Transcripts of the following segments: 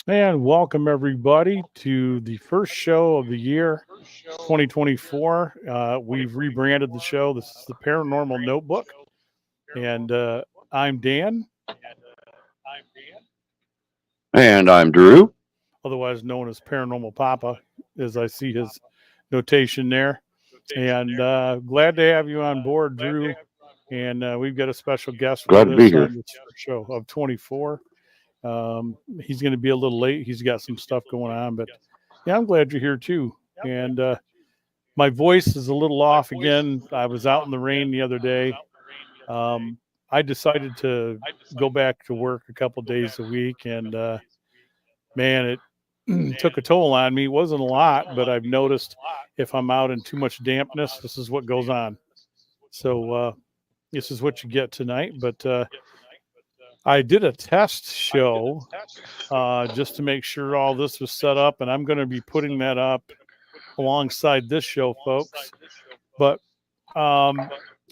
And welcome everybody to the first show of the year 2024. We've rebranded the show. This is the Paranormal Notebook. And I'm Dan, And I'm Drew. otherwise known as Paranormal Papa, as I see his notation there. And glad to have you on board, Drew. And we've got a special guest with Glad to be us here. on this first show of 24. He's going to be a little late. He's got some stuff going on, but yeah, I'm glad you're here too. And my voice is a little off again. I was out in the rain the other day. Um, I decided to go back to work a couple days a week, and man, it took a toll on me. It wasn't a lot, but I've noticed if I'm out in too much dampness, this is what goes on. So this is what you get tonight. But I did a test show just to make sure all this was set up, and I'm going to be putting that up alongside this show, folks. But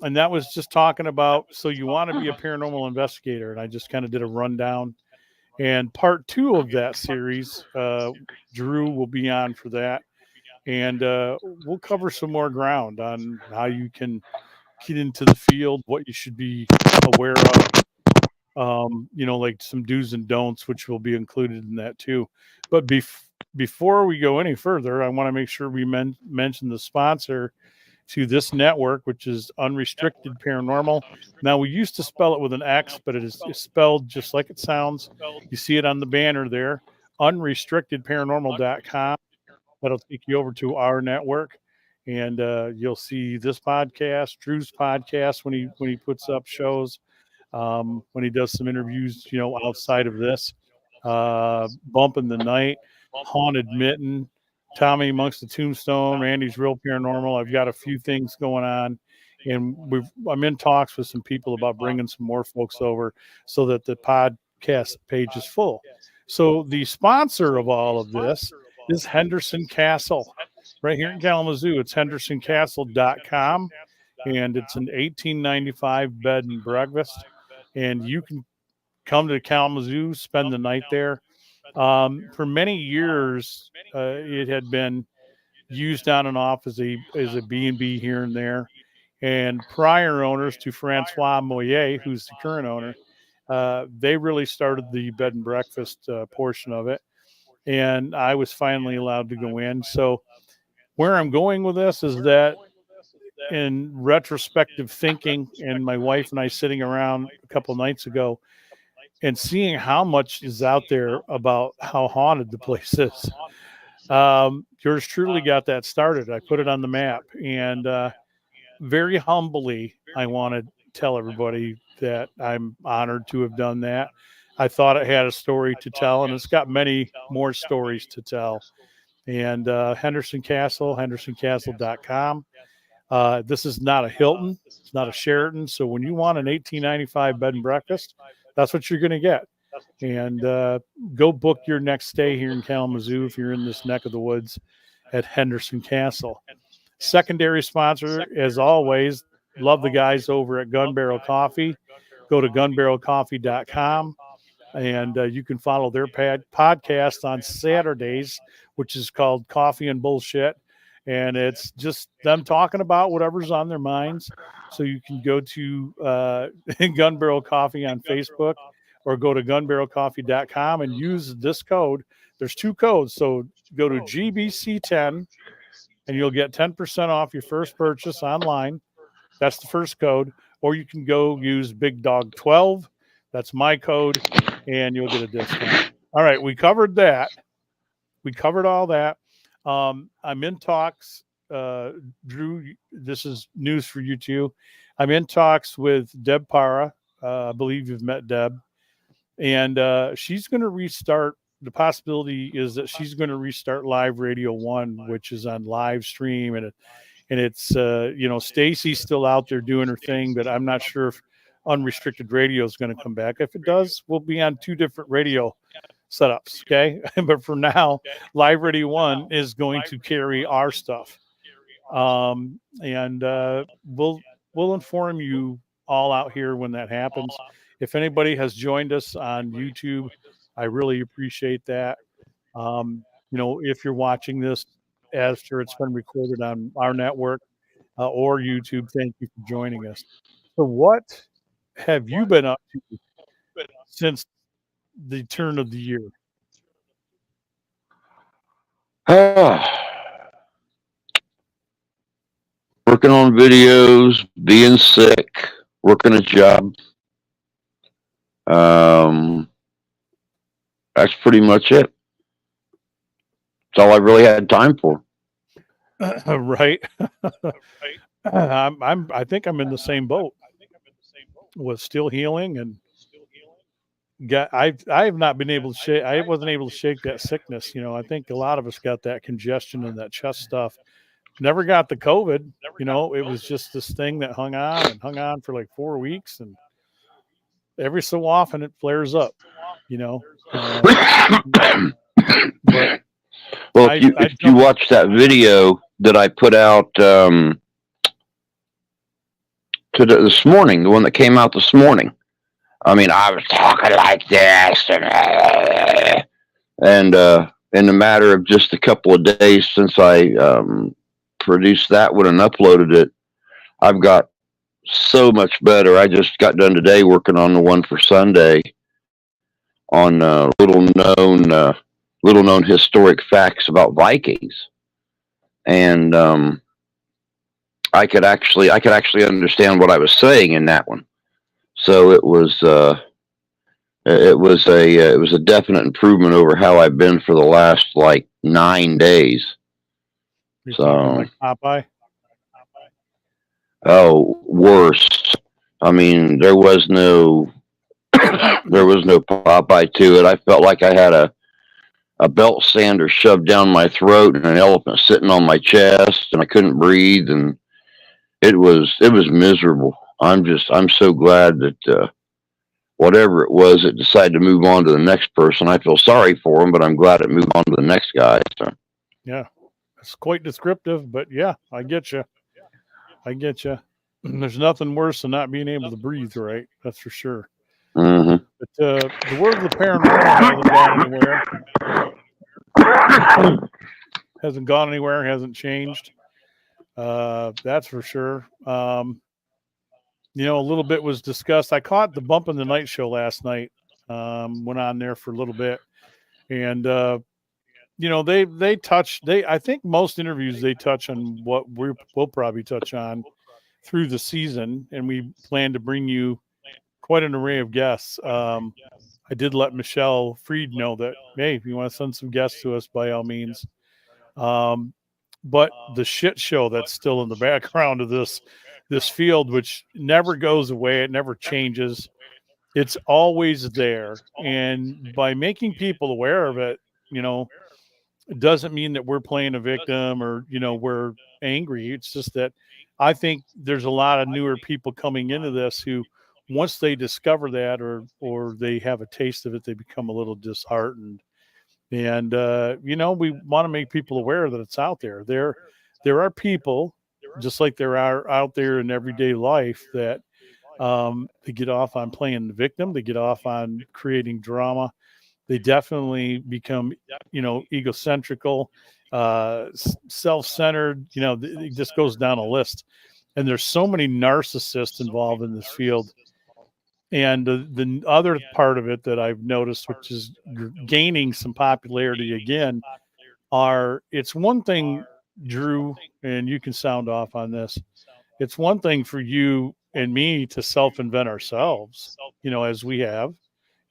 and that was just talking about, so you want to be a paranormal investigator, and I just kind of did a rundown. And part two of that series, Drew will be on for that, and we'll cover some more ground on how you can get into the field, what you should be aware of. Like some do's and don'ts, which will be included in that too. But before we go any further, I want to make sure we mention the sponsor to this network, which is Unrestricted Paranormal. Now, we used to spell it with an X, but it is spelled just like it sounds. You see it on the banner there, unrestrictedparanormal.com. That'll take you over to our network, and you'll see this podcast, Drew's podcast, when he puts up shows, when he does some interviews, outside of this, Bumping the Night, Haunted Mitten, Tommy Amongst the Tombstone, Randy's Real Paranormal. I've got a few things going on, and I'm in talks with some people about bringing some more folks over so that the podcast page is full. So the sponsor of all of this is Henderson Castle, right here in Kalamazoo. It's hendersoncastle.com, and it's an 1895 bed and breakfast, and you can come to Kalamazoo, spend the night there. For many years, it had been used on and off as a B&B here and there. And prior owners to Francois Moyer, who's the current owner, they really started the bed and breakfast portion of it. And I was finally allowed to go in. So where I'm going with this is that in retrospective thinking, and my wife and I sitting around a couple nights ago and seeing how much is out there about how haunted the place is. Yours truly got that started. I put it on the map, and very humbly, I want to tell everybody that I'm honored to have done that. I thought it had a story to tell, and it's got many more stories to tell. And Henderson Castle, hendersoncastle.com. This is not a Hilton. It's not a Sheraton. So when you want an 1895 bed and breakfast, that's what you're going to get. And go book your next stay here in Kalamazoo if you're in this neck of the woods at Henderson Castle. Secondary sponsor, as always, love the guys over at Gun Barrel Coffee. Go to gunbarrelcoffee.com, and you can follow their podcast on Saturdays, which is called Coffee and Bullshit. And it's just them talking about whatever's on their minds. So you can go to Gun Barrel Coffee on Facebook, or go to gunbarrelcoffee.com and use this code. There's two codes. So go to GBC10 and you'll get 10% off your first purchase online. That's the first code. Or you can go use Big Dog 12. That's my code, and you'll get a discount. All right, we covered that. We covered all that. I'm in talks. Drew, this is news for you too. I'm in talks with Deb Para. I believe you've met Deb. And she's going to restart. The possibility is that she's going to restart Live Radio One, which is on live stream, and it's Stacy's still out there doing her thing, but I'm not sure if Unrestricted Radio is going to come back. If it does, we'll be on two different radio setups. Okay, but for now, Live Radio One is going to carry our stuff, and we'll inform you all out here when that happens. If anybody has joined us on YouTube, I really appreciate that. If you're watching this after it's been recorded on our network or YouTube, thank you for joining us. So, what have you been up to since the turn of the year? Working on videos, being sick, working a job. Um, that's pretty much it. That's all I really had time for. Right. I think I'm in the same boat. Was still healing and I have not been able to shake. I wasn't able to shake that sickness. I think a lot of us got that congestion and that chest stuff. Never got the COVID. It was just this thing that hung on and hung on for like 4 weeks, and every so often it flares up. But Well, if you watch that video that I put out this morning, the one that came out this morning, I mean, I was talking like this, and in a matter of just a couple of days since I produced that one and uploaded it, I've got so much better. I just got done today working on the one for Sunday on little known historic facts about Vikings, and I could actually understand what I was saying in that one. So it was a definite improvement over how I've been for the last like 9 days. You're talking like Popeye? Oh, worse. I mean, there was no Popeye to it. I felt like I had a belt sander shoved down my throat and an elephant sitting on my chest, and I couldn't breathe, and it was miserable. I'm so glad that whatever it was, it decided to move on to the next person. I feel sorry for him, but I'm glad it moved on to the next guy. So. Yeah, it's quite descriptive, but yeah, I get you. There's nothing worse than not being able to breathe right. That's for sure. Mm-hmm. But the world of the paranormal hasn't gone anywhere, hasn't changed. That's for sure. A little bit was discussed. I caught the Bump in the Night show last night. Went on there for a little bit, and they touch. I think most interviews they touch on what we'll probably touch on through the season, and we plan to bring you quite an array of guests. I did let Michelle Freed know that, hey, if you want to send some guests to us, by all means. But the shit show that's still in the background of this field, which never goes away, it never changes. It's always there. And by making people aware of it, it doesn't mean that we're playing a victim or, we're angry. It's just that I think there's a lot of newer people coming into this who, once they discover that or they have a taste of it, they become a little disheartened. And, we want to make people aware that it's out there. There are people, just like there are out there in everyday life, that they get off on playing the victim. They get off on creating drama. They definitely become, egocentrical, self-centered. It just goes down a list. And there's so many narcissists involved in this field. And the other part of it that I've noticed, which is gaining some popularity again, it's one thing, Drew, and you can sound off on this. It's one thing for you and me to self-invent ourselves, as we have.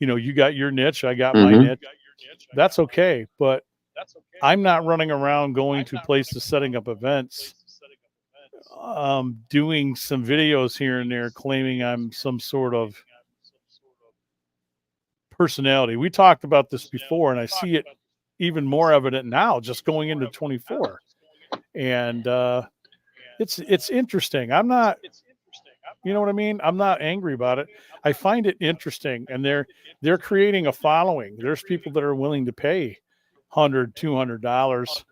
You got your niche, I got my niche. That's okay. But I'm not running around going to places, setting up events, doing some videos here and there, claiming I'm some sort of personality. We talked about this before, and I see it even more evident now, just going into 24. And it's interesting. I'm not, you know what I mean? I'm not angry about it. I find it interesting, and they're creating a following. There's people that are willing to pay $100, $200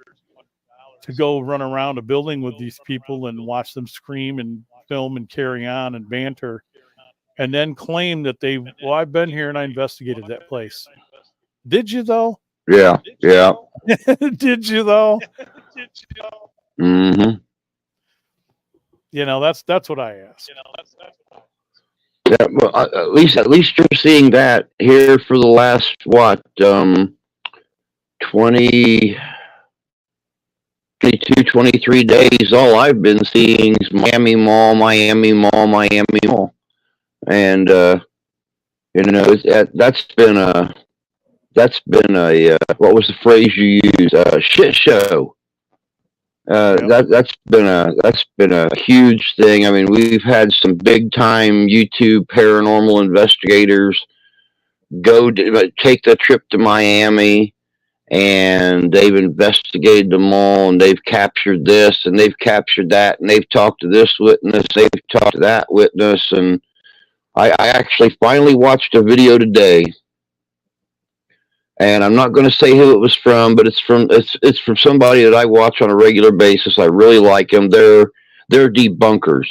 to go run around a building with these people and watch them scream and film and carry on and banter, and then claim that I've been here and I investigated that place. Did you though? Yeah, yeah. Did you though? Mm-hmm. That's what I ask. Yeah, well, at least you're seeing that here for the last what 20, 22, 23 days. All I've been seeing is Miami Mall, Miami Mall, Miami Mall, and that's been a what was the phrase you used? Shit show. Yep. That's been a huge thing. I mean, we've had some big time YouTube paranormal investigators take the trip to Miami, and they've investigated them all, and they've captured this and they've captured that, and they've talked to this witness, they've talked to that witness, and I actually finally watched a video today, and I'm not going to say who it was from, but it's from somebody that I watch on a regular basis. I really like him. They're debunkers,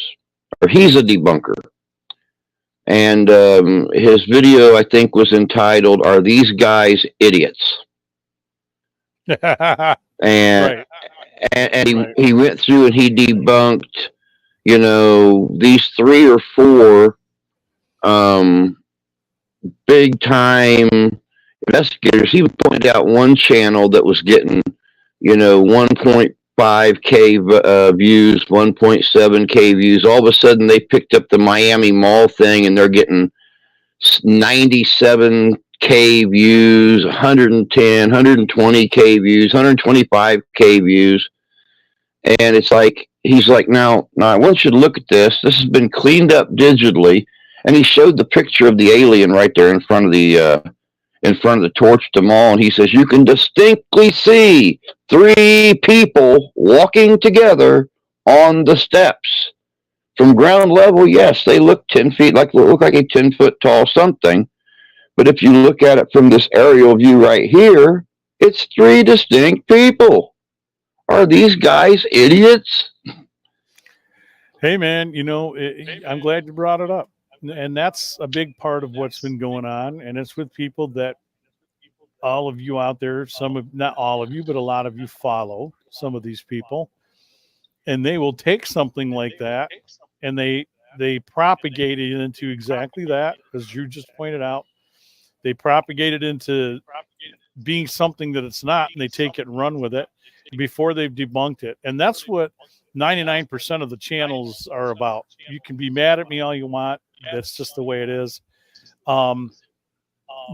or he's a debunker, and his video I think was entitled "Are These Guys Idiots?" and Right. and he, Right. he went through and he debunked, these three or four um, big time investigators. He pointed out one channel that was getting 1.5K views, 1.7K views. All of a sudden they picked up the Miami Mall thing and they're getting 97K views, 110, 120K views, 125K views. And it's like, he's like, now I want you to look at this. This has been cleaned up digitally. And he showed the picture of the alien right there in front of the torch at the mall. And he says, you can distinctly see three people walking together on the steps. From ground level, yes, they look 10 feet, look like a 10-foot tall something. But if you look at it from this aerial view right here, it's three distinct people. Are these guys idiots? Hey, man, I'm glad you brought it up. And that's a big part of what's been going on. And it's with people that all of you out there, not all of you, but a lot of you follow some of these people. And they will take something like that and they propagate it into exactly that, as Drew just pointed out. They propagate it into being something that it's not, and they take it and run with it before they've debunked it. And that's what 99% of the channels are about. You can be mad at me all you want. That's just the way it is.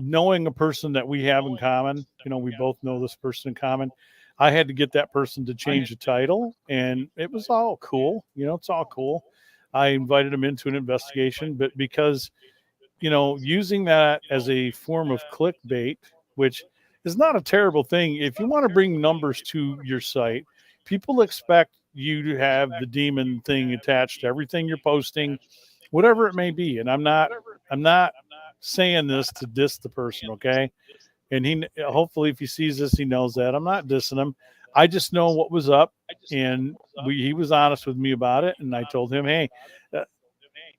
Knowing a person that we have in common, we both know this person in common. I had to get that person to change the title, and it was all cool. It's all cool. I invited him into an investigation, but because, using that as a form of clickbait, which is not a terrible thing. If you want to bring numbers to your site, people expect you to have the demon thing attached to everything you're posting, whatever it may be. And I'm not saying this to diss the person, okay? And he, hopefully, if he sees this, he knows that I'm not dissing him. I just know what was up, and he was honest with me about it. And I told him, hey,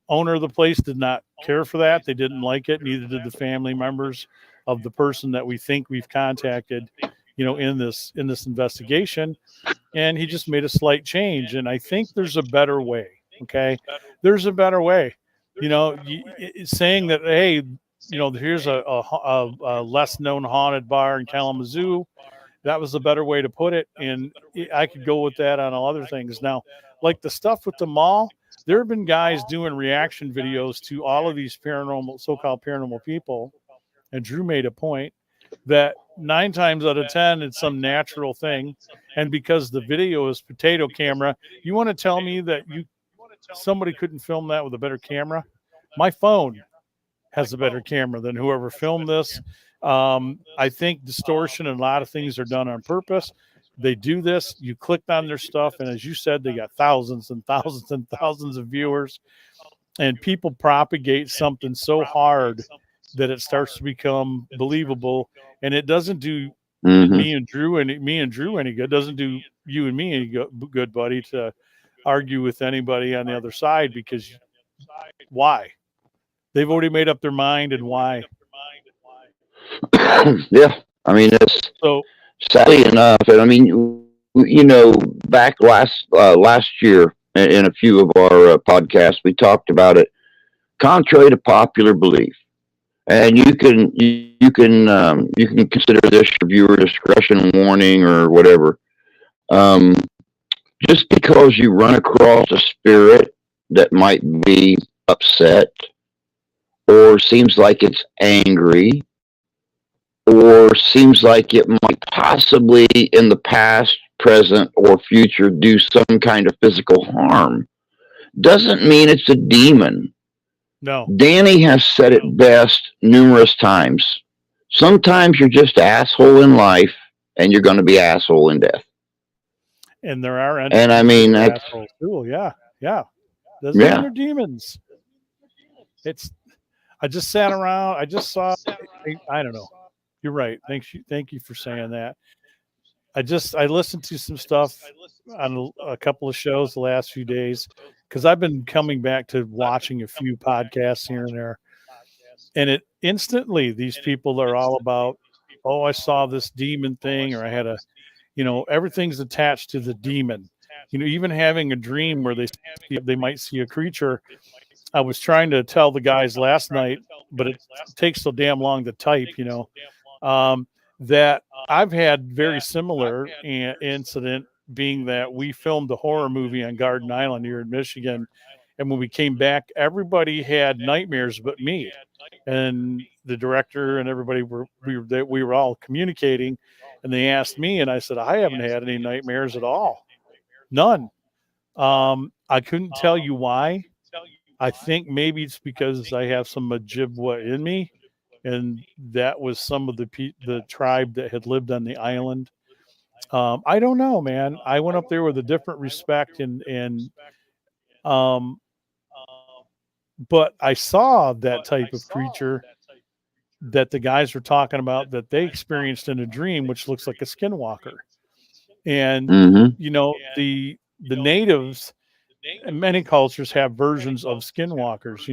owner of the place did not care for that. They didn't like it. Neither did the family members of the person that we think we've contacted, in this investigation. And he just made a slight change. And I think there's a better way. Okay, there's a better way. Saying that, hey, here's a less known haunted bar in Kalamazoo. That was a better way to put it. And I could go with that on all other things. Now, like the stuff with the mall, there have been guys doing reaction videos to all of these so-called paranormal people. And Drew made a point that 9 times out of 10, it's some natural thing. And because the video is potato camera, you want to tell me that somebody couldn't film that with a better camera? My phone has a better camera than whoever filmed this. I think distortion and a lot of things are done on purpose. They do this. You clicked on their stuff, and as you said, they got thousands and thousands and thousands of viewers. And people propagate something so hard that it starts to become believable, and it doesn't do Mm-hmm. me and Drew any good. Doesn't do you and me any good, buddy, to argue with anybody on the other side, because why? They've already made up their mind, and why? Yeah, I mean, it's So sadly enough, and I mean, back last year in a few of our podcasts, we talked about it. Contrary to popular belief, and you can consider this your viewer discretion warning or whatever. Um, just because you run across a spirit that might be upset or seems like it's angry or seems like it might possibly in the past, present, or future do some kind of physical harm doesn't mean it's a demon. no, Danny has said it best numerous times. Sometimes you're just asshole in life and you're going to be asshole in death. and there are And I entities that mean, are that's, assholes too. Yeah, yeah. Doesn't mean yeah. they're demons. It's. I just sat around. I just saw. I don't know. You're right. Thank you for saying that. I listened to some stuff on a couple of shows the last few days because I've been coming back to watching a few podcasts here and there, and it instantly these people are all about, oh, I saw this demon thing, or I had a, everything's attached to the demon. Even having a dream where they might see a creature. I was trying to tell the guys last night, but it takes so damn long to type, um, that I've had very similar incident, being that we filmed a horror movie on Garden Island here in Michigan. And when we came back, everybody had nightmares but me. And the director and everybody we were all communicating, and they asked me, and I said, I haven't had any nightmares at all. None. I couldn't tell you why. I think maybe it's because I have some Ojibwa in me, and that was some of the tribe that had lived on the island. I don't know, man. I went up there with a different respect, and um, but I saw that type of creature that the guys were talking about that they experienced in a dream, which looks like a skinwalker. And Mm-hmm. the natives in many cultures have versions of skinwalkers.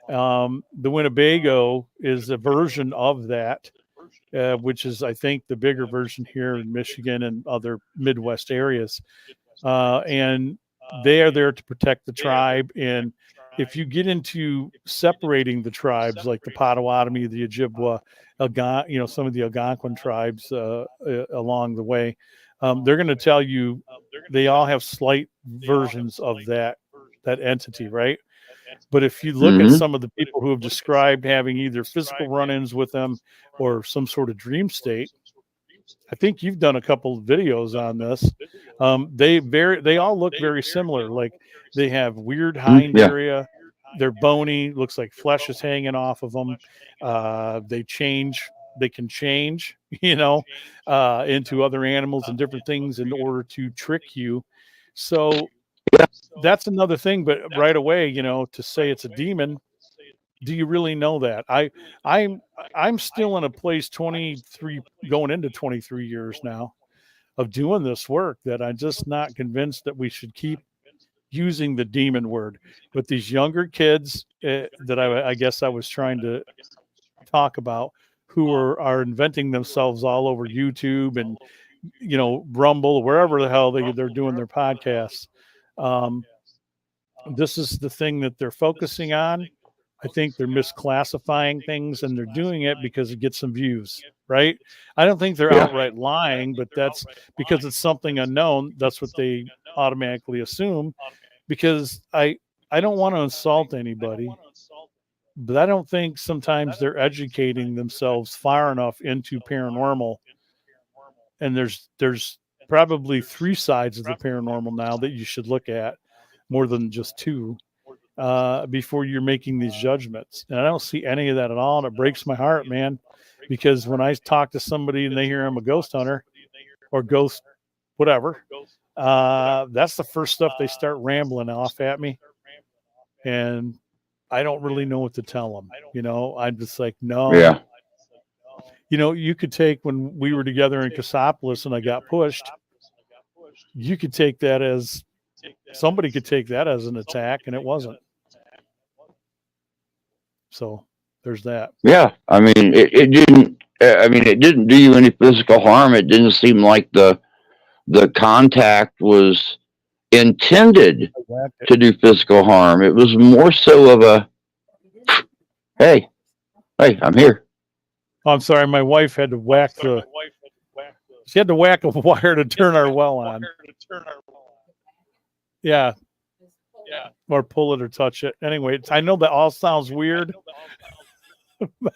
The Winnebago is a version of that, which is, I think, the bigger version here in Michigan and other Midwest areas. And they are there to protect the tribe. And if you get into separating the tribes, like the Potawatomi, the Ojibwa, some of the Algonquin tribes along the way, they're going to tell you they all have slight versions of that entity, right? But if you look at Mm-hmm. some of the people who have described having either physical run-ins with them or some sort of dream state, I think you've done a couple of videos on this. They all look very similar. Like they have weird hind Yeah. area. They're bony. Looks like flesh is hanging off of them. They change. They can change, into other animals and different things in order to trick you. So that's another thing. But right away, to say it's a demon, do you really know that? I'm I'm still in a place 23 going into 23 years now of doing this work that I'm just not convinced that we should keep using the demon word. But these younger kids that I guess I was trying to talk about, who are inventing themselves all over YouTube and Rumble, wherever the hell they're doing their podcasts. Um, this is the thing that they're focusing on. I think they're misclassifying things, and they're doing it because it gets some views, right? I don't think they're Yeah. outright lying, but that's because it's something unknown. That's what they automatically assume. Because I don't want to insult anybody, but I don't think sometimes they're educating themselves far enough into paranormal. And there's probably three sides of the paranormal now that you should look at, more than just two, before you're making these judgments. And I don't see any of that at all. And it breaks my heart, man, because when I talk to somebody and they hear I'm a ghost hunter or ghost whatever, that's the first stuff they start rambling off at me. And I don't really know what to tell them. I'm just like, no. Yeah. You could take when we were together in Cassopolis and I got pushed, you could take that as somebody could take that as an attack, and it wasn't. So there's that. Yeah. I mean, it didn't. I mean, it didn't do you any physical harm. It didn't seem like the contact was intended I whacked it. to do physical harm. It was more so of a, hey, hey, I'm here. Oh, I'm sorry, my wife had to whack the. She had to whack a wire to turn our well on. Yeah, or pull it or touch it. Anyway, I know that all sounds weird.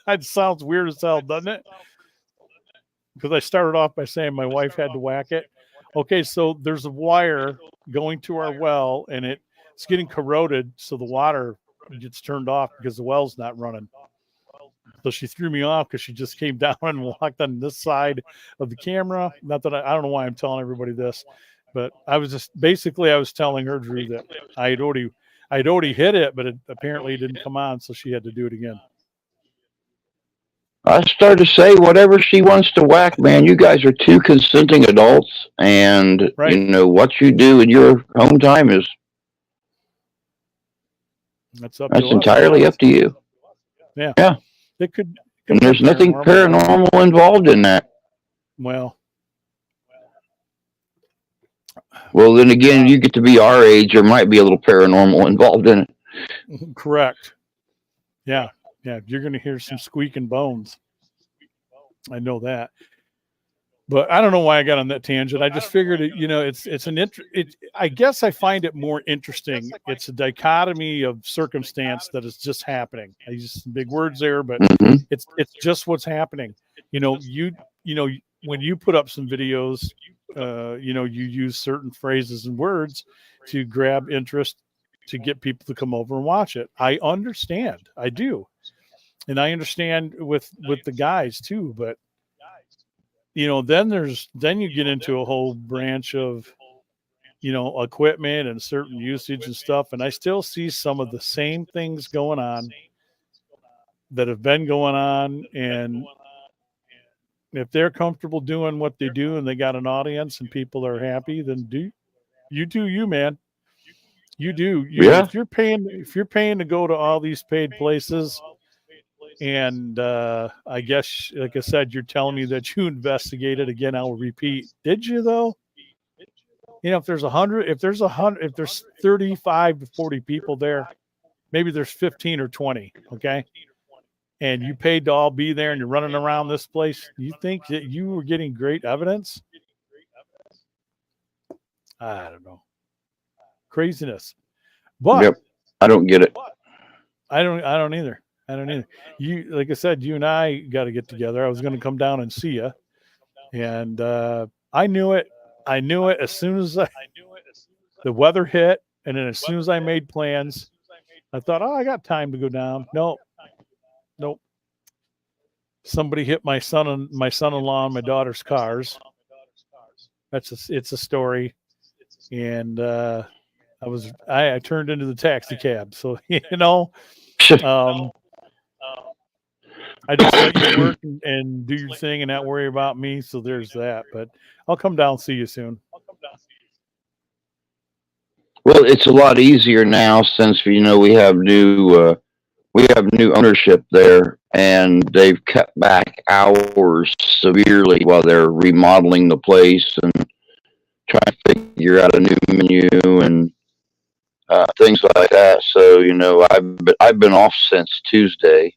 It sounds weird as hell, doesn't it? Because I started off by saying my wife had to whack it. Okay, so there's a wire going to our well, and it's getting corroded, so the water gets turned off because the well's not running. So she threw me off because she just came down and walked on this side of the camera. Not that I don't know why I'm telling everybody this, but I was telling her, Drew, that I'd already hit it, but it apparently didn't come on, so she had to do it again. I started to say whatever she wants to whack, man. You guys are two consenting adults, and Right. what you do in your home time is That's entirely up to you. Yeah. Yeah. It could And be there's nothing paranormal. paranormal involved in that. Well, then again, you get to be our age, there might be a little paranormal involved in it. correct. Yeah. Yeah. You're going to hear some squeaking bones. I know that. But I don't know why I got on that tangent. I just figured I guess I find it more interesting. It's a dichotomy of circumstance that is just happening. I use some big words there, but Mm-hmm. it's just what's happening. When you put up some videos, you use certain phrases and words to grab interest to get people to come over and watch it. I understand. I do. And I understand with the guys too, but then you get into a whole branch of equipment and certain usage and stuff, and I still see some of the same things going on that have been going on. And if they're comfortable doing what they do and they got an audience and people are happy, then do you, man. You do you. Yeah. If you're paying to go to all these paid places, and I guess, like I said, you're telling me that you investigated. Again, I'll repeat, did you though? If there's 100, if there's 35 to 40 people there, maybe there's 15 or 20. Okay. And you paid to all be there and you're running around this place. You think that you were getting great evidence? I don't know. Craziness. But yep. I don't get it. I don't either. I don't either. You, like I said, you and I got to get together. I was going to come down and see you. And I knew it. I knew it as soon as the weather hit. And then as soon as I made plans, I thought, oh, I got time to go down. Nope. Somebody hit my son-in-law and my daughter's cars. It's a story. And I turned into the taxi cab. So, I just let you work and do your thing and not worry about me. So there's that. But I'll come down and see you soon. Well, it's a lot easier now since we have new ownership there, and they've cut back hours severely while they're remodeling the place and trying to figure out a new menu and things like that. So I've been off since Tuesday.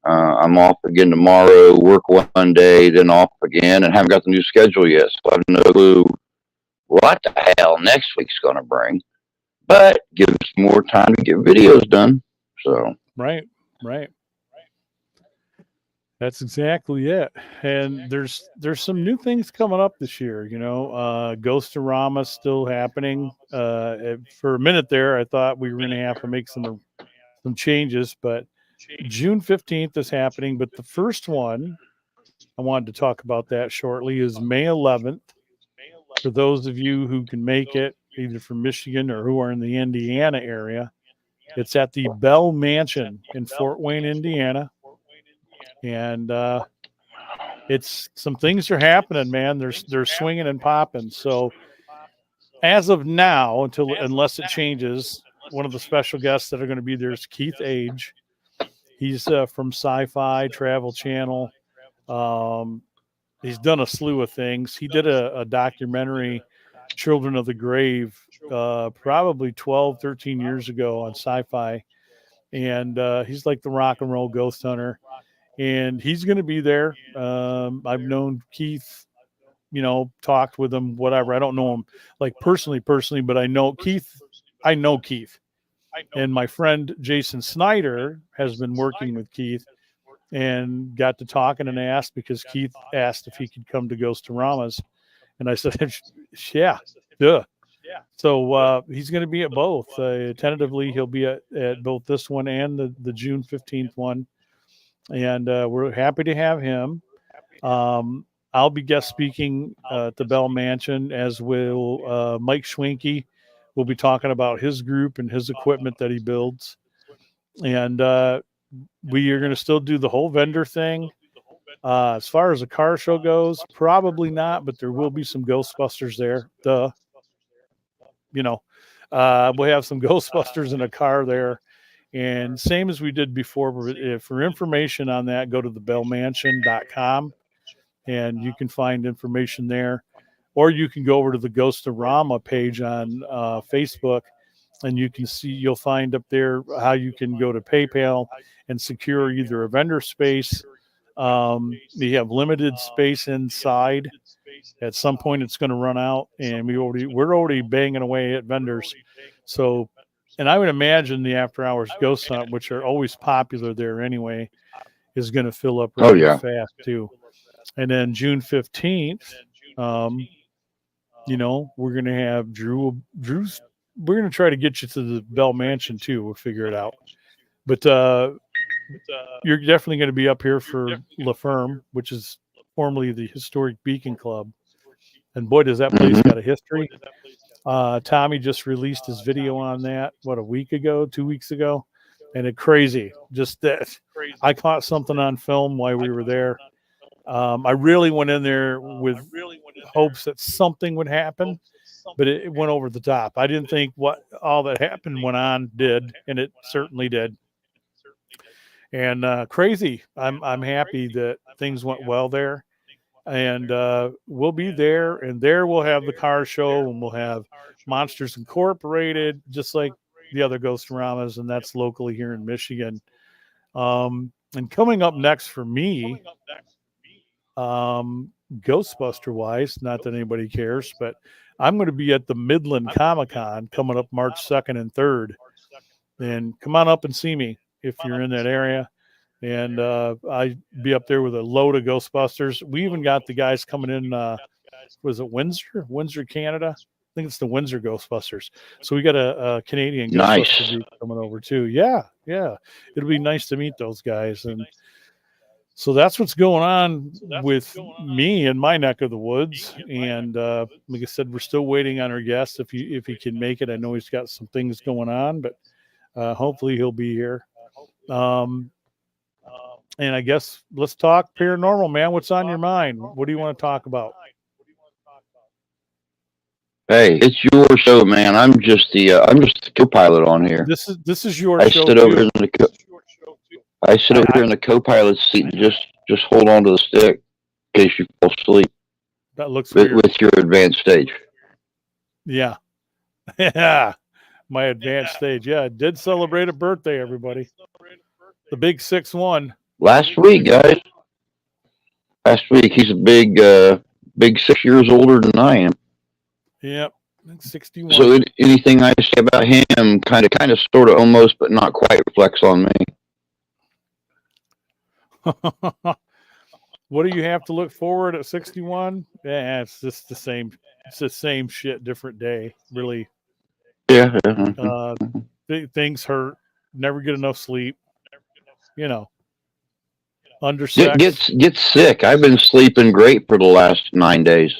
I'm off again tomorrow. Work one day, then off again, and haven't got the new schedule yet. So I have no clue what the hell next week's going to bring. But gives us more time to get videos done. So right. That's exactly it. And there's some new things coming up this year. Ghostorama's still happening. For a minute there, I thought we were going to have to make some changes, but June 15th is happening. But the first one, I wanted to talk about that shortly, is May 11th. For those of you who can make it, either from Michigan or who are in the Indiana area, it's at the Bell Mansion in Fort Wayne, Indiana. And it's some things are happening, man. They're swinging and popping. So as of now, unless it changes, one of the special guests that are going to be there is Keith Age. He's from Sci-Fi Travel Channel. He's done a slew of things. He did a documentary, Children of the Grave, probably 12, 13 years ago on Sci-Fi. And he's like the rock and roll ghost hunter. And he's going to be there. I've known Keith, talked with him, whatever. I don't know him like personally, but I know Keith. I know Keith. And my friend Jason Snyder has been working with Keith and got to talking and asked because Keith asked if he could come to Ghostaramas. And I said, yeah, duh. So he's going to be at both. Tentatively, he'll be at both this one and the June 15th one. And we're happy to have him. I'll be guest speaking at the Bell Mansion, as will Mike Schwenke. We'll be talking about his group and his equipment that he builds. And we are going to still do the whole vendor thing. As far as the car show goes, probably not, but there will be some Ghostbusters there. We'll have some Ghostbusters in a car there. And same as we did before, for information on that, go to thebellmansion.com and you can find information there. Or you can go over to the Ghostorama page on Facebook, and you'll find up there how you can go to PayPal and secure either a vendor space. We have limited space inside. At some point, it's going to run out, and we're already banging away at vendors. So, and I would imagine the after hours ghost hunt, which are always popular there anyway, is going to fill up really fast too. And then June 15th, we're going to have Drew's. We're going to try to get you to the Bell Mansion too. We'll figure it out. But you're definitely going to be up here for La Ferme, which is formerly the Historic Beacon Club. And boy, does that place got a history. Tommy just released his video on that, a week ago, 2 weeks ago. And it's crazy. Just that I caught something on film while we were there. I really went in there with hopes that something would happen, but it went over the top. I didn't think what all that happened went on did, and it certainly did. And crazy. I'm happy that things went well there, and we'll be there. And there we'll have the car show, and we'll have Monsters Incorporated, just like the other Ghostoramas, and that's locally here in Michigan. And coming up next for me, Ghostbuster wise, not that anybody cares, but I'm going to be at the Midland Comic-Con coming up March 2nd and 3rd. And come on up and see me if you're in that area. And I be up there with a load of Ghostbusters. We even got the guys coming in. Was it Windsor, Canada? I think it's the Windsor Ghostbusters. So we got a Canadian Ghostbusters group coming over too. Yeah. It'll be nice to meet those guys. And so that's what's going on with me in my neck of the woods. And like I said, we're still waiting on our guest if he can make it. I know he's got some things going on, but hopefully he'll be here. And I guess let's talk paranormal, man. What's on your mind? What do you want to talk about? Hey, it's your show, man. I'm just the co-pilot on here. This is your show. I sit over here in the co-pilot seat and just hold on to the stick in case you fall asleep. That looks weird. With your advanced stage. Yeah. Yeah. My advanced stage. Yeah, I did celebrate a birthday, everybody. The big 6'1". Last week, guys. Last week. He's a big 6 years older than I am. Yep. 61. So anything I say about him kind of sort of almost but not quite reflects on me. What do you have to look forward at 61? Yeah, it's just the same. It's the same shit, different day. Really. Yeah. Things hurt. Never get enough sleep. Undersexed. Get sick. I've been sleeping great for the last 9 days.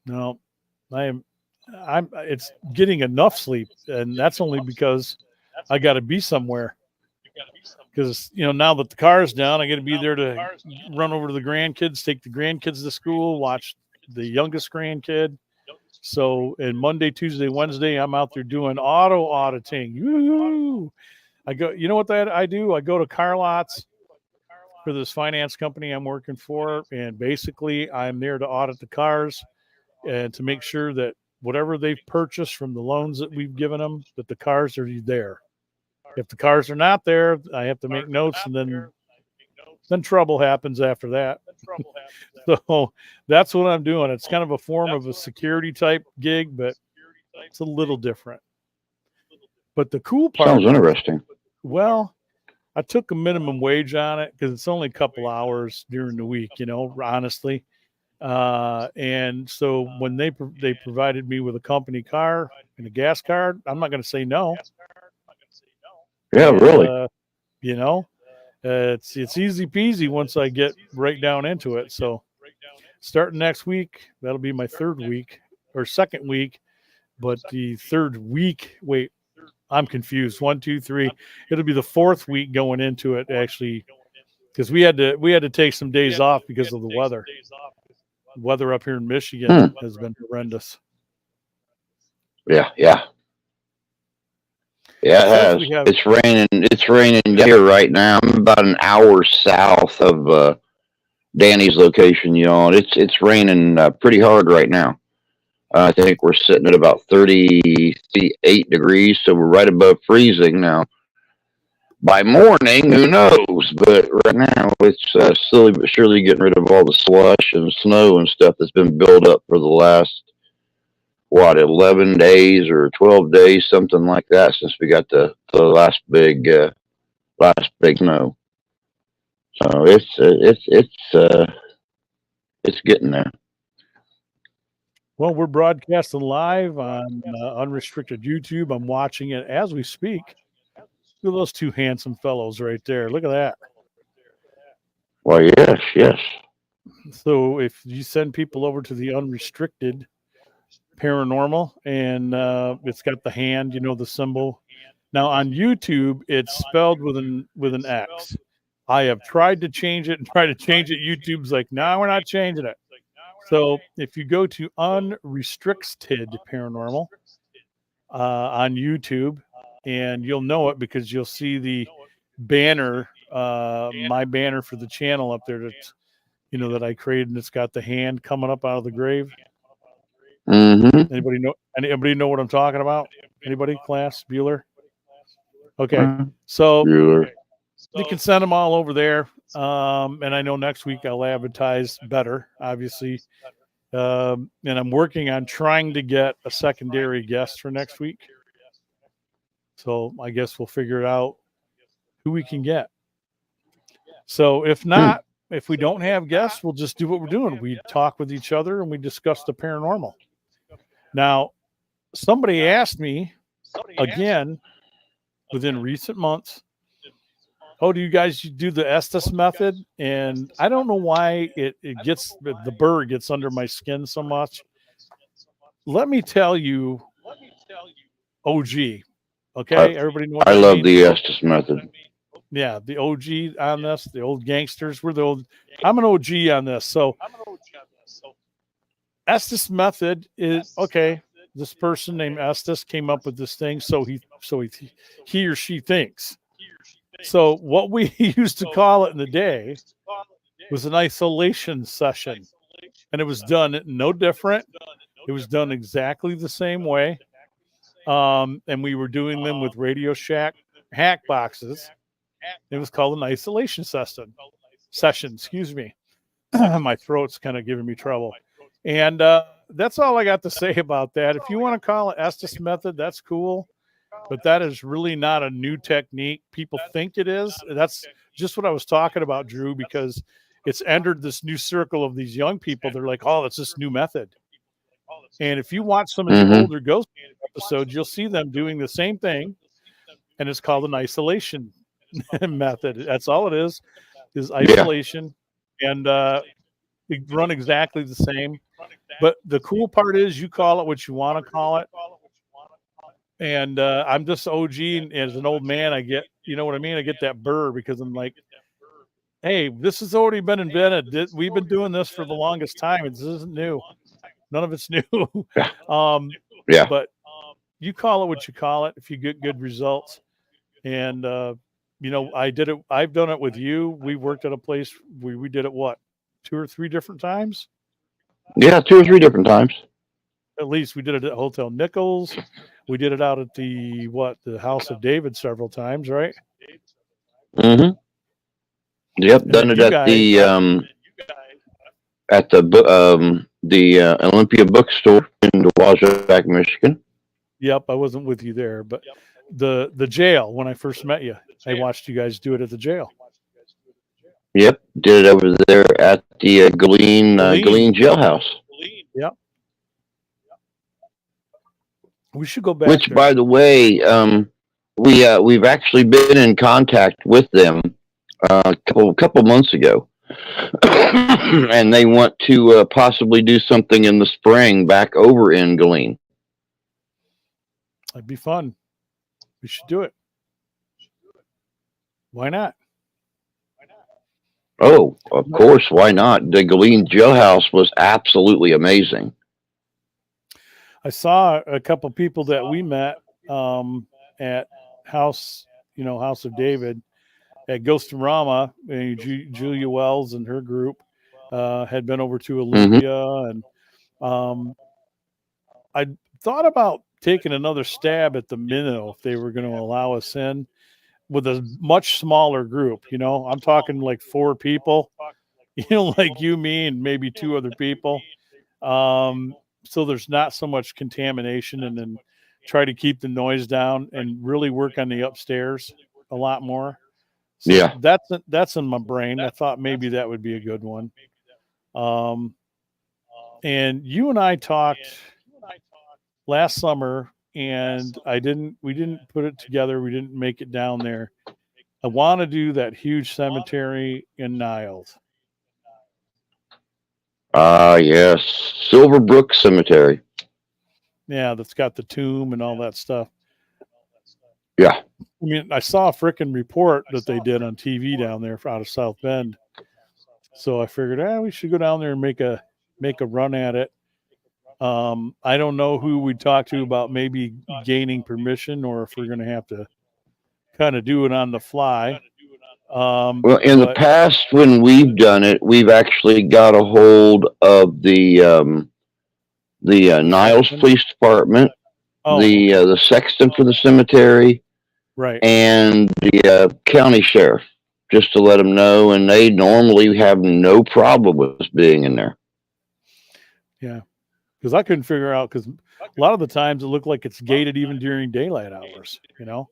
No, it's getting enough sleep, and that's only because I got to be somewhere. Because now that the car is down, I got to be there to run over to the grandkids, take the grandkids to school, watch the youngest grandkid. So, and Monday, Tuesday, Wednesday, I'm out there doing auditing. Woo-hoo! I go. You know what I do? I go to car lots, for this finance company I'm working for, and basically I'm there to audit the cars and to make sure that whatever they've purchased from the loans that we've given them, that the cars are there. If the cars are not there, I have to make notes, and then trouble happens after that. So that's what I'm doing. It's kind of a form of a security type gig, but it's a little different. But the cool part Sounds interesting. Well, I took a minimum wage on it because it's only a couple hours during the week, honestly. And so when they provided me with a company car and a gas card, I'm not going to say no. Yeah, And, really. It's easy peasy once I get right down into it. So starting next week, that'll be my third week or second week. But the third week, wait, I'm confused. 1, 2, 3. It'll be the fourth week going into it, actually, because we had to take some days off because of the weather. Weather up here in Michigan has been horrendous. Yeah, yeah. Yeah, it has. It's raining. It's raining here right now. I'm about an hour south of Danny's location. And it's raining pretty hard right now. I think we're sitting at about 38 degrees, so we're right above freezing now. By morning, who knows? But right now, it's slowly but surely getting rid of all the slush and snow and stuff that's been built up for the last 11 days or 12 days, something like that, since we got the last big snow. So it's getting there. Well, we're broadcasting live on unrestricted YouTube. I'm watching it as we speak. Look at those two handsome fellows right there. Look at that. Well, yes. So if you send people over to the unrestricted paranormal, and it's got the hand, the symbol. Now on YouTube, it's spelled with an X. I have tried to change it. YouTube's like, no, we're not changing it. So if you go to unrestricted paranormal on YouTube, and you'll know it because you'll see the banner, my banner for the channel up there that I created, and it's got the hand coming up out of the grave. Mm-hmm. Anybody know what I'm talking about? Anybody? Class Bueller? Okay. So Bueller. You can send them all over there. And I know next week I'll advertise better, obviously. And I'm working on trying to get a secondary guest for next week. So I guess we'll figure out who we can get. So if not, if we don't have guests, we'll just do what we're doing. We talk with each other and we discuss the paranormal. Now, somebody asked me again within recent months, do you guys do the Estes method? And I don't know why the burr gets under my skin so much. Let me tell you, OG. Okay, everybody know what I love the Estes method. Yeah, the OG on this, the old gangsters. I'm an OG on this. So Estes method is okay. This person named Estes came up with this thing, so he or she thinks. So what we used to call it in the day was an isolation session, and it was done no different. It was done exactly the same way, and we were doing them with Radio Shack hack boxes. It was called an isolation session. Excuse me. My throat's kind of giving me trouble. And that's all I got to say about that. If you want to call it Estes method, that's cool. But that is really not a new technique. People think it is. That's just what I was talking about, Drew, because it's entered this new circle of these young people. They're like, oh, it's this new method. And if you watch some of the older ghost episodes, you'll see them doing the same thing. And it's called an isolation method. That's all it is isolation. Yeah. And they run exactly the same. But the cool part is you call it what you want to call it. And I'm just OG, and as an old man, I get, you know what I mean? I get that burr because I'm like, hey, this has already been invented. We've been doing this for the longest time. This isn't new. None of it's new. But you call it what you call it if you get good results. And I did it. I've done it with you. We worked at a place. We did it what, 2 or 3 different times? Yeah, 2 or 3 different times. At least we did it at Hotel Nichols. We did it out at the House of David several times, right? Hmm. Yep, And then done it you guys, at the Olympia bookstore in Wajack, Michigan. yep, I wasn't with you there, but the jail when I first met you, I watched you guys do it at the jail. Yep, did it over there at the Galeen, Galeen jailhouse. yep. We should go back Which, there. by the way, we've actually been in contact with them a couple months ago, and they want to possibly do something in the spring back over in Galeen. That'd be fun. We should do it. Why not? Oh, of course, why not? The Galeen jailhouse was absolutely amazing. I saw a couple people that we met at House, House of David at Ghostorama. And Julia Wells and her group had been over to Hmm. Olympia, and I thought about taking another stab at the Minnow if they were going to allow us in with a much smaller group. I'm talking like 4 people. Like you, me, and maybe 2 other people. So there's not so much contamination, and then try to keep the noise down and really work on the upstairs a lot more. So Yeah. that's in my brain. I thought maybe that would be a good one. Um, and you and I talked last summer, and we didn't put it together. We didn't make it down there. I want to do that huge cemetery in Niles. Yes, Silverbrook Cemetery. Yeah, that's got the tomb and all that stuff. Yeah. I mean, I saw a freaking report that they did on TV down there out of South Bend. So I figured, we should go down there and make a run at it. I don't know who we talk to about maybe gaining permission, or if we're going to have to kind of do it on the fly. Well, in the But past, when we've done it, we've actually got a hold of the Niles sexton? Police Department, Oh, okay. the sexton for the cemetery, Right. and the county sheriff, just to let them know, and they normally have no problem with us being in there. Yeah. Because I couldn't figure out, because a lot of the times it looked like it's gated even during daylight hours. So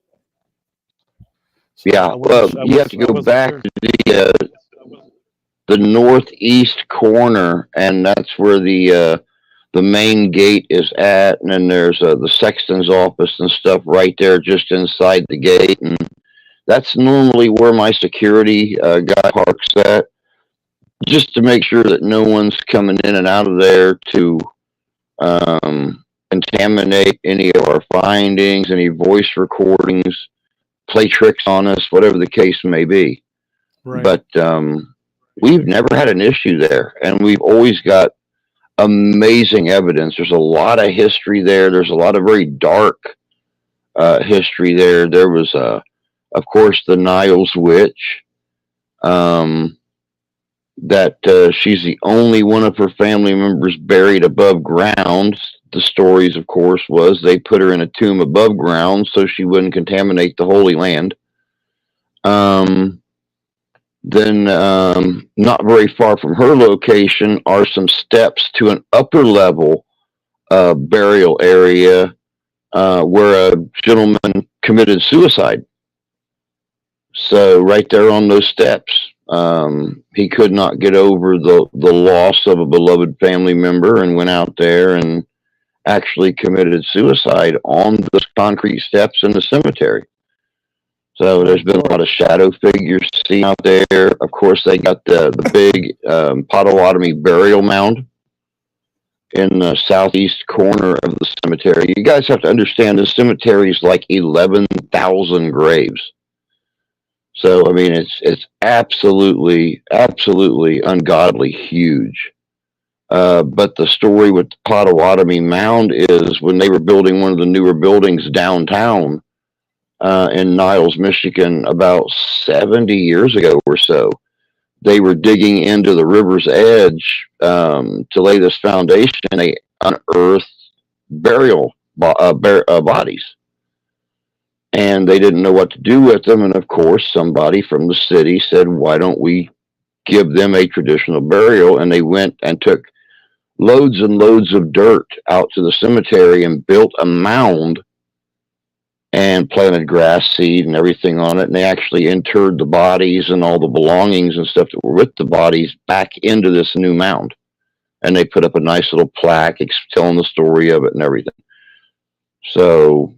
Yeah, I well, wasn't you have to go wasn't back sure. to the northeast corner, and that's where the main gate is at, and then there's the sexton's office and stuff right there just inside the gate, and that's normally where my security guy parks at, just to make sure that no one's coming in and out of there to contaminate any of our findings, any voice recordings, play tricks on us, whatever the case may be. Right. But we've never had an issue there, and we've always got amazing evidence. There's a lot of history there. There's a lot of very dark history there. There was, of course, the Niles witch. That she's the only one of her family members buried above ground. The stories, of course, was they put her in a tomb above ground so she wouldn't contaminate the Holy Land. Then, not very far from her location are some steps to an upper level burial area where a gentleman committed suicide. So, right there on those steps, he could not get over the loss of a beloved family member and went out there and actually committed suicide on those concrete steps in the cemetery. So there's been a lot of shadow figures seen out there. Of course, they got the big Potawatomi burial mound in the southeast corner of the cemetery. You guys have to understand this cemetery is like 11,000 graves. So I mean, it's absolutely ungodly huge. But the story with the Potawatomi mound is when they were building one of the newer buildings downtown. in Niles, Michigan, about 70 years ago or so. They were digging into the river's edge to lay this foundation. They unearthed bodies, and they didn't know what to do with them. And of course, somebody from the city said, "Why don't we give them a traditional burial?" And they went and took loads and loads of dirt out to the cemetery and built a mound and planted grass seed and everything on it. And they actually interred the bodies and all the belongings and stuff that were with the bodies back into this new mound. And they put up a nice little plaque telling the story of it and everything. So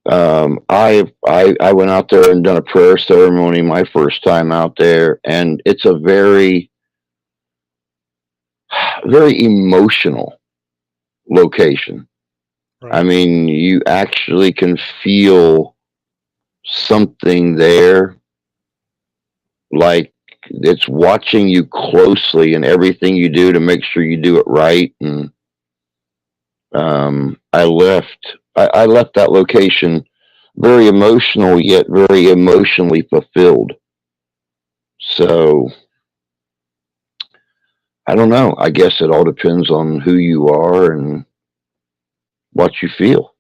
I went out there and done a prayer ceremony my first time out there, and it's a very very emotional location. Right. I mean, you actually can feel something there, like it's watching you closely in everything you do to make sure you do it right. And I left that location very emotional, yet very emotionally fulfilled. So I don't know. I guess it all depends on who you are and what you feel.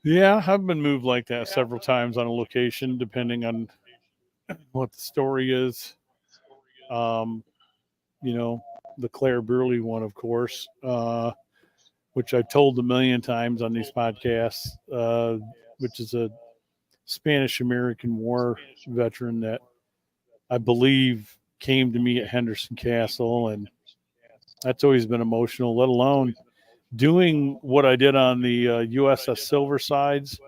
Yeah, I've been moved like that several times on a location, depending on what the story is. Um, you know, the Claire Burley one, of course, which I've told a million times on these podcasts, which is a Spanish American War veteran that I believe came to me at Henderson Castle. And that's always been emotional, let alone doing what I did on the USS Silversides,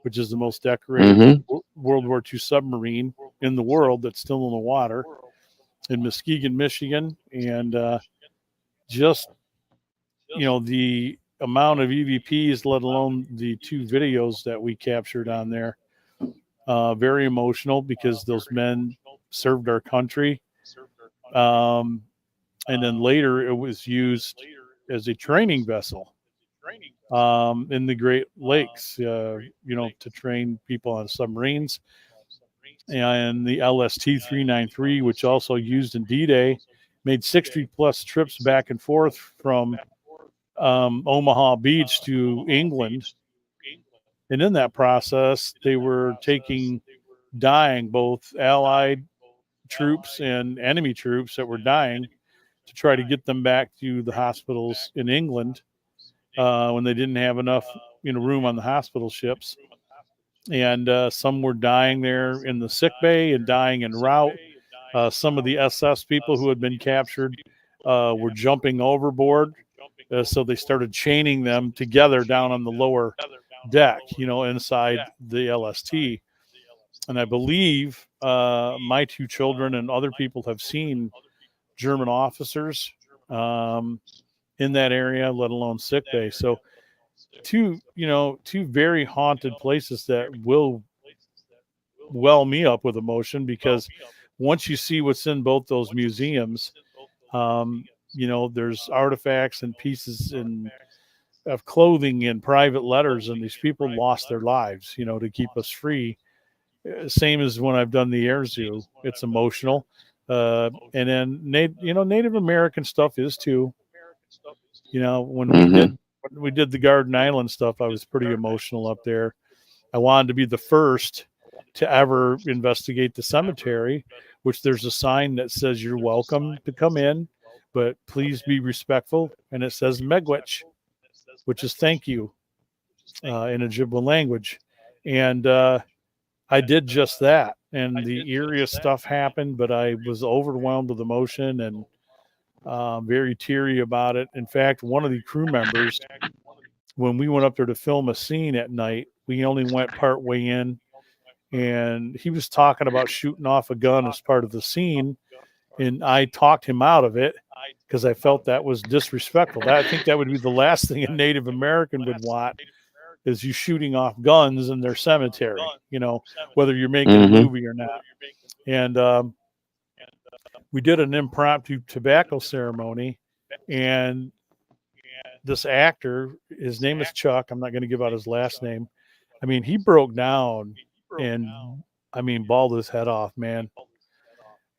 which is the most decorated Mm-hmm. World War II submarine in the world that's still in the water in Muskegon, Michigan. And just, the amount of EVPs, let alone the two videos that we captured on there, very emotional because those men served our country. Um, and then later it was used as a training vessel in the Great Lakes, to train people on submarines. And the LST 393, which also used in D-Day, made 60 plus trips back and forth from Omaha Beach to England. And in that process, they were dying, both Allied troops and enemy troops that were dying, to try to get them back to the hospitals in England when they didn't have enough room on the hospital ships. And some were dying there in the sick bay and dying en route. Some of the SS people who had been captured were jumping overboard. So they started chaining them together down on the lower deck, inside the LST. And I believe my two children and other people have seen German officers in that area, let alone sick bay. So two very haunted places that will well me up with emotion, because once you see what's in both those museums, there's artifacts and pieces of clothing and private letters, and these people lost their lives, to keep us free. Same as when I've done the air zoo, it's emotional. And then Native American stuff is too. When Mm-hmm. we did the Garden Island stuff, I was pretty emotional up there. I wanted to be the first to ever investigate the cemetery, which there's a sign that says you're welcome to come in, but please be respectful. And it says Megwich, which is thank you in Ojibwa language. And I did just that. And the eeriest stuff happened, but I was overwhelmed with emotion and very teary about it. In fact, one of the crew members, when we went up there to film a scene at night, we only went part way in, and he was talking about shooting off a gun as part of the scene, and I talked him out of it because I felt that was disrespectful. I think that would be the last thing a Native American would want, is you shooting off guns in their cemetery, whether you're making a Mm-hmm. movie or not. And we did an impromptu tobacco ceremony, and this actor, his name is Chuck. I'm not going to give out his last name. I mean, he broke down and I mean, balled his head off, man.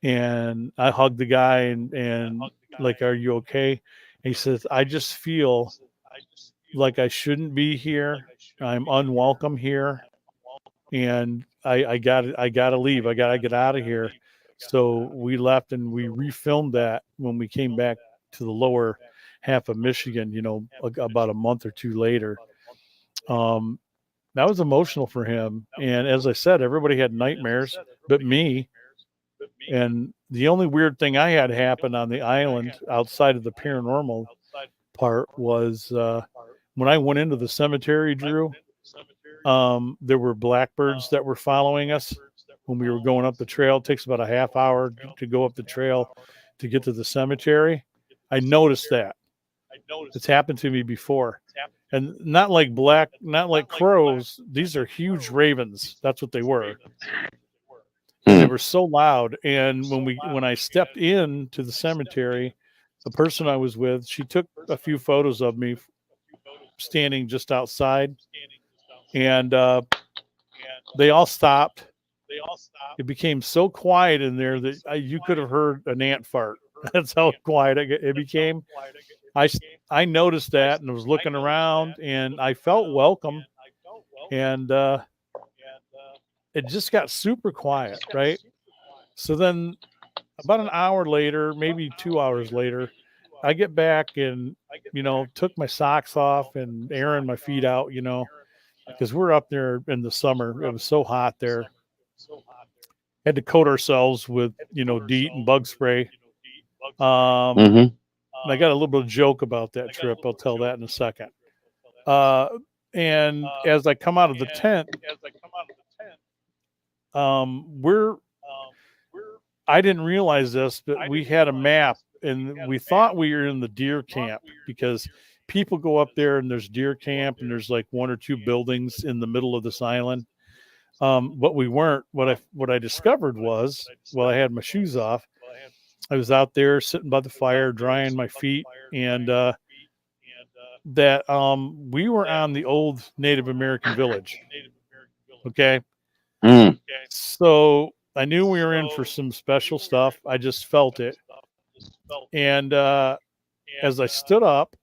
And I hugged the guy and like, are you okay? And he says, I just feel like I shouldn't be here. I'm unwelcome here. And I gotta leave. I gotta get out of here. So we left and we refilmed that when we came back to the lower half of Michigan, you know, about a month or two later. Um, that was emotional for him. And as I said, everybody had nightmares but me. And the only weird thing I had happen on the island outside of the paranormal part was when I went into the cemetery, Drew, there were blackbirds that were following us when we were going up the trail. It takes about a half hour to go up the trail to get to the cemetery. I noticed that. It's happened to me before. And not like crows. These are huge ravens. That's what they were. And they were so loud. And when I stepped in to the cemetery, the person I was with, she took a few photos of me standing just outside. And they all stopped. It became so quiet in there that you could have heard an ant fart. That's how quiet it became. I noticed that and was looking around, and I felt welcome. And it just got super quiet, right? So then about an hour later, maybe 2 hours later, I get back and, you know, took my socks off and airing my feet out, you know, because we're up there in the summer. It was so hot there. Had to coat ourselves with, you know, DEET and bug spray. I got a little bit of joke about that trip. I'll tell that in a second. And as I come out of the tent, I didn't realize this, but we had a map and we thought we were in the deer camp because people go up there and there's deer camp and there's like one or two buildings in the middle of this island. But we weren't. What I discovered was, while I had my shoes off, I was out there sitting by the fire, drying my feet, and that we were on the old Native American village. Okay. So I knew we were in for some special stuff. I just felt it. And as I stood up,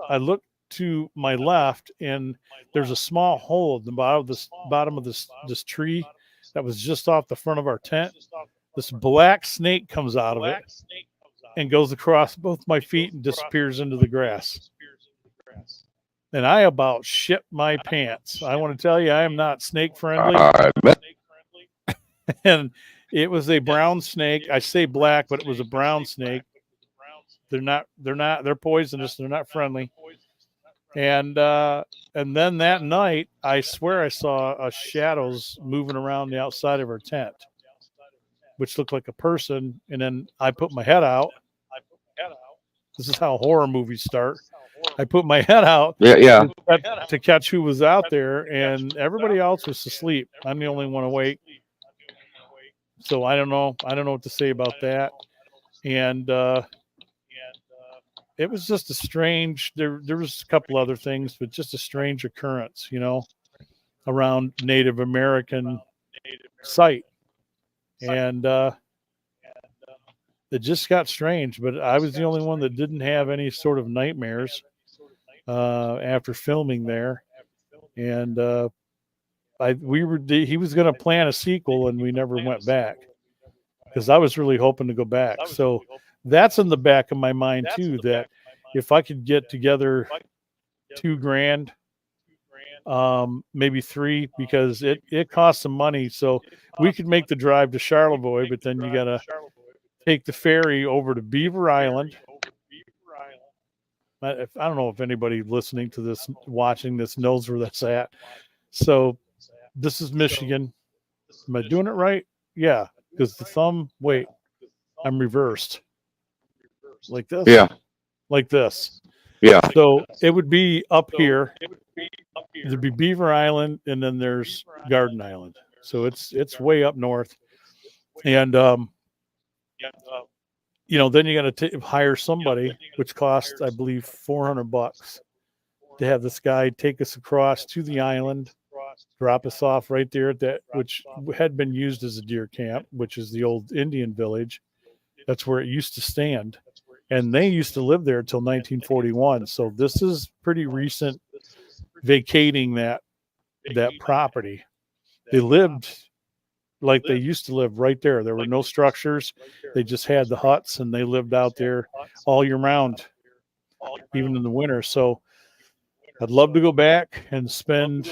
I looked to my left, and there's a small hole at the bottom of this tree that was just off the front of our tent. This black snake comes out of it and goes across both my feet and disappears into the grass. And I about shit my pants. I want to tell you, I am not snake friendly. And it was a brown snake. I say black, but it was a brown snake. They're poisonous. They're not friendly. And then that night, I swear I saw shadows moving around the outside of our tent, which looked like a person. And then I put my head out. This is how horror movies start. I put my head out to catch who was out there, and everybody else was asleep. I'm the only one awake. So I don't know what to say about that. And it was just a strange, there was a couple other things, but just a strange occurrence, you know, around Native American site. And it just got strange, but I was the only one that didn't have any sort of nightmares after filming there. And he was going to plan a sequel, and we never went back because I was really hoping to go back. So that's in the back of my mind too, that if I could get together $2,000, maybe $3,000, because it costs some money. So we could make the drive to Charlevoix, but then you got to take the ferry over to Beaver Island. I don't know if anybody listening to this, watching this, knows where that's at. So this is Michigan. Am I doing it right? Yeah, because the thumb, wait, I'm reversed. Like this? Yeah. Like this. Yeah. So it would be up here. There'd be Beaver Island, and then there's Garden Island. So it's way up north. And then you got to hire somebody, which costs, I believe, $400 to have this guy take us across to the island, drop us off right there at that, which had been used as a deer camp, which is the old Indian village. That's where it used to stand. And they used to live there until 1941. So this is pretty recent vacating that property. They lived like they used to live right there. There were no structures. They just had the huts and they lived out there all year round, even in the winter. So I'd love to go back and spend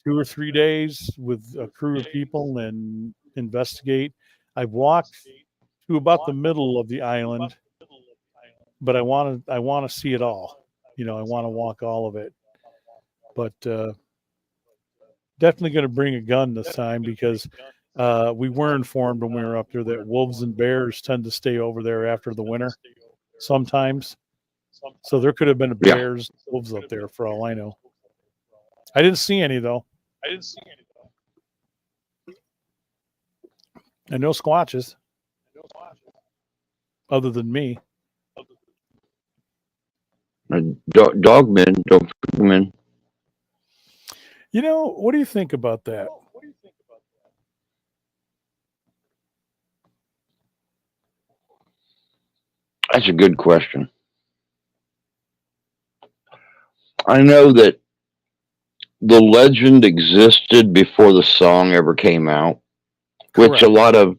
2 or 3 days with a crew of people and investigate. I've walked to about the middle of the island, but I want to see it all. I want to walk all of it. But definitely going to bring a gun this time because we were informed when we were up there that wolves and bears tend to stay over there after the winter sometimes. So there could have been Yeah. bears, wolves up there for all I know. I didn't see any though. And no squatches other than me. Dogmen, dogmen. What do you think about that? That's a good question. I know that the legend existed before the song ever came out, which Correct. a lot of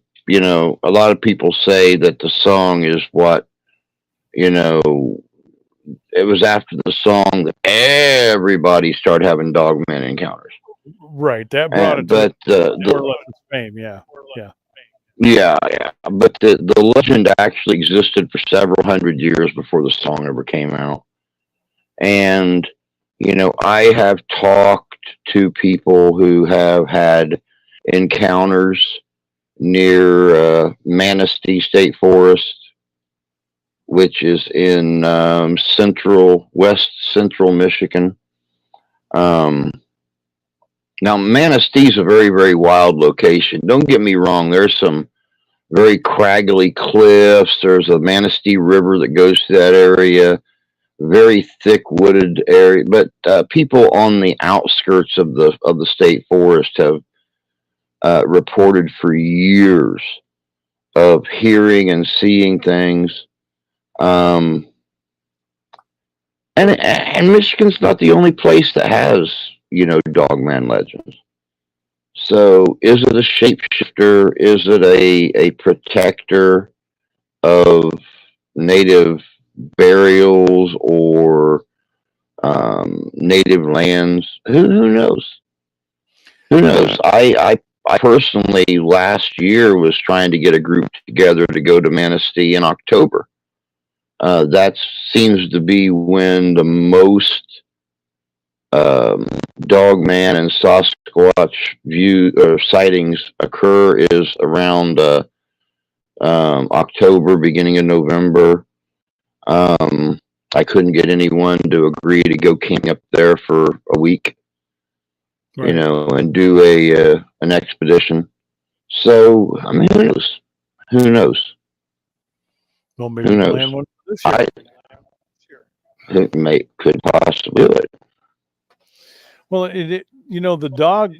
people say that the song is what, it was after the song that everybody started having dogman encounters. Right. That brought it to But more or less fame. Yeah. Yeah. yeah, but the legend actually existed for several hundred years before the song ever came out. And, I have talked to people who have had encounters near Manistee State Forest, which is in west central Michigan. Now, Manistee is a very, very wild location. Don't get me wrong. There's some very craggly cliffs. There's a Manistee River that goes to that area. Very thick wooded area. But people on the outskirts of the state forest have reported for years of hearing and seeing things. And Michigan's not the only place that has, dogman legends. So is it a shapeshifter? Is it a protector of native burials or native lands? Who knows? Who knows? I personally last year was trying to get a group together to go to Manistee in October. That seems to be when the most dogman and Sasquatch sightings occur is around October, beginning of November. I couldn't get anyone to agree to go camping up there for a week, Right. and do an expedition. So, I mean, who knows? Who knows? Well, maybe Who knows? plan one for this year. Could possibly do it. Well, the dog.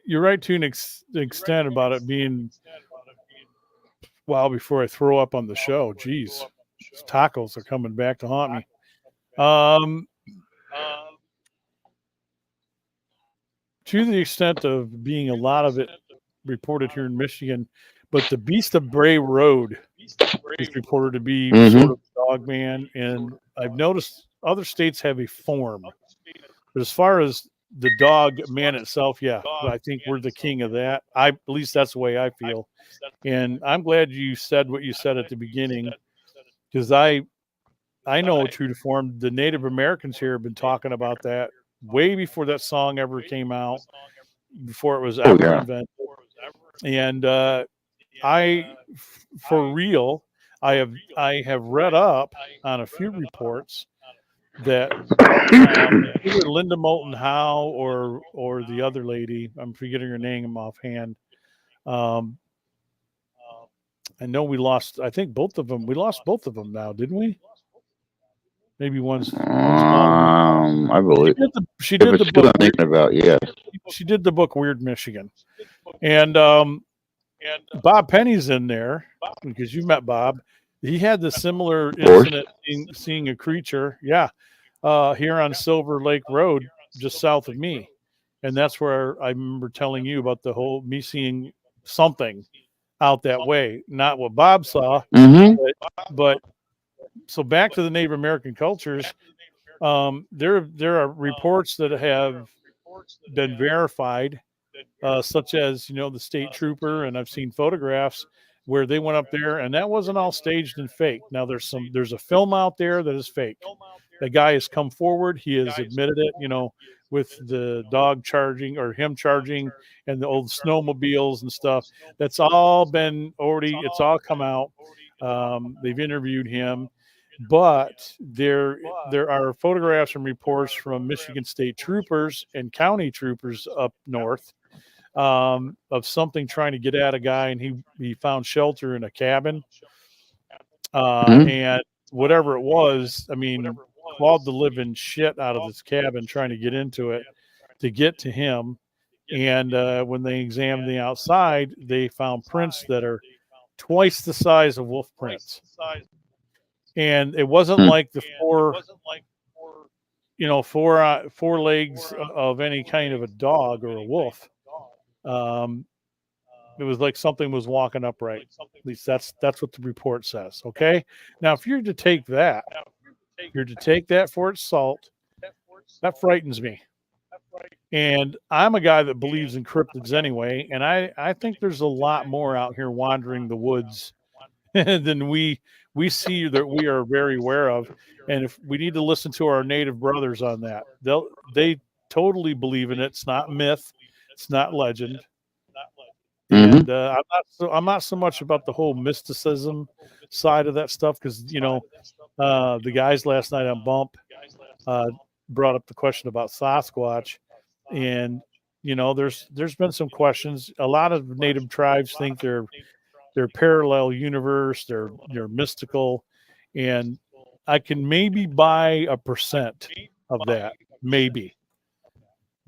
You're right to an extent about it being. Wow! Before I throw up on the show, geez, these tacos are coming back to haunt me. To the extent of being a lot of it reported here in Michigan, but the Beast of Bray Road is reported to be sort of dogman, and I've noticed other states have a form. But as far as the dog man itself, yeah, I think we're the king of that. At least that's the way I feel. And I'm glad you said what you said at the beginning, because I know true to form, the Native Americans here have been talking about that way before that song ever came out, before it was ever invented. And for real, I have read up on a few reports that either Linda Moulton Howe or the other lady, I'm forgetting her name offhand, I know we lost. I think both of them. We lost both of them now, didn't we? Maybe one's gone. I believe She if did the it's who book I'm Weird. thinking about, yes, She did the book Weird Michigan, and Bob Penny's in there because you met Bob. He had the similar of course. incident seeing a creature. Yeah, here on Silver Lake Road, just south of me, and that's where I remember telling you about the whole me seeing something out that way. Not what Bob saw, Mm-hmm. but so back to the Native American cultures. There are reports that have been verified, such as the state trooper, and I've seen photographs where they went up there, and that wasn't all staged and fake. Now there's a film out there that is fake. The guy has come forward, he has admitted it, with the dog charging or him charging and the old snowmobiles and stuff. That's all been already. It's all come out. They've interviewed him, but there are photographs and reports from Michigan State troopers and county troopers up north, of something trying to get at a guy, and he found shelter in a cabin, Mm-hmm. and whatever it was, I mean, clawed the living shit out of this cabin trying to get into it to get to him. And when they examined the outside, they found prints that are twice the size of wolf prints. And it wasn't like the four legs of any kind of a dog or a wolf. It was like something was walking upright. At least that's what the report says. Okay. Now, if you're to take that for its salt, that frightens me. And I'm a guy that believes in cryptids anyway, and I think there's a lot more out here wandering the woods than we see that we are very aware of. And if we need to listen to our native brothers on that, they totally believe in it. It's not myth, it's not legend. Mm-hmm. And I'm not so much about the whole mysticism side of that stuff, because the guys last night on Bump brought up the question about Sasquatch, and there's been some questions. A lot of native tribes think they're parallel universe, they're mystical, and I can maybe buy a percent of that, maybe.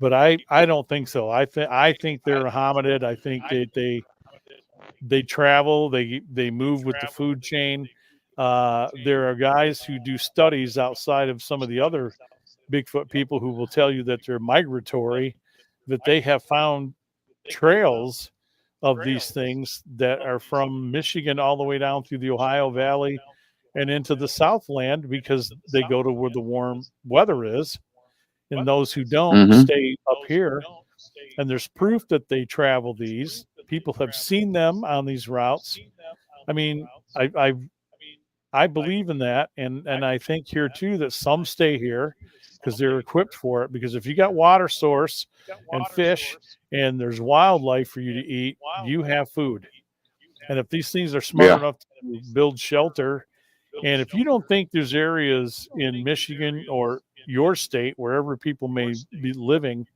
But I don't think so. I think they're a hominid. I think they travel, they move with the food chain. There are guys who do studies outside of some of the other Bigfoot people who will tell you that they're migratory, that they have found trails of these things that are from Michigan all the way down through the Ohio Valley and into the Southland, because they go to where the warm weather is. And those who don't Mm-hmm. stay up here. And there's proof that they travel these. People have seen them on these routes. I mean, I believe in that, and I think here too that some stay here because they're equipped for it. Because if you got water source and fish and there's wildlife for you to eat, you have food. And if these things are smart enough to build shelter, and if you don't think there's areas in Michigan or your state, wherever people may be living,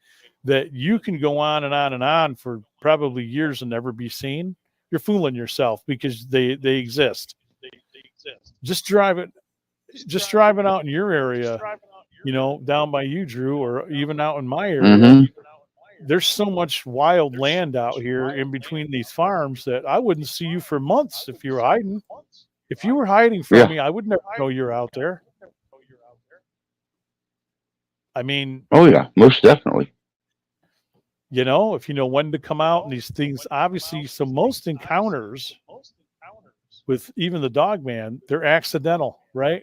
that you can go on and on and on for probably years and never be seen, you're fooling yourself, because they exist. Just driving out in your area, down by you, Drew, or even out in my area. Mm-hmm. There's so much wild land out here in between these farms that I wouldn't see you for months if you were hiding. If you were hiding from me, I would never know you're out there. I mean, oh yeah, most definitely. If you know when to come out and these things, obviously, so most encounters with even the dog man, they're accidental, right?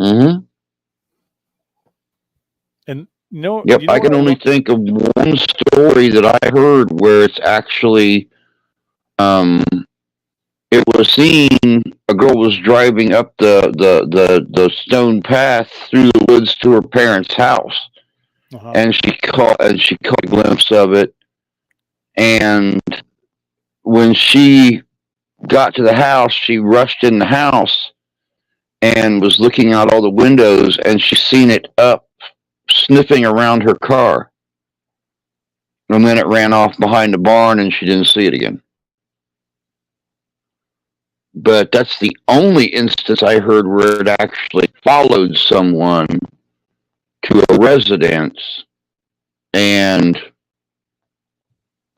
Mm-hmm. And yep, I can only think of one story that I heard where it's actually, it was seen. A girl was driving up the stone path through the woods to her parents' house, and she caught a glimpse of it. And when she got to the house, she rushed in the house and was looking out all the windows, and she seen it up sniffing around her car. And then it ran off behind the barn, and she didn't see it again. but that's the only instance I heard where it actually followed someone to a residence and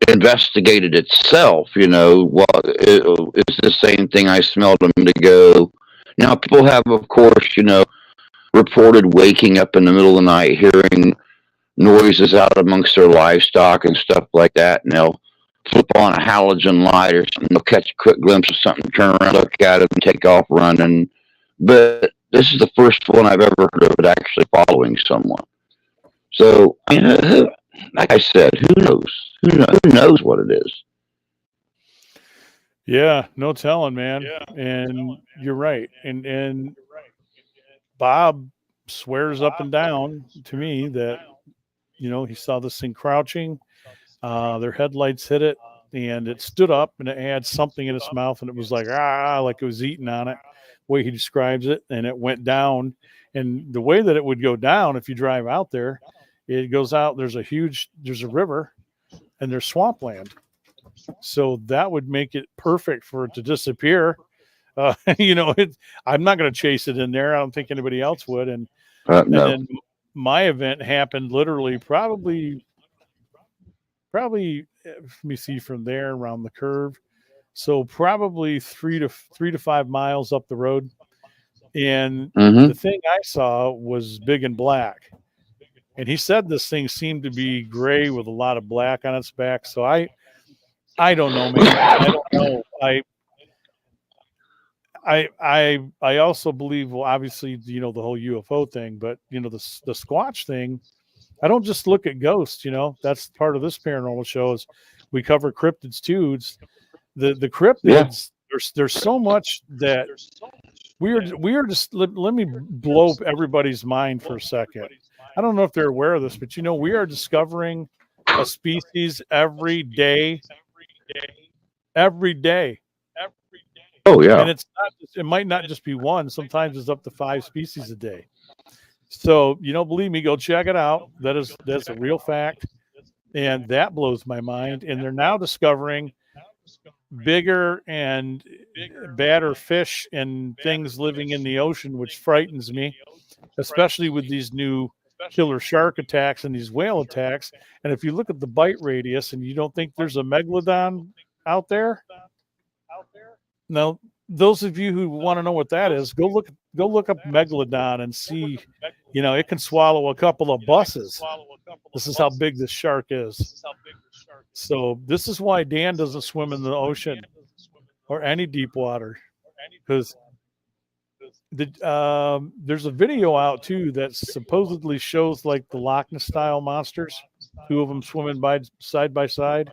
investigated itself. Is the same thing I smelled a minute ago. Now, people have, of course, reported waking up in the middle of the night hearing noises out amongst their livestock and stuff like that, and they'll flip on a halogen light or something. They'll catch a quick glimpse of something, turn around, look at it, and take off running. But this is the first one I've ever heard of it actually following someone. So, like I said, who knows? Who knows what it is? Yeah, no telling, man. And you're right. And Bob swears up and down to me that he saw this thing crouching. Their headlights hit it, and it stood up, and it had something in its mouth, and it was like like it was eating on it. The way he describes it, and it went down. And the way that it would go down, if you drive out there, it goes out. There's a river, and there's swampland. So that would make it perfect for it to disappear. I'm not going to chase it in there. I don't think anybody else would. And No. and then my event happened literally probably let me see, from there around the curve. So probably 3 to 5 miles up the road. And the thing I saw was big and black. And he said this thing seemed to be gray with a lot of black on its back. So I don't know, man. I don't know. I also believe, well, obviously, the whole UFO thing, but the Squatch thing, I don't just look at ghosts, that's part of this paranormal show is we cover cryptids too. It's the cryptids. Yeah. There's so much that we are just, let me blow everybody's mind for a second. I don't know if they're aware of this, but we are discovering a species every day. Oh yeah. And it might not just be one. Sometimes it's up to 5 species a day. So, believe me, go check it out. That's a real fact. And that blows my mind. And they're now discovering bigger and badder fish and things living in the ocean, which frightens me, especially with these new killer shark attacks and these whale attacks. And if you look at the bite radius and you don't think there's a megalodon out there, now those of you who want to know what that is, go look up megalodon and see, it can swallow a couple of buses. This is how big this shark is. So this is why Dan doesn't swim in the ocean or any deep water, because there's a video out too that supposedly shows like the Loch Ness style monsters, 2 of them swimming side by side.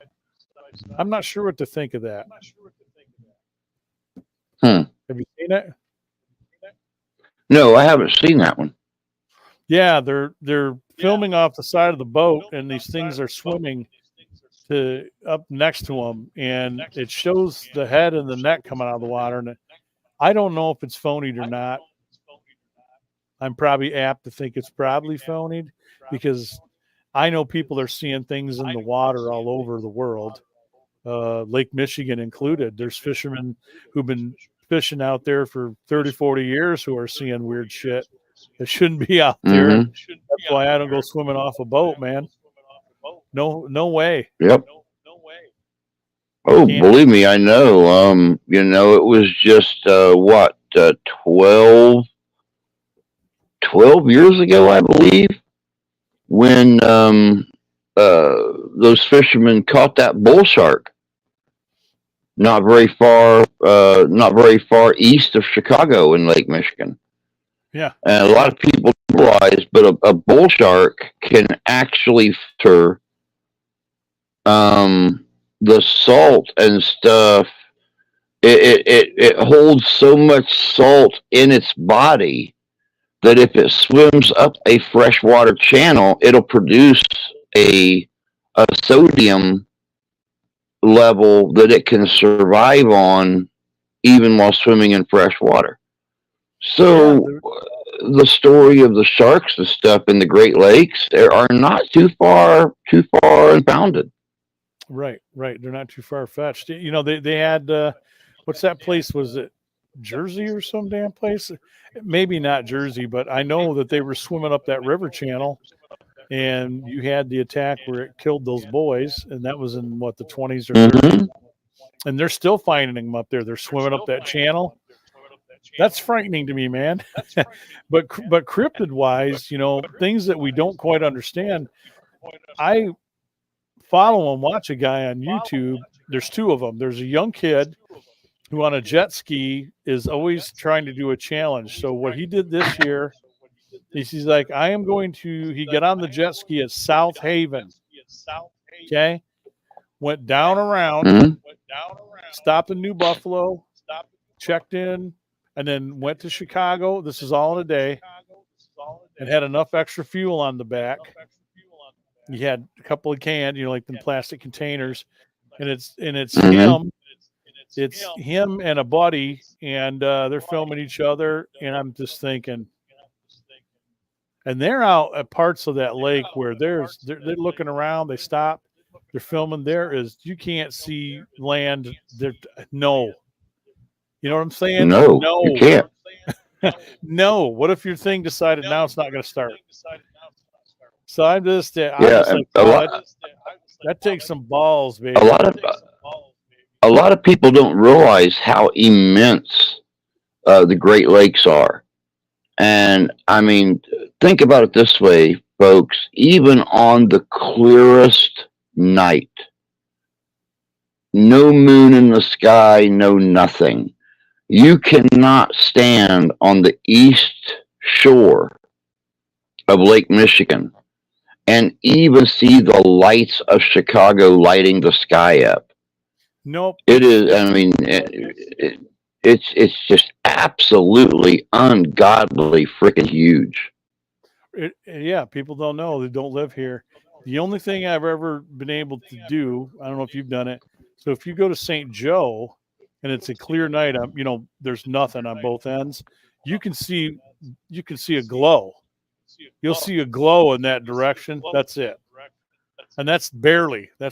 I'm not sure what to think of that. Have you seen it? No, I haven't seen that one. Yeah, they're filming off the side of the boat, and these things are swimming up next to them, and it shows the head and the neck coming out of the water. And I don't know if it's phonied or not. I'm probably apt to think it's probably phonied, because I know people are seeing things in the water all over the world, Lake Michigan included. There's fishermen who've been fishing out there for 30, 40 years who are seeing weird shit that shouldn't be out there. That's why I don't go swimming off a boat, man. No way. Yep. Oh, believe me, I know. It was just 12 years ago, I believe, when those fishermen caught that bull shark not very far east of Chicago in Lake Michigan. Yeah. And a lot of people don't realize, but a bull shark can actually filter the salt and stuff. It holds so much salt in its body that if it swims up a freshwater channel, it'll produce a sodium level that it can survive on even while swimming in fresh water. So the story of the sharks and stuff in the Great Lakes are not too far unfounded. Right. They're not too far fetched. They had what's that place? Was it Jersey or some damn place? Maybe not Jersey, but I know that they were swimming up that river channel, and you had the attack where it killed those boys, and that was in what, the 20s or 30s, Mm-hmm. and they're still finding them up there. They're swimming up that channel. That's frightening to me, man. but cryptid wise, things that we don't quite understand. I follow and watch a guy on YouTube. There's two of them. There's a young kid who on a jet ski is always trying to do a challenge. So what he did this year is he's like, he got on the jet ski at South Haven. Okay. Went down around, Mm-hmm. stopped in New Buffalo, checked in, and then went to Chicago. This is all in a day, and had enough extra fuel on the back. He had a couple of cans, like the plastic containers, and it's Mm-hmm. him and a buddy, and they're filming each other, and I'm just thinking, and they're out at parts of that lake where they're looking around. They stop, they're filming. You can't see land. No, you know what I'm saying? No, you can't. No. What if your thing decided now it's not going to start? So I'm just Yeah, like, that takes some balls, baby. a lot of people don't realize how immense the Great Lakes are. And I mean, think about it this way, folks. Even on the clearest night, no moon in the sky, no nothing, you cannot stand on the east shore of Lake Michigan and even see the lights of Chicago lighting the sky up. Nope. It is. I mean, it's just absolutely ungodly freaking huge. Yeah, people don't know. They don't live here. The only thing I've ever been able to do, I don't know if you've done it. So if you go to St. Joe and it's a clear night, there's nothing on both ends. You can see a glow. You'll see a glow in that direction. That's it. And that's barely on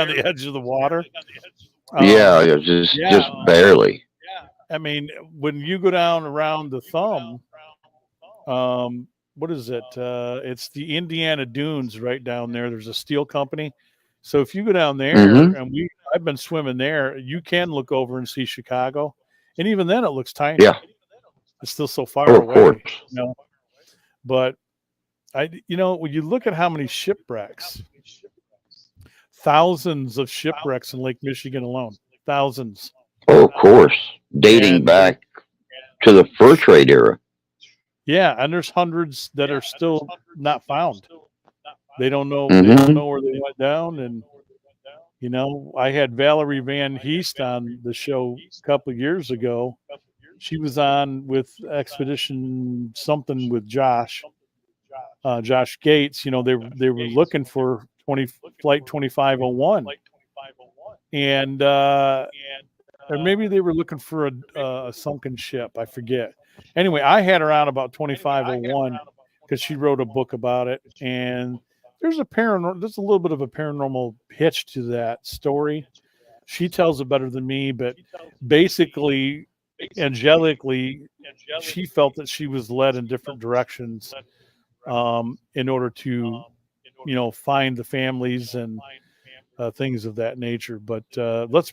the edge of the water. Yeah, just barely. I mean, when you go down around the thumb, what is it? It's the Indiana Dunes right down there. There's a steel company. So if you go down there, Mm-hmm. and I've been swimming there, you can look over and see Chicago. And even then it looks tiny. Yeah. It's still so far Of away. course. But when you look at how many shipwrecks, thousands of shipwrecks in Lake Michigan alone, thousands. Oh, of course. Dating back to the fur trade era. Yeah, and there's hundreds that are still not found. They don't know. Mm-hmm. They don't know where they went down. And I had Valerie Van Heest on the show a couple of years ago. She was on with Expedition something with Josh Gates. They were looking for Flight 2501, and or maybe they were looking for a sunken ship. I forget. Anyway, I had her on about 2501 because she wrote a book about it, and there's a little bit of a paranormal hitch to that story. She tells it better than me, but basically, angelically, she felt that she was led in different directions in order to, find the families and things of that nature. But let's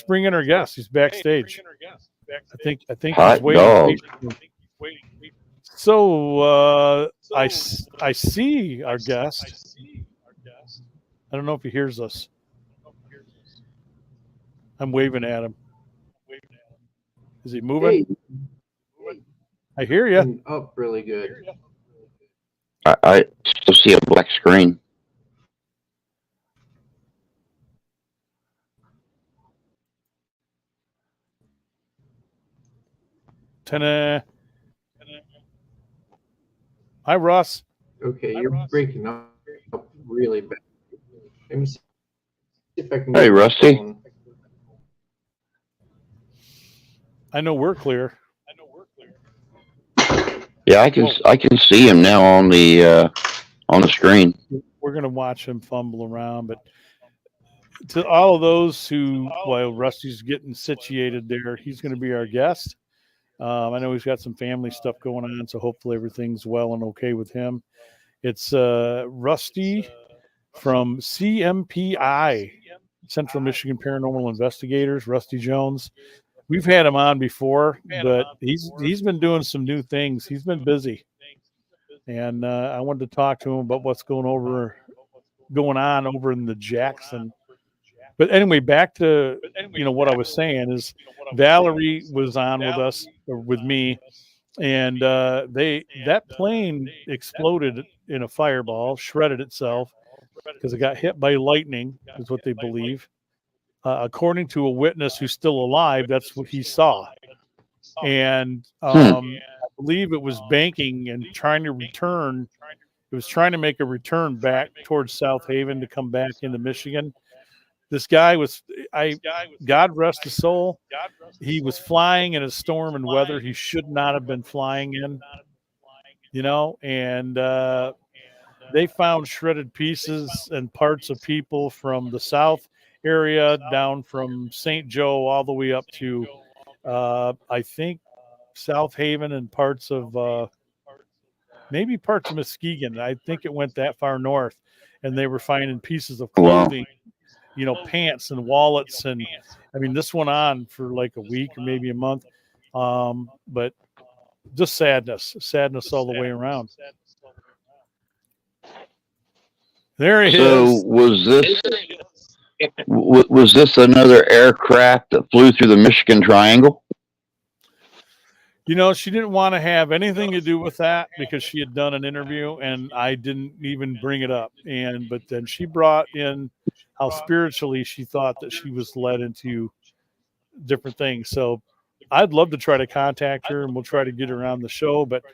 bring in our guest. He's backstage. I think Hot he's waiting. dog. So I see our guest. I don't know if he hears us. I'm waving at him. Is he moving? Hey, I hear you. up really good. I still see a black screen. Ta-da. Hi, Russ. Okay, you're breaking up really bad. Let me see if I can. Hey, get my Rusty. phone. I know we're clear. Yeah, I can see him now on the screen. We're gonna watch him fumble around, but to all of those who, while Rusty's getting situated there, he's going to be our guest. I know he's got some family stuff going on, so hopefully everything's well and okay with him. It's Rusty from CMPI, Central Michigan Paranormal Investigators, Rusty Jones. We've had him on before, but he's been doing some new things. He's been busy, and I wanted to talk to him about what's going on over in the Jackson. But anyway, back to what I was saying is Valerie was on with us or with me, and that plane exploded in a fireball, shredded itself because it got hit by lightning, is what they believe. According to a witness who's still alive, that's what he saw. And I believe it was banking and trying to return. It was trying to make a return back towards South Haven to come back into Michigan. This guy God rest his soul. He was flying in a storm and weather he should not have been flying in, and they found shredded pieces and parts of people from the South area down from St. Joe all the way up to, I think, South Haven and parts of maybe parts of Muskegon. I think it went that far north, and they were finding pieces of clothing, pants and wallets. And I mean, this went on for like a week or maybe a month. But just sadness all the way around. There he is. So was this another aircraft that flew through the Michigan Triangle? She didn't want to have anything to do with that because she had done an interview and I didn't even bring it up. But then she brought in how spiritually she thought that she was led into different things. So I'd love to try to contact her and we'll try to get her on the show. But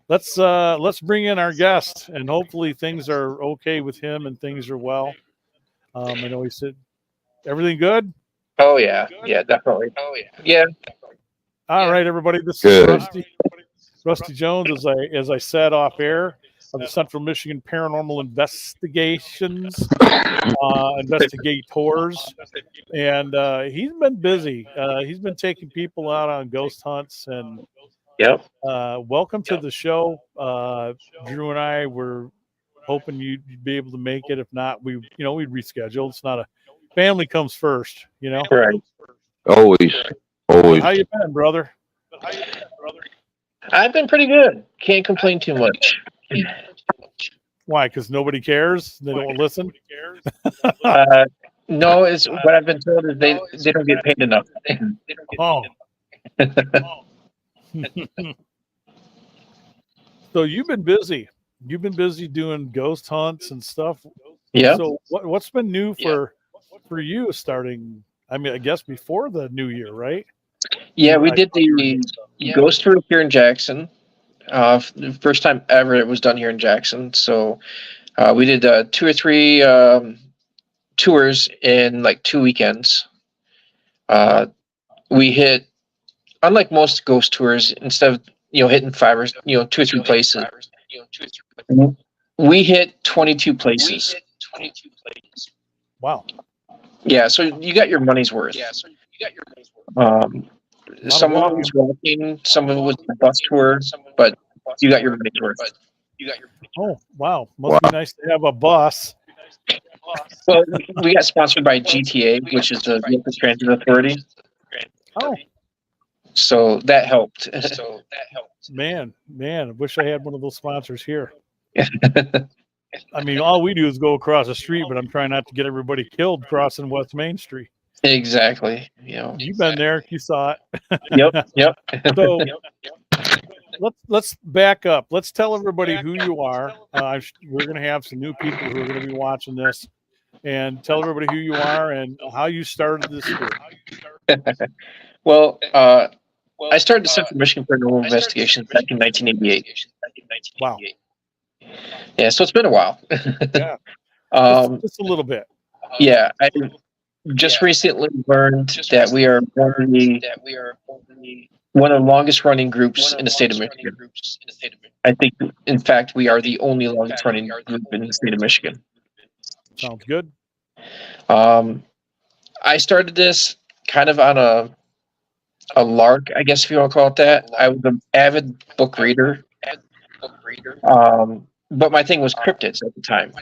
let's bring in our guest and hopefully things are okay with him and things are well. I know he said everything good. Oh yeah, definitely. Yeah. All right, everybody. This is Rusty Jones, as I said off air, of the Central Michigan Paranormal Investigations, Investigators, and he's been busy. He's been taking people out on ghost hunts, and welcome to the show. Drew and I were hoping you'd be able to make it. If not, we'd reschedule. It's not family comes first, Right. Always. How you been, brother? I've been pretty good. Can't complain too much. Why? Because nobody cares. They don't listen. No, it's what I've been told is they don't get paid enough. Oh. So you've been busy. You've been busy doing ghost hunts and stuff. Yeah. So what's been new for you starting? I mean, I guess before the new year, right? Yeah, we did the ghost tour here in Jackson. The first time ever it was done here in Jackson. So we did 2 or 3 tours in like 2 weekends. We hit, unlike most ghost tours, instead of hitting 5 or 2 or 3 places, we hit 22 places. Wow. Yeah, so you got your money's worth. Some of it was walking, some of it was a bus tour, but you got your money's worth. Oh, wow. Must be nice to have a bus. Well, we got sponsored by GTA, which is the local transit authority. Oh. So that helped. Man, I wish I had one of those sponsors here. I mean, all we do is go across the street, but I'm trying not to get everybody killed crossing West Main Street. Exactly. You've been there. You saw it. Yep. So let's back up. Let's tell everybody who you are. We're going to have some new people who are going to be watching this, and tell everybody who you are and how you started this group. Well, I started the Central Michigan Paranormal Investigations back in 1988. Wow. Yeah, so it's been a while. Yeah. Just a little bit. Yeah, I just recently learned that we are one of the longest running groups in the state of Michigan. I think, in fact, we are the only longest running group in the state of Michigan. Sounds good. I started this kind of on a lark, I guess if you want to call it that. I was an avid book reader, but my thing was cryptids at the time,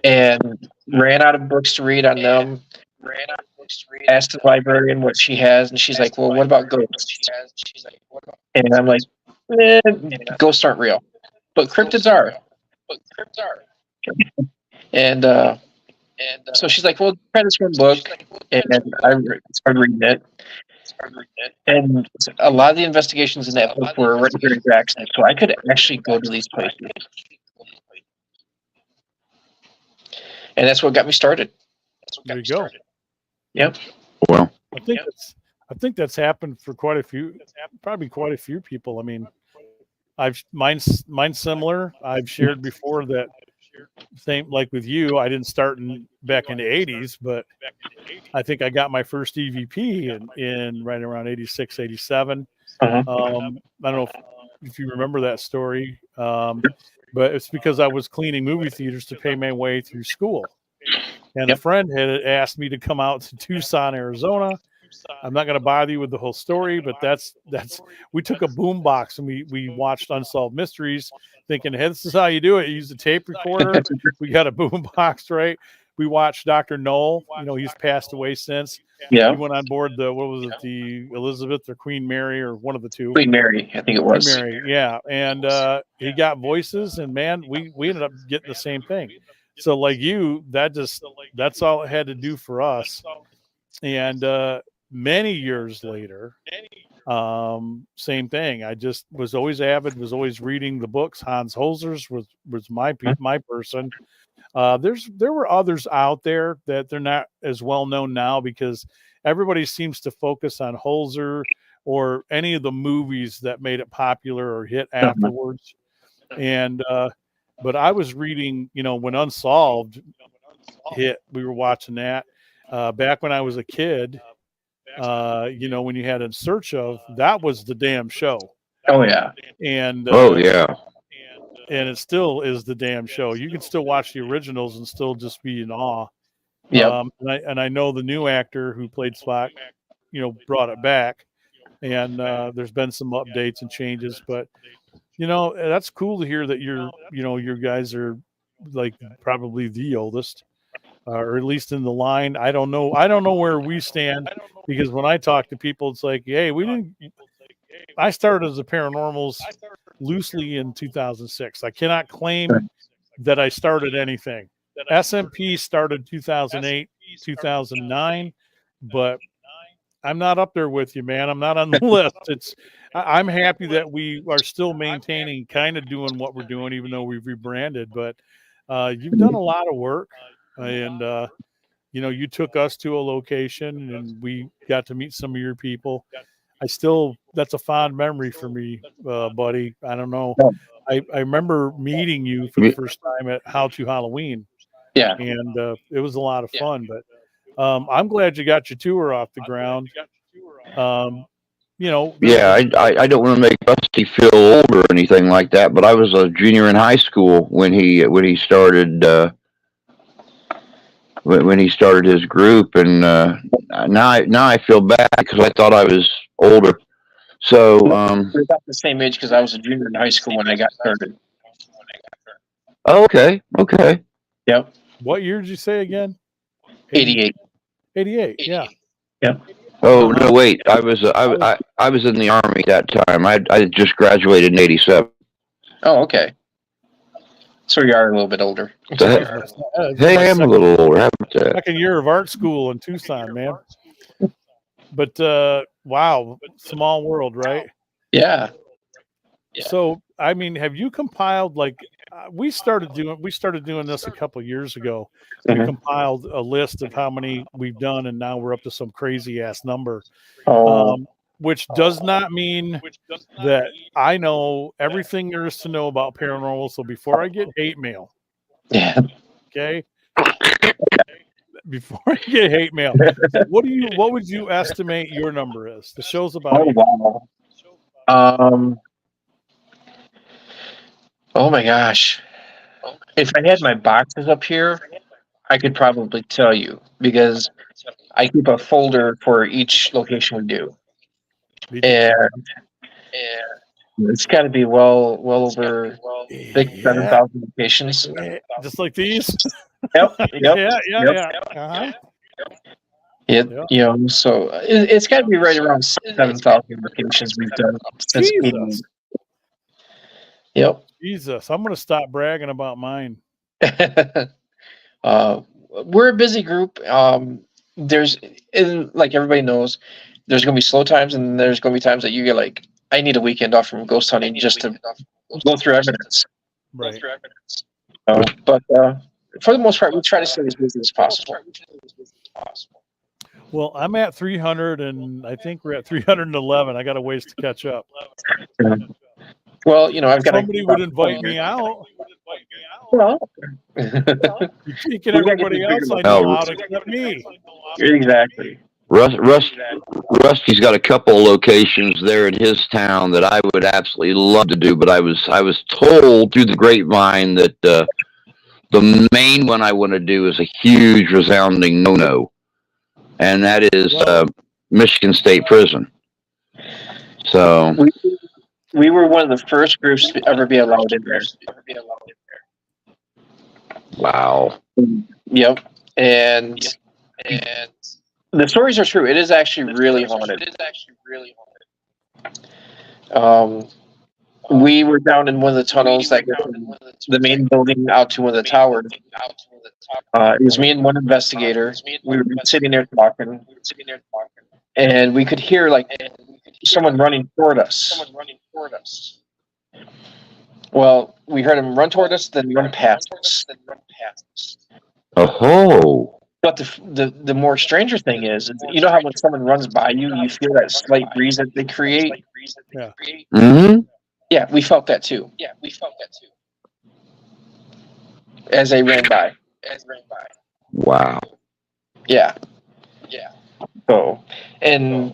and ran out of books to read on them. Asked the librarian what she has, and she's like, "Well, what about ghosts?" And I'm like, "Ghosts aren't real, but cryptids are." And so she's like, "Well, try this one book," and I started reading it. And a lot of the investigations in that book were right here in Jackson, so I could actually go to these places, and that's what got me started. There you go. Yep. Well, I think that's happened for quite a few people. I mean, mine's similar. I've shared before that same like with you. I didn't start back in the 80s, but I think I got my first EVP in right around 86, 87. Uh-huh. I don't know if you remember that story, but it's because I was cleaning movie theaters to pay my way through school. And a friend had asked me to come out to Tucson, Arizona. I'm not going to bother you with the whole story, but that's we took a boom box and we watched Unsolved Mysteries, thinking, hey, this is how you do it. You use a tape recorder. We got a boom box, right? We watched Dr. Knoll. You know, he's passed away since. Yeah. He went on board the Elizabeth or Queen Mary or one of the two. Queen Mary, I think it was. Queen Mary, yeah. And he got voices, and man, we ended up getting the same thing. So like you, that's all it had to do for us. And many years later, same thing. I just was always avid, was always reading the books. Hans Holzer's was my person. There were others out there that they're not as well known now because everybody seems to focus on Holzer or any of the movies that made it popular or hit afterwards. And but I was reading, you know, when Unsolved hit, we were watching that back when I was a kid. You know, when you had In Search Of, that was the damn show. Oh yeah. And and it still is the damn show. You can still watch the originals and still just be in awe. Yeah. And I know the new actor who played Spock, you know, brought it back. And there's been some updates and changes, but you know, that's cool to hear that your guys are like probably the oldest, or at least in the line. I don't know where we stand because when I talk to people, it's like, hey, I started as a paranormals loosely in 2006. I cannot claim that I started anything. SMP started 2008, 2009, but I'm not up there with you, man. I'm not on the list. I'm happy that we are still maintaining, kind of doing what we're doing, even though we've rebranded. But you've done a lot of work, and you know, you took us to a location, and we got to meet some of your people. That's a fond memory for me, buddy. I don't know. I remember meeting you for the first time at How to Halloween. Yeah. And it was a lot of fun, but I'm glad you got your tour off the ground. You know, yeah, I don't want to make Rusty feel old or anything like that, but I was a junior in high school when he started when he started his group, and now I feel bad because I thought I was older. So we're about the same age because I was a junior in high school when I got started. Okay. Yep. What year did you say again? 88. 88. Yeah. Yep. Oh no! Wait, I was in the Army that time. I just graduated in '87. Oh, okay. So you are a little bit older. Hey, I am a little older. How about that? Second year of art school in Tucson, man. But wow, small world, right? Yeah. So, I mean, have you compiled like we started doing this a couple of years ago. We compiled a list of how many we've done, and now we're up to some crazy ass number. Which does not mean that I know everything there is to know about paranormal. So before I get hate mail, okay, before I get hate mail, what would you estimate your number is? The show's about. Wow. Oh my gosh! If I had my boxes up here, I could probably tell you because I keep a folder for each location we do, and it's got to be well over Yeah, 7,000 locations. yeah, just like these. Yep, yep, Yeah, yeah, yep. yeah. Uh-huh. It, Yeah. so it's got to be right around 7,000 locations we've done since Jesus. 80. Yep. Jesus. I'm gonna stop bragging about mine. We're a busy group. There's, and like everybody knows, there's going to be slow times, and there's going to be times that you get like, I need a weekend off from ghost hunting just to go through evidence. Right. But for the most part, we try to stay as busy as possible. Well, I'm at 300, and I think we're at 311. I got a ways to catch up. Well, I've got Somebody would invite me out. Well, You're taking everybody else I know out except me. Exactly. Rusty's got a couple locations there in his town that I would absolutely love to do, but I was told through the grapevine that the main one I want to do is a huge resounding no-no, and that is Michigan State Prison. So we were one of the first groups to ever be allowed in there. wow. Yep, and the stories are true. It is actually really haunted. We were down in one of the tunnels that go from the main building out to one of the towers. It was me and one investigator. We were sitting there talking, and we could hear like someone running toward us. Well, we heard him run toward us, then run past us. Oh. But the more stranger thing is, how when someone runs by you, you feel that slight breeze that they create. Yeah. Mm-hmm. Yeah, we felt that too. As they ran by. Wow. Yeah. So, and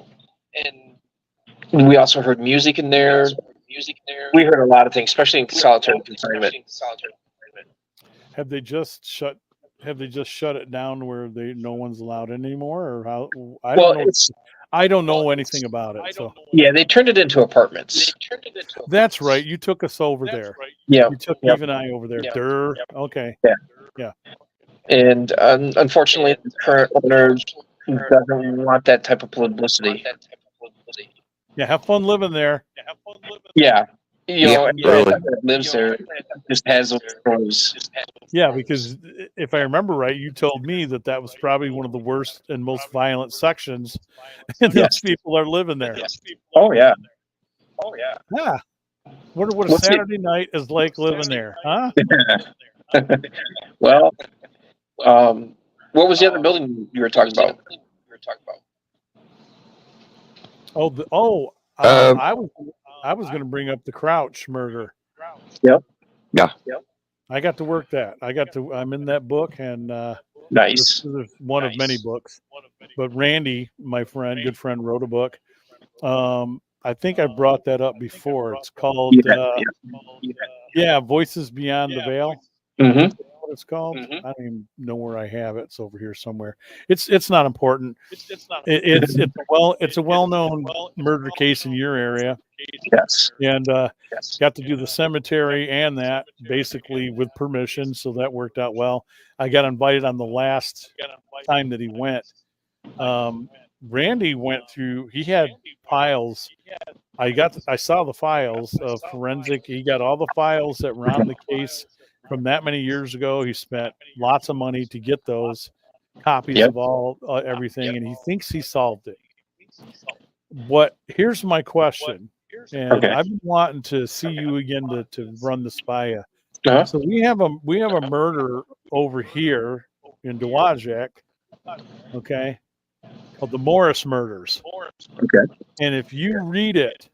we also heard music in there. We heard a lot of things, especially in solitary confinement. Have they just shut it down where no one's allowed in anymore, or how? I don't know anything about it. So yeah, they turned it into apartments. That's right. You took us over there. Yeah, you took Eve and I over there. Durr. Okay. Yeah. And unfortunately, the current owner doesn't want that type of publicity. Yeah, have fun living there. Yeah. Everybody really. that lives there just has those stories. Yeah, because if I remember right, you told me that was probably one of the worst and most violent sections, and those people are living there. Oh yeah. Yeah. What a Saturday night is like living there, huh? Well, what was the other building you were talking about? I was going to bring up the Crouch murder. Yep. Yeah. I got to work that. I'm in that book, and nice. This is one of many books. But Randy, my good friend, wrote a book. I think I brought that up before. It's called Voices Beyond the Veil. Mm-hmm. What it's called? I don't even know where I have it. It's over here somewhere. It's not important. It's a well-known murder case in your area. Yes. And got to do the cemetery and that basically with permission, so that worked out well. I got invited on the last time that he went. Randy went through. He had piles. I saw the files of forensic. He got all the files that were on the case from that many years ago. He spent lots of money to get those copies of all everything, and he thinks he solved it. But here's my question, and I've been wanting to see you again to run this by you. So we have a murder over here in Dowagiac, okay, called the Morris Murders. Okay. And if you read it,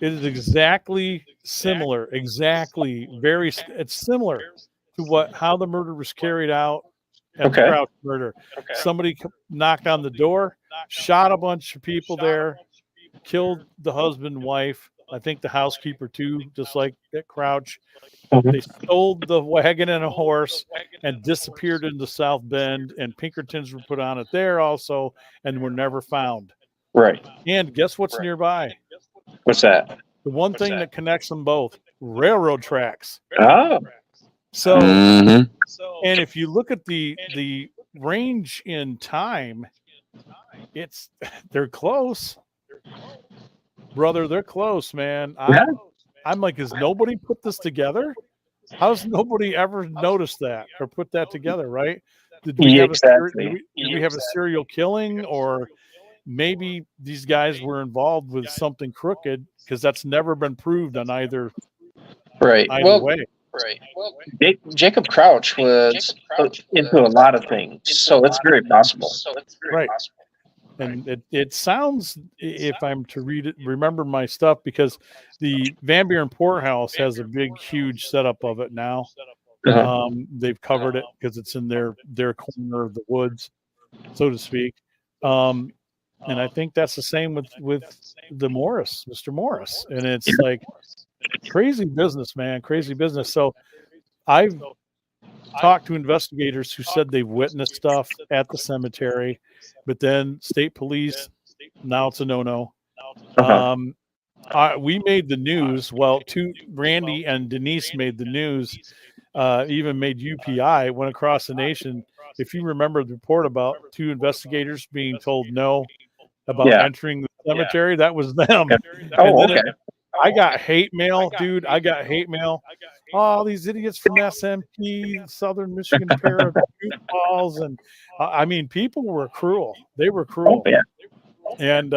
it is exactly similar. It's similar to how the murder was carried out at the Crouch murder. Somebody knocked on the door, shot a bunch of people there, killed the husband and wife, I think the housekeeper too, just like at Crouch. Mhm. They sold the wagon and a horse and disappeared into South Bend, and Pinkertons were put on it there also and were never found. Right. And guess what's nearby? What's that? The one thing that connects them both, railroad tracks. Oh. So, Mhm. and if you look at the range in time, it's they're close, brother. They're close, man. Yeah. I'm like, has nobody put this together? How's nobody ever noticed that or put that together? Right? Did we have Exactly. did we have a serial killing, or maybe these guys were involved with something crooked, because that's never been proved on either Right. Well, way. Jacob Crouch was into a lot of things, so it's very possible. Right. And it sounds, if I'm to remember my stuff, because the Van Buren Poorhouse has a big, huge setup of it now. Uh-huh. They've covered it because it's in their corner of the woods, so to speak. And I think that's the same with the Morris, Mr. Morris. And it's like crazy business, man, crazy business. So I've talked to investigators who said they've witnessed stuff at the cemetery, but then state police, now it's a no-no. Uh-huh. We made the news. Well, Randy and Denise made the news, even made UPI, went across the nation. If you remember the report about 2 investigators being told no about entering the cemetery, that was them. Oh, And then okay. I got hate mail, dude. I got hate mail. Oh, these idiots from SMP, Southern Michigan Para Balls, and I mean, people were cruel. They were cruel. Oh, yeah. And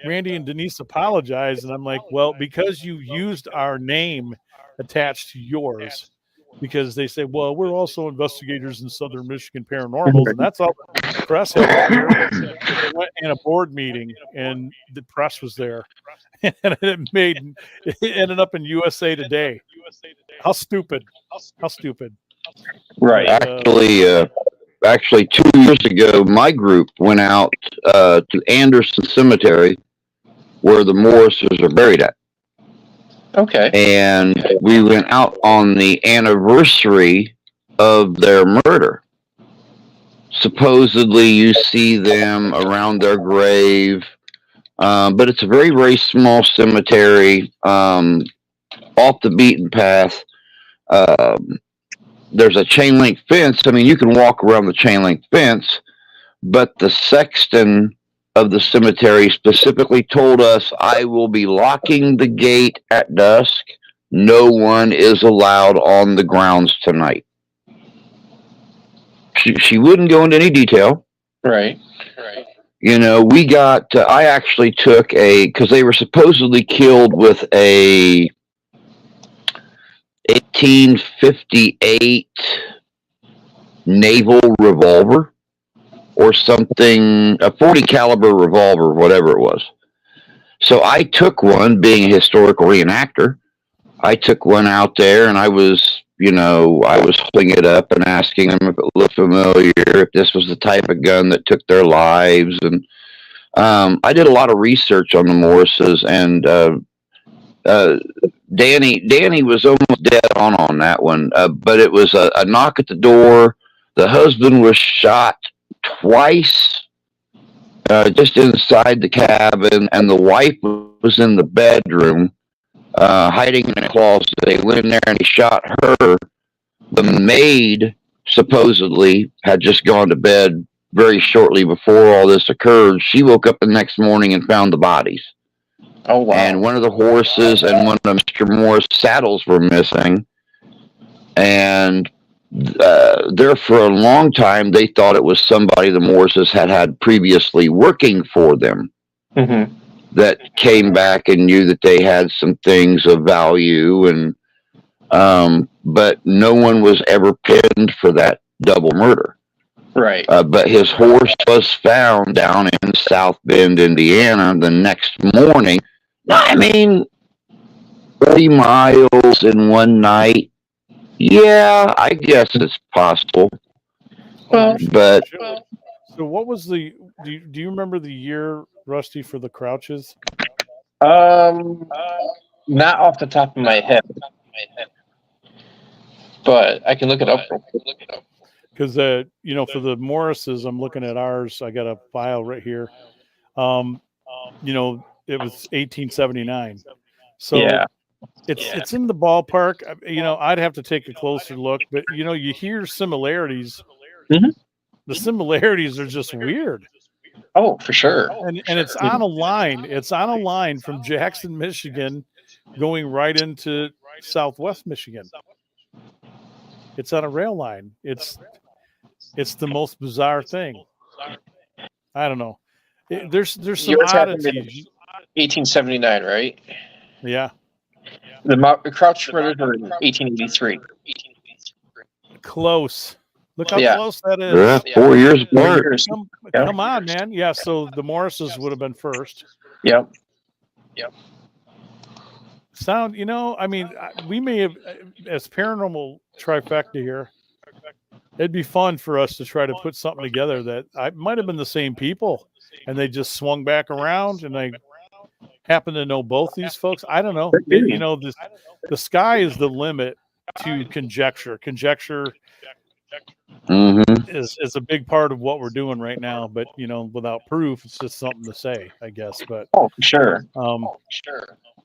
Randy and Denise apologized, and I'm like, well, because you used our name attached to yours, because they say, well, we're also investigators in Southern Michigan Paranormals, and that's all the press had to hear. They went in a board meeting, and the press was there, and it ended up in USA Today. How stupid! How stupid! Right. Actually, 2 years ago, my group went out to Anderson Cemetery, where the Morrises are buried at. Okay. And we went out on the anniversary of their murder. Supposedly, you see them around their grave, but it's a very, very small cemetery, off the beaten path. There's a chain link fence. I mean, you can walk around the chain link fence, but the sexton of the cemetery specifically told us, I will be locking the gate at dusk. No one is allowed on the grounds tonight. She wouldn't go into any detail. Right. You know, I actually took because they were supposedly killed with a 1858 naval revolver or something, a 40 caliber revolver, whatever it was. So I took one, being a historical reenactor. I took one out there, and I was holding it up and asking them if it looked familiar, if this was the type of gun that took their lives. And I did a lot of research on the Morrises, and Danny was almost dead on that one, but it was a knock at the door. The husband was shot twice, just inside the cabin, and the wife was in the bedroom, hiding in a closet. They went in there and he shot her. The maid supposedly had just gone to bed very shortly before all this occurred. She woke up the next morning and found the bodies. Oh, wow. And one of the horses and one of Mr. Moore's saddles were missing. And there for a long time, they thought it was somebody the Morrises had previously working for them, Mm-hmm. that came back and knew that they had some things of value. And but no one was ever pinned for that double murder. Right. But his horse was found down in South Bend, Indiana, the next morning. I mean, 30 miles in one night. Yeah, I guess it's possible. Well, But so what was do you remember the year, Rusty, for the Crouches? Not off the top of my head, but I can look it up. Because for the Morrises, I'm looking at ours. I got a file right here. It was 1879. So Yeah. it's in the ballpark. I'd have to take a closer look, but you hear similarities. Mhm. The similarities are just weird. Oh, for sure. And it's on a line. It's on a line from Jackson, Michigan, going right into Southwest Michigan. It's on a rail line. It's the most bizarre thing. I don't know. There's some Yours happened in oddities. 1879, right? Yeah, The Crouch murders were in 1883. close. Look how Yeah. close that Yeah, is. 4 years 4 apart. years. Come on, man. Yeah, so the Morrises would have been first. Yep. Sound, we may have, as paranormal trifecta here, it'd be fun for us to try to put something together that I might have been the same people and they just swung back around and I happen to know both these folks. I don't know. The sky is the limit to conjecture. Conjecture Mm-hmm. is a big part of what we're doing right now, but without proof, it's just something to say, I guess. But Oh, for sure.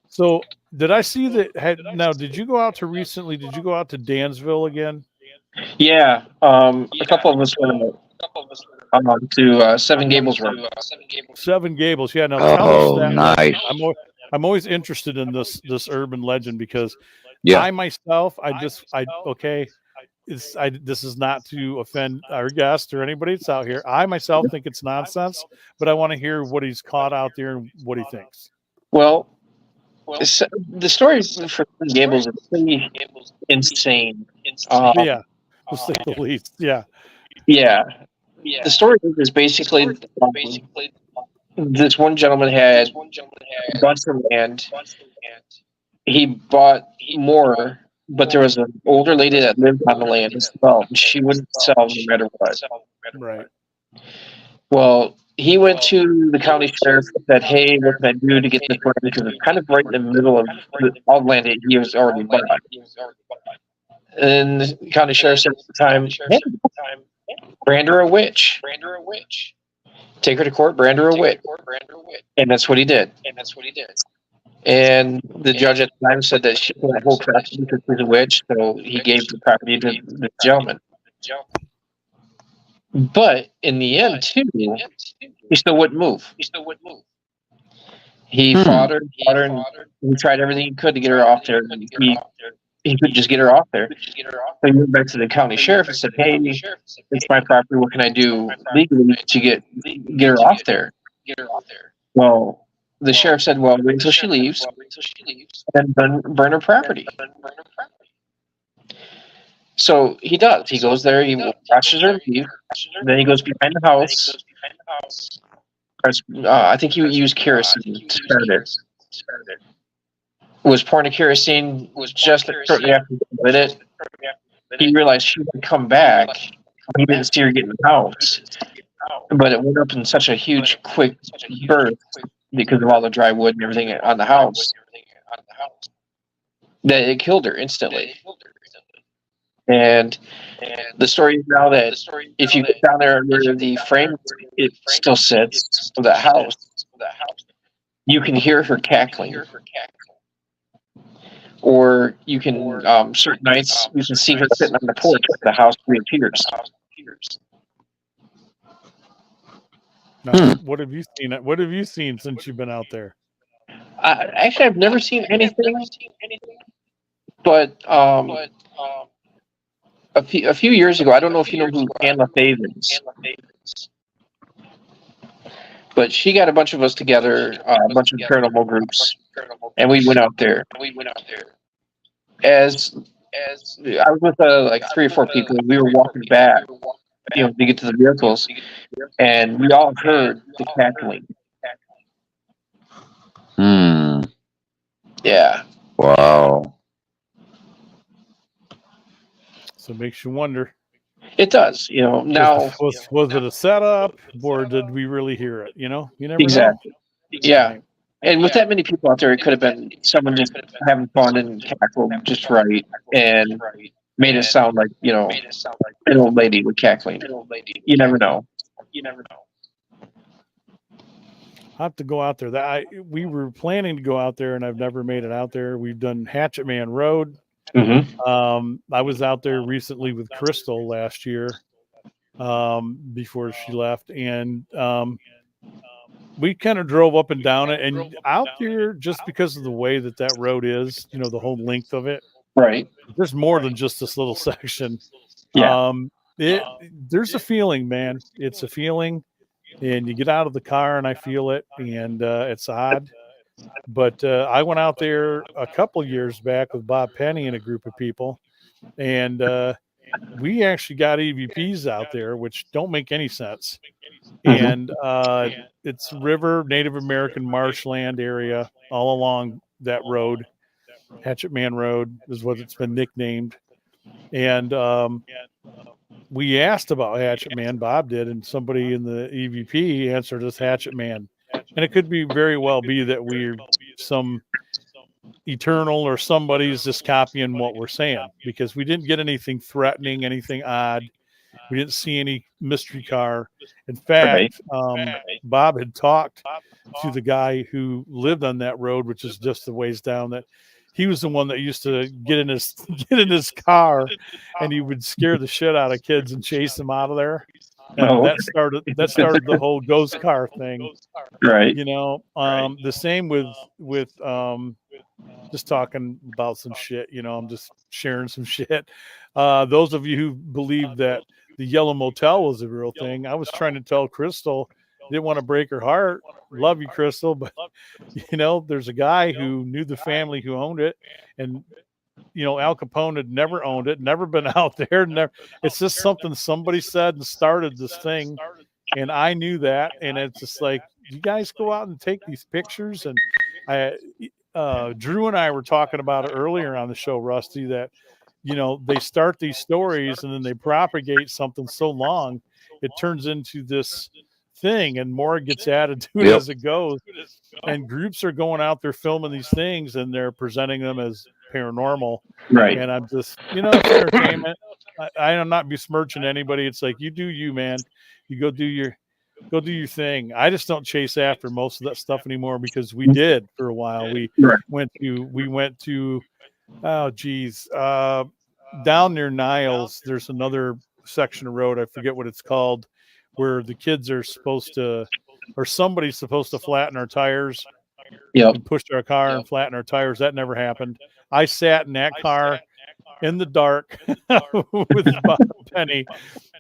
So did I see that? Now, did you go out to Dansville again? Yeah. A couple of us went to Seven Gables Run. Seven Gables. Yeah. Now tell us that. Nice. I'm always interested in this urban legend because Yeah. I myself, this is not to offend our guest or anybody that's out here. I myself think it's nonsense, but I want to hear what he's caught out there and what he thinks. Well, the story for Seven Gables is pretty insane. Yeah, to say the least. Yeah. Yeah. The story is basically this one gentleman had a bunch of land. He bought more, but there was an older lady that lived on the land as well, and she wouldn't sell no matter what. Right. Well, he went to the county sheriff and said, "Hey, what can I do to get this land?" Because it's kind of right in the middle of all the land that he was already bought. And the county sheriff said at the time, "Hey, brand her a witch. Take her to court, brand her a witch." And that's what he did. And the judge at the time said that she couldn't hold property because she's a witch, so he gave the property to the gentleman. But in the end, too, he still wouldn't move. He fought her, and he tried everything he could to get her off there. And he couldn't just get her off there. So he went back to the county sheriff and said, "Hey, it's my property. What can I do legally to get her off there?" Well, the sheriff said, "Well, wait until she leaves, and burn her property." So he does. He goes there. He watches her leave. Then he goes behind the house. I think he used kerosene to start it. Was pouring the kerosene. Was just shortly after he lit it. He realized she would come back. He didn't see her get in the house, but it went up in such a huge, quick burst because of all the dry wood and everything on the house that it killed her instantly. And the story is now that if you get down there where the frame it still sits of that house, you can hear her cackling. Or you can certain nights you can see her sitting on the porch as the house reappears. Now, what have you seen? What have you seen since you've been out there? Actually, I've never seen anything, but a few years ago, I don't know if you know who Anna Faith is, but she got a bunch of us together, a bunch of paranormal groups, and we went out there. As I was with like 3 or 4 people, we were walking back, to get to the vehicles, and we all heard the cackling. Yeah. Wow. So it makes you wonder. It does, now. Was it a setup or did we really hear it? You never Exactly. know. Yeah. And with that many people out there, it could have been someone just having fun and cackled just right and made it sound like, an old lady with cackling. You never know. I have to go out there. We were planning to go out there, and I've never made it out there. We've done Hatchet Man Road. Mm-hmm. I was out there recently with Crystal last year, before she left, and we kind of drove up and down it. And out there, just because of the way that road is, the whole length of it, Right. there's more than just this little section. Yeah. There's a feeling, man. It's a feeling, and you get out of the car, and I feel it, and it's odd. But I went out there a couple years back with Bob Penny and a group of people, and we actually got EVPs out there, which don't make any sense. Mm-hmm. And it's river, Native American marshland area all along that road. Hatchet Man Road is what it's been nicknamed. And we asked about Hatchet Man, Bob did, and somebody in the EVP answered us Hatchet Man. And it could be very well be that we're some eternal or somebody's just copying what we're saying, because we didn't get anything threatening, anything odd. We didn't see any mystery car. In fact, Bob had talked to the guy who lived on that road, which is just a ways down, that he was the one that used to get in his car, and he would scare the shit out of kids and chase them out of there. And that started the whole ghost car thing. Right. The same with just talking about some shit. I'm just sharing some shit. Those of you who believe that the Yellow Motel was a real thing, I was trying to tell Crystal, didn't want to break her heart. Love you, Crystal, but there's a guy who knew the family who owned it, and Al Capone had never owned it, never been out there. It's just something somebody said and started this thing, and I knew that, and it's just like, you guys go out and take these pictures. And Drew and I were talking about it earlier on the show, Rusty, that they start these stories and then they propagate something so long it turns into this thing, and more gets added to it as it goes. And groups are going out there filming these things, and they're presenting them as paranormal. Right. And I'm just, it's entertainment. I'm not besmirching anybody. It's like, you do you, man. You go do your thing. I just don't chase after most of that stuff anymore, because we did for a while. We went to oh geez, down near Niles, there's another section of road, I forget what it's called, where the kids are supposed to, or somebody's supposed to flatten our tires. And push our car and flatten our tires. That never happened. I sat in that car in the dark with Bob Penny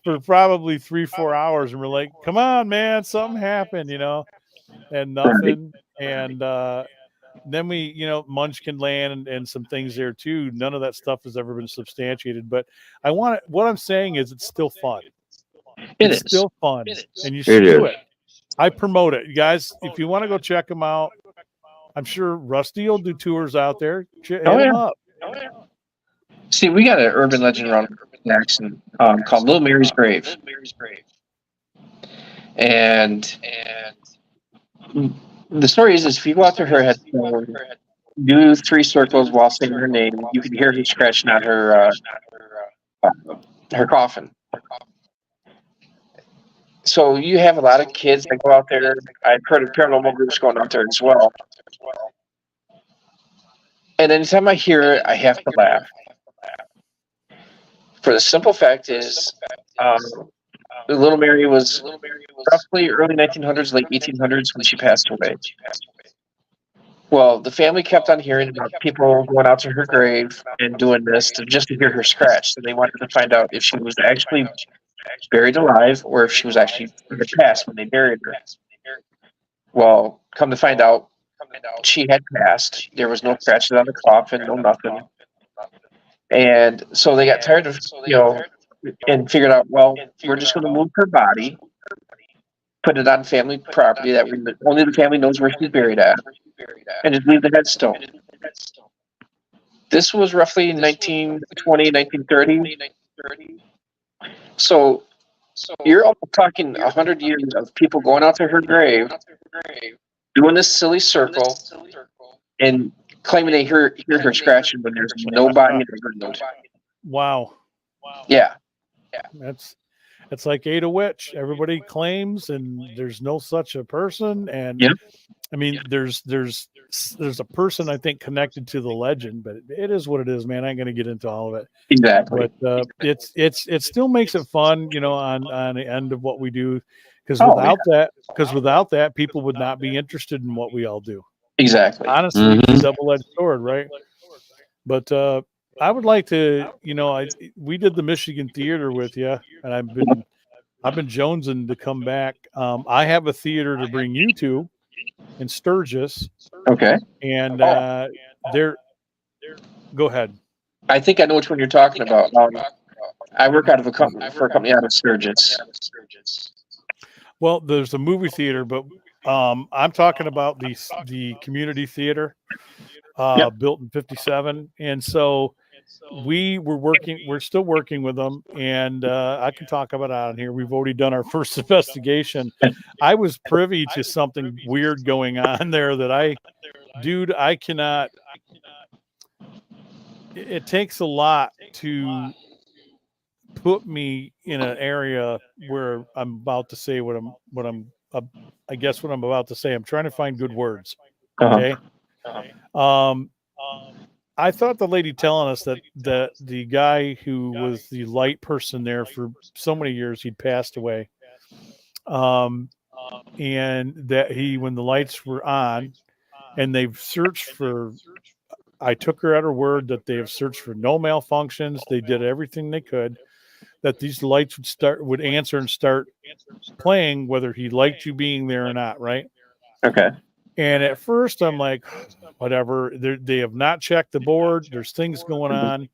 for probably 3-4 hours, and we're like, come on, man, something happened, and nothing. And then we, Munchkin Land and some things there too. None of that stuff has ever been substantiated, but what I'm saying is it's still fun. It's still fun, and you should do it. I promote it, you guys. If you want to go check them out, I'm sure Rusty will do tours out there. Hit them up. See, we got an urban legend around Jackson called Little Mary's Grave. And the story is if you go out to her headstone, do 3 circles while saying her name, you can hear her scratching at her coffin. So you have a lot of kids that go out there. I've heard of paranormal groups going out there as well. And anytime I hear it, I have to laugh. For the simple fact is, Little Mary was roughly early 1900s, late 1800s when she passed away. Well, the family kept on hearing about people going out to her grave and doing this just to hear her scratch. So they wanted to find out if she was actually buried alive or if she was actually in the past when they buried her. Well, come to find out, she had passed. There was no scratches on the coffin, no nothing. And so they got tired of, and figured out, well, we're just going to move her body, put it on family property that only the family knows where she's buried at, and just leave the headstone. This was roughly 1920, 1930. So you're almost talking 100 years of people going out to her grave doing this silly circle and claiming they hear her scratching when there's nobody in the room. Wow. Yeah. It's like Ada Witch. Everybody claims, and there's no such a person. And Yep. I mean, there's a person I think connected to the legend, but it is what it is, man. I ain't gonna get into all of it. Exactly. But it still makes it fun, on the end of what we do, because Oh, without that, people would not be interested in what we all do. Exactly. Honestly, it's a double-edged sword, right? But I would like to, we did the Michigan Theater with you, and I've been jonesing to come back. I have a theater to bring you to in Sturgis. Okay. And go ahead. I think I know which one you're talking about. I work out of a company out of Sturgis. Well, there's a movie theater, but I'm talking about the community theater built in '57, and so we're still working with them, and I can talk about it on here. We've already done our first investigation. I was privy to something weird going on there that I cannot. It takes a lot to put me in an area where I'm about to say what I'm I guess what I'm about to say. I'm trying to find good words. Okay. I thought the lady telling us that the guy who was the light person there for so many years, he'd passed away. And that when the lights were on and they've searched for, I took her at her word that they have searched for no malfunctions. They did everything they could, that these lights would answer and start playing whether he liked you being there or not. Right. Okay. And at first I'm like, whatever, they have not checked the board. There's things going on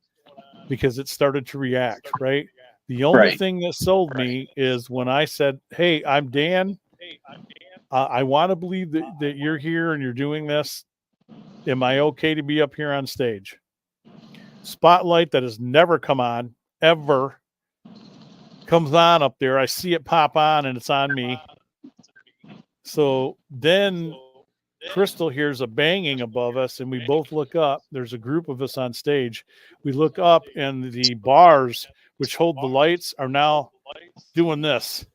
because it started to react. Right. The only thing that sold me is when I said, hey, I'm Dan. I want to believe that you're here and you're doing this. Am I okay to be up here on stage? Spotlight that has never come on, ever, comes on up there. I see it pop on and it's on me. So then Crystal hears a banging above us and we both look up. There's a group of us on stage. We look up and the bars which hold the lights are now doing this.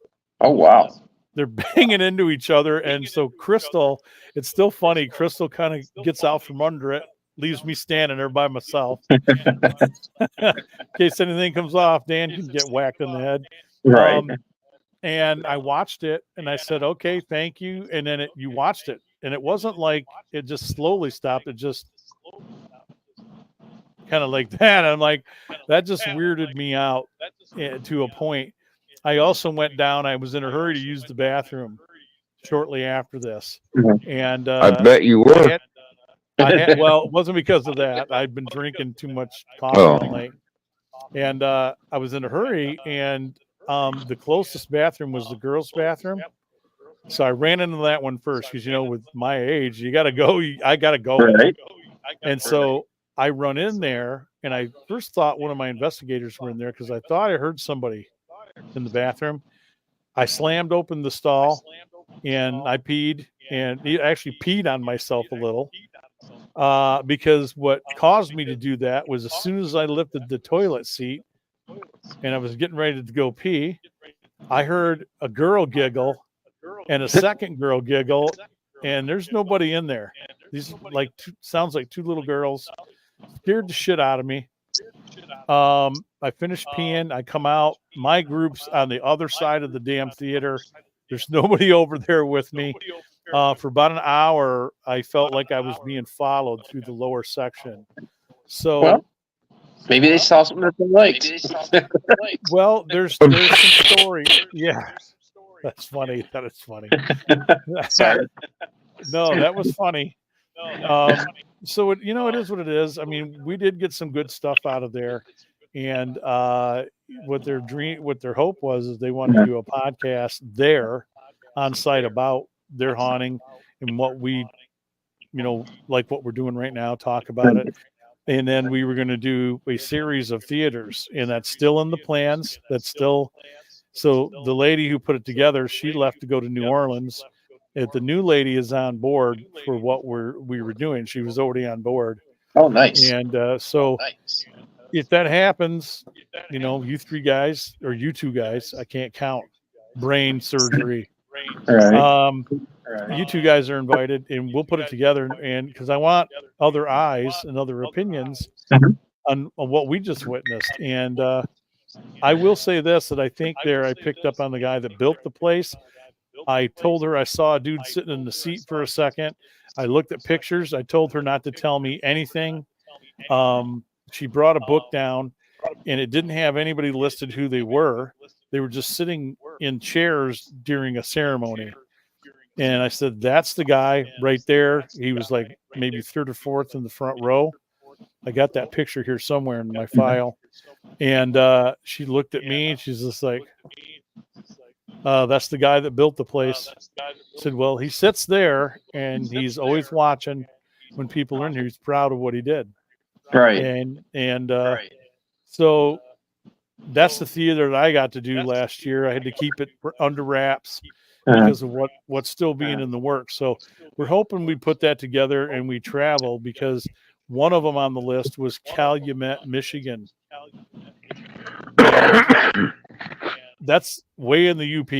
Oh, wow. They're banging into each other. And so Crystal, it's still funny. Crystal kind of gets out from under it, leaves me standing there by myself. In case anything comes off, Dan can get whacked in the head. Right. And I watched it and I said, okay, thank you. And then you watched it. And it wasn't like it just slowly stopped. It just kind of like that. I'm like, that just weirded me out to a point. I also went down. I was in a hurry to use the bathroom shortly after this. And I bet you were. Well, it wasn't because of that. I'd been drinking too much coffee all night. And I was in a hurry, and the closest bathroom was the girls' bathroom. So I ran into that one first because, with my age, you got to go. I got to go. Right. And so I run in there, and I first thought one of my investigators were in there because I thought I heard somebody in the bathroom. I slammed open the stall, and I peed, and actually peed on myself a little. Because what caused me to do that was as soon as I lifted the toilet seat and I was getting ready to go pee, I heard a girl giggle and a second girl giggle, and there's nobody in there. These sounds like two little girls. Scared the shit out of me. I finished peeing. I come out. My group's on the other side of the damn theater. There's nobody over there with me. For about an hour, I felt like I was being followed through the lower section. So maybe they saw something that they liked. Well, there's some story. Yeah, that's funny. That is funny. Sorry. No, that was funny. So it is what it is. I mean, we did get some good stuff out of there, and what their hope was is they wanted to do a podcast there on site about their haunting and what we, like what we're doing right now, talk about it. And then we were going to do a series of theaters, and that's still in the plans. So the lady who put it together, she left to go to New Orleans. if the new lady is on board for what we were doing, she was already on board. Oh, nice. And so if that happens, you three guys or you two guys, I can't count, brain surgery. Right. You two guys are invited, and we'll put it together. And because I want other eyes and other opinions Mhm. on what we just witnessed. And I will say this, that I think I picked up on the guy that built the place. I told her I saw a dude sitting in the seat for a second. I looked at pictures. I told her not to tell me anything. She brought a book down, and it didn't have anybody listed who they were. They were just sitting in chairs during a ceremony. And I said, that's the guy right there. He was like maybe third or fourth in the front row. I got that picture here somewhere in my file. And she looked at me, and she's just like, that's the guy that built the place. I said, well, he sits there, and he's always watching when people are in here. He's proud of what he did. Right. And so that's the theater that I got to do last year. I had to keep it under wraps because of what's still being in the works. So we're hoping we put that together and we travel, because one of them on the list was Calumet, Michigan. And that's way in the UP.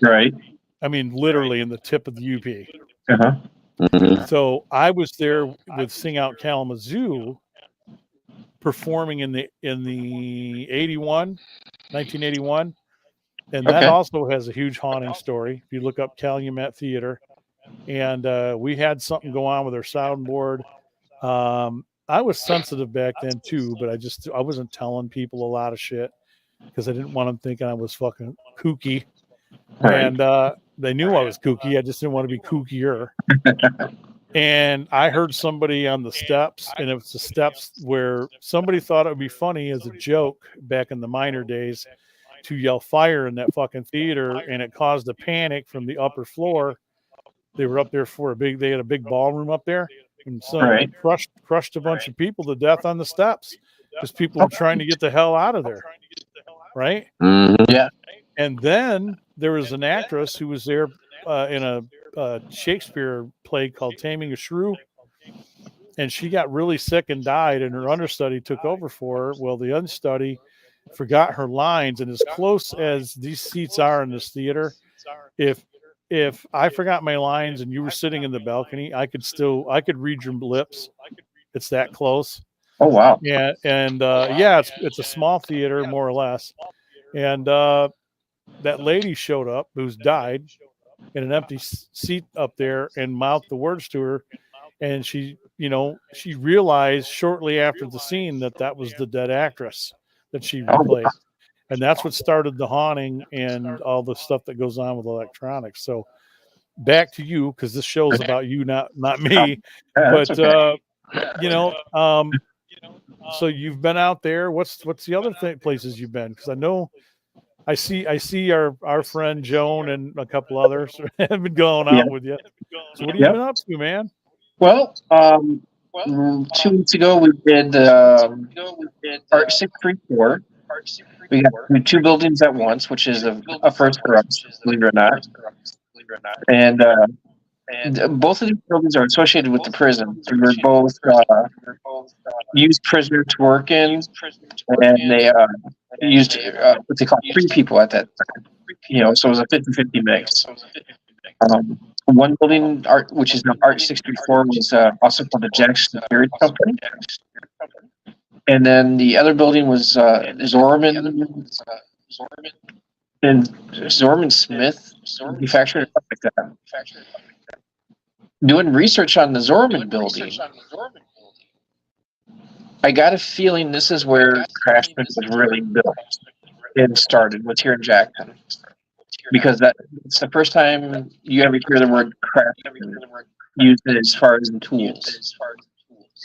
Right. I mean, literally in the tip of the UP. Uh-huh. Mhm. So I was there with Sing Out Kalamazoo, performing in the 1981, and that also has a huge haunting story. If you look up Calumet Theater, and we had something go on with our soundboard. I was sensitive back then too, but I wasn't telling people a lot of shit because I didn't want them thinking I was fucking kooky. Right. And they knew I was kooky. I just didn't want to be kookier. And I heard somebody on the steps, and it was the steps where somebody thought it would be funny as a joke back in the minor days to yell fire in that fucking theater, and it caused a panic from the upper floor. They were up there they had a big ballroom up there, and some crushed a bunch of people to death on the steps because people were trying to get the hell out of there. Right? Mhm. Yeah. And then there was an actress who was there in a Shakespeare play called Taming a Shrew, and she got really sick and died, and her understudy took over for her. Well, the understudy forgot her lines, and as close as these seats are in this theater, if I forgot my lines and you were sitting in the balcony, I could read your lips. It's that close. Oh, wow. Yeah, and it's a small theater, more or less. And that lady showed up who's died in an empty seat up there and mouthed the words to her. And she realized shortly after the scene that was the dead actress that she replaced. And that's what started the haunting and all the stuff that goes on with electronics. So back to you, because this show's about you, not me. But so you've been out there. What's the other places you've been? Because I know I see our friend Joan and a couple others have been going out with you. So what have you been up to, man? Well, 2 weeks ago we did Art 634. We got two buildings at once, which is a first for us, believe it or not. And both of these buildings are associated with the prison. We were both used prisoners to work in, and they used what they call 3 people at that time. So it was a 50-50 mix. One building, which is now Art 634, was also called the Jackson Security Company. And then the other building was Zorman and Zorman Smith manufactured, stuff like that. Doing research on the Zorman building, I got a feeling this is where Craftsman was really built and started, was here in Jackson. Because it's the first time you ever hear the word Craftsman used as far as in tools.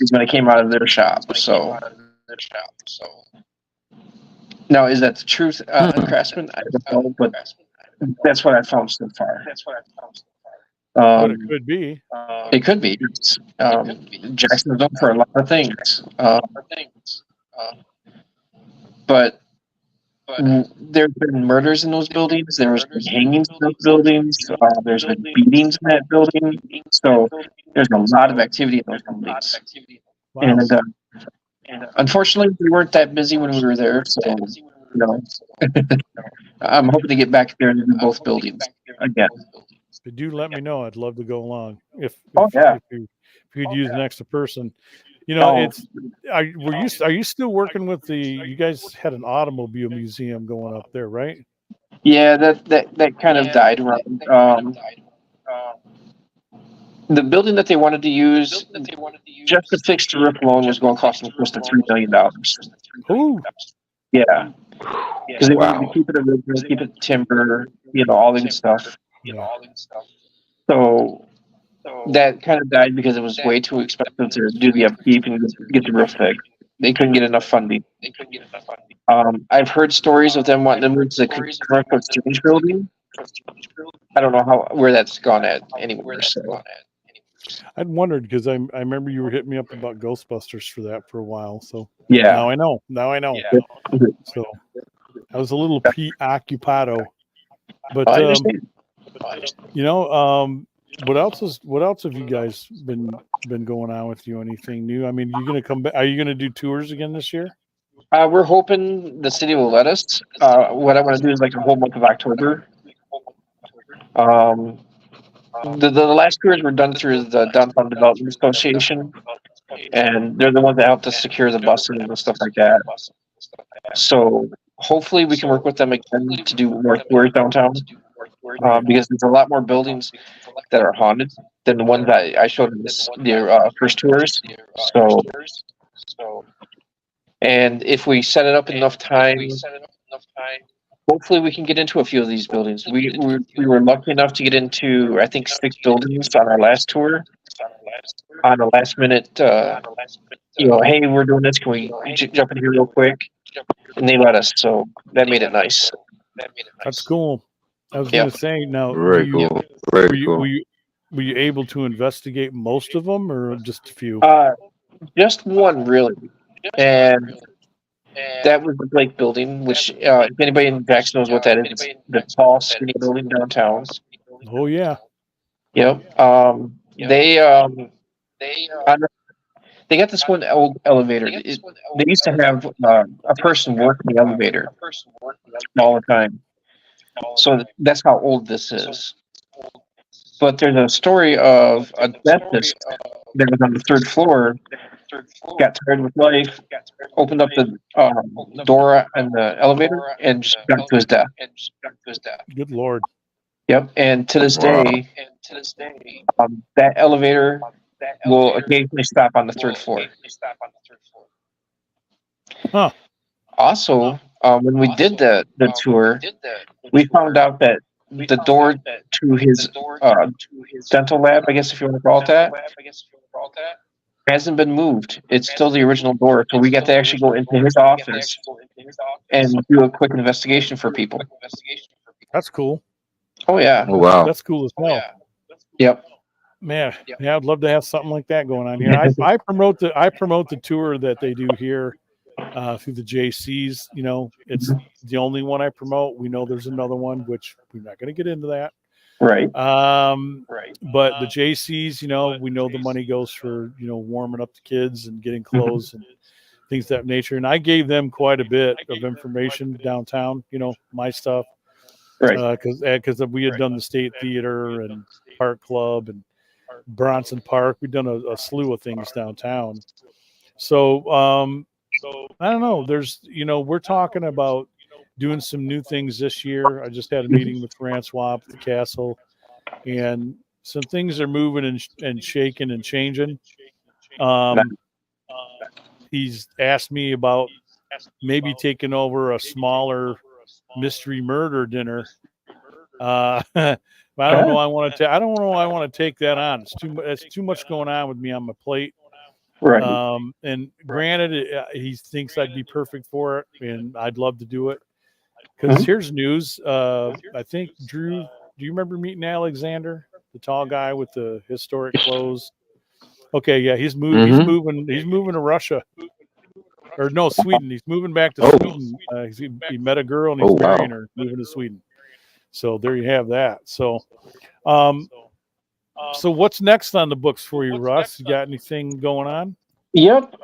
Is when it came out of their shop. So now, is that the truth on Craftsman? I don't know, but that's what I found so far. But it could be. It could be. Jackson is known for a lot of things. But there's been murders in those buildings. There's been hangings in those buildings. There's been beatings in that building. So there's a lot of activity in those buildings. Wow. And unfortunately, we weren't that busy when we were there. So, I'm hoping to get back there and do both buildings again. If you do let me know, I'd love to go along. If you'd use an extra person. Are you still working with you guys had an automobile museum going up there, right? Yeah, that kind of died around. The building that they wanted to use, just to fix the roof alone, was going to cost them close to $3 million. Ooh. Yeah, because they wanted to keep it original, keep it timber, all that good stuff. So that kind of died because it was way too expensive to do the upkeep and get the roof fixed. They couldn't get enough funding. I've heard stories of them wanting to move to the commercial exchange building. I don't know where that's gone at anymore. So I'd wondered because I remember you were hitting me up about Ghostbusters for that for a while. So yeah, now I know. Yeah. So I was a little preoccupado, but I understand. what else have you guys been going on with you? Anything new? I mean, you gonna come back? Are you gonna do tours again this year? We're hoping the city will let us. What I want to do is like the whole month of October. The last tours were done through the Downtown Development Association, and they're the ones that helped us secure the buses and stuff like that. So hopefully we can work with them again to do more tours downtown, because there's a lot more buildings that are haunted than the ones that I showed in the first tours. So, and if we set it up enough time, hopefully we can get into a few of these buildings. We were lucky enough to get into, I think, 6 buildings on our last tour. On a last minute, hey, we're doing this. Can we jump in here real quick? And they let us, so that made it nice. That's cool. I was going to say, now, Very cool. Very cool. Were you able to investigate most of them, or just a few? Just one, really, and that was the Blake Building, which, if anybody in Jackson knows what that is, it's the tall, skinny building downtown. Oh yeah. Yep. They got this one old elevator. They used to have a person work the elevator all the time. So that's how old this is. But there's a story of a dentist that was on the 3rd floor, got tired with life, opened up the door on the elevator, and just got to his death. Good Lord. Yep. And to this day, that elevator will occasionally stop on the 3rd floor. Huh. Also, when we did the tour, we found out that the door to his dental lab, I guess if you want to call it that, hasn't been moved. It's still the original door. So we got to actually go into his office and do a quick investigation for people. That's cool. Oh, yeah. Oh, wow. That's cool as well. Yep. Man, yeah, I'd love to have something like that going on here. I promote the tour that they do here through the JCs. It's the only one I promote. We know there's another one, which we're not going to get into that. Right. But the JCs, we know the money goes for, warming up the kids and getting clothes and things of that nature. And I gave them quite a bit of information downtown, my stuff. Right. Because we had done the State Theater and Park Club and Bronson Park. We've done a slew of things downtown. So I don't know. There's, we're talking about doing some new things this year. I just had a meeting with Francois at the castle, and some things are moving and shaking and changing. He's asked me about maybe taking over a smaller mystery murder dinner. But I don't know. I want to take that on. It's too much going on with me on my plate. Right. And granted, he thinks I'd be perfect for it, and I'd love to do it. Because here's news. I think Drew. Do you remember meeting Alexander, the tall guy with the historic clothes? Okay, yeah, he's moving. He's moving to Russia. or no, Sweden. He's moving back to Oh. Sweden. He met a girl and he's Oh, wow. marrying her, moving to Sweden. So there you have that. So, so what's next on the books for you, Russ? You got anything going on? Yep.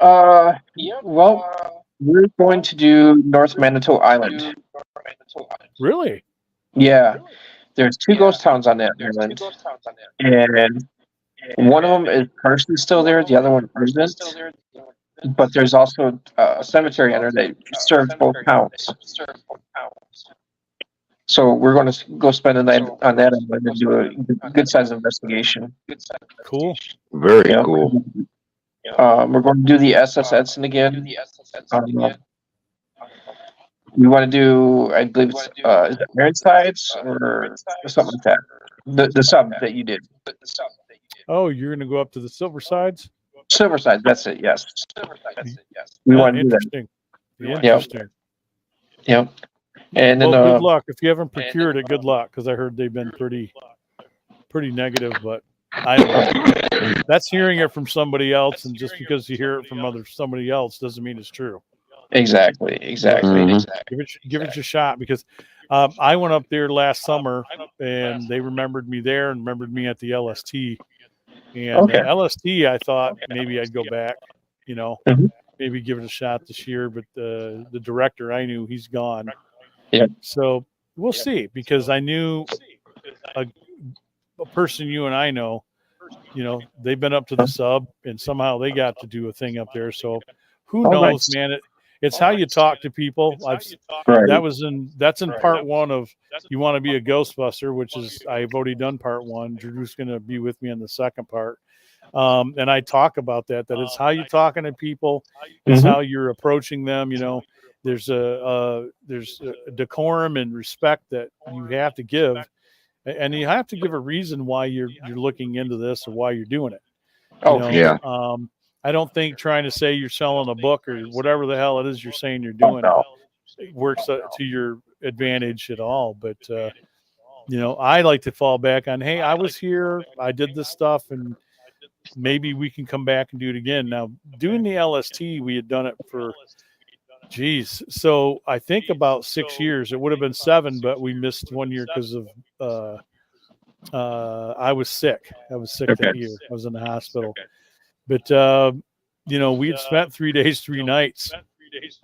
Well, we're going to do North Manitou Island. Really? Yeah. There's 2 ghost towns on that island, and one of them is partially still there. The other one isn't. But there's also a cemetery under that serves both towns. So we're going to go spend a night on that island and do a good size investigation. Cool. Very Yeah. cool. We're going to do the SS Edson again. We want to do, I believe it's, is it Ironsides or something like that? The sub that you did. Oh, you're going to go up to the Silver Sides? Silverside, that's it, yes. We want to do that. Interesting. Interesting. Yep. And then, well, good luck. If you haven't procured it, good luck, because I heard they've been pretty negative, but I don't know. That's hearing it from somebody else, and just because you hear it from somebody else doesn't mean it's true. Exactly. Give it a shot, because I went up there last summer and they remembered me there and remembered me at the LST. And LST, I thought maybe I'd go back, maybe give it a shot this year. But the director, I knew he's gone. Yeah. So we'll see, because I knew a person you and I know, they've been up to the sub and somehow they got to do a thing up there. So who knows, man? It's how you talk to people. That's in part 1 of You Want to Be a Ghostbuster, which is, I've already done part 1. Drew's going to be with me on the second part. And I talk about that it's how you're talking to people. It's how you're approaching them. There's a decorum and respect that you have to give. And you have to give a reason why you're looking into this or why you're doing it. Yeah. I don't think trying to say you're selling a book or whatever the hell it is you're saying you're doing works to your advantage at all. But, I like to fall back on, hey, I was here, I did this stuff, and maybe we can come back and do it again. Now, doing the LST, we had done it for, so I think about 6 years. It would have been 7, but we missed 1 year because of I was sick. That year. I was in the hospital. But, we had spent 3 days, 3 nights,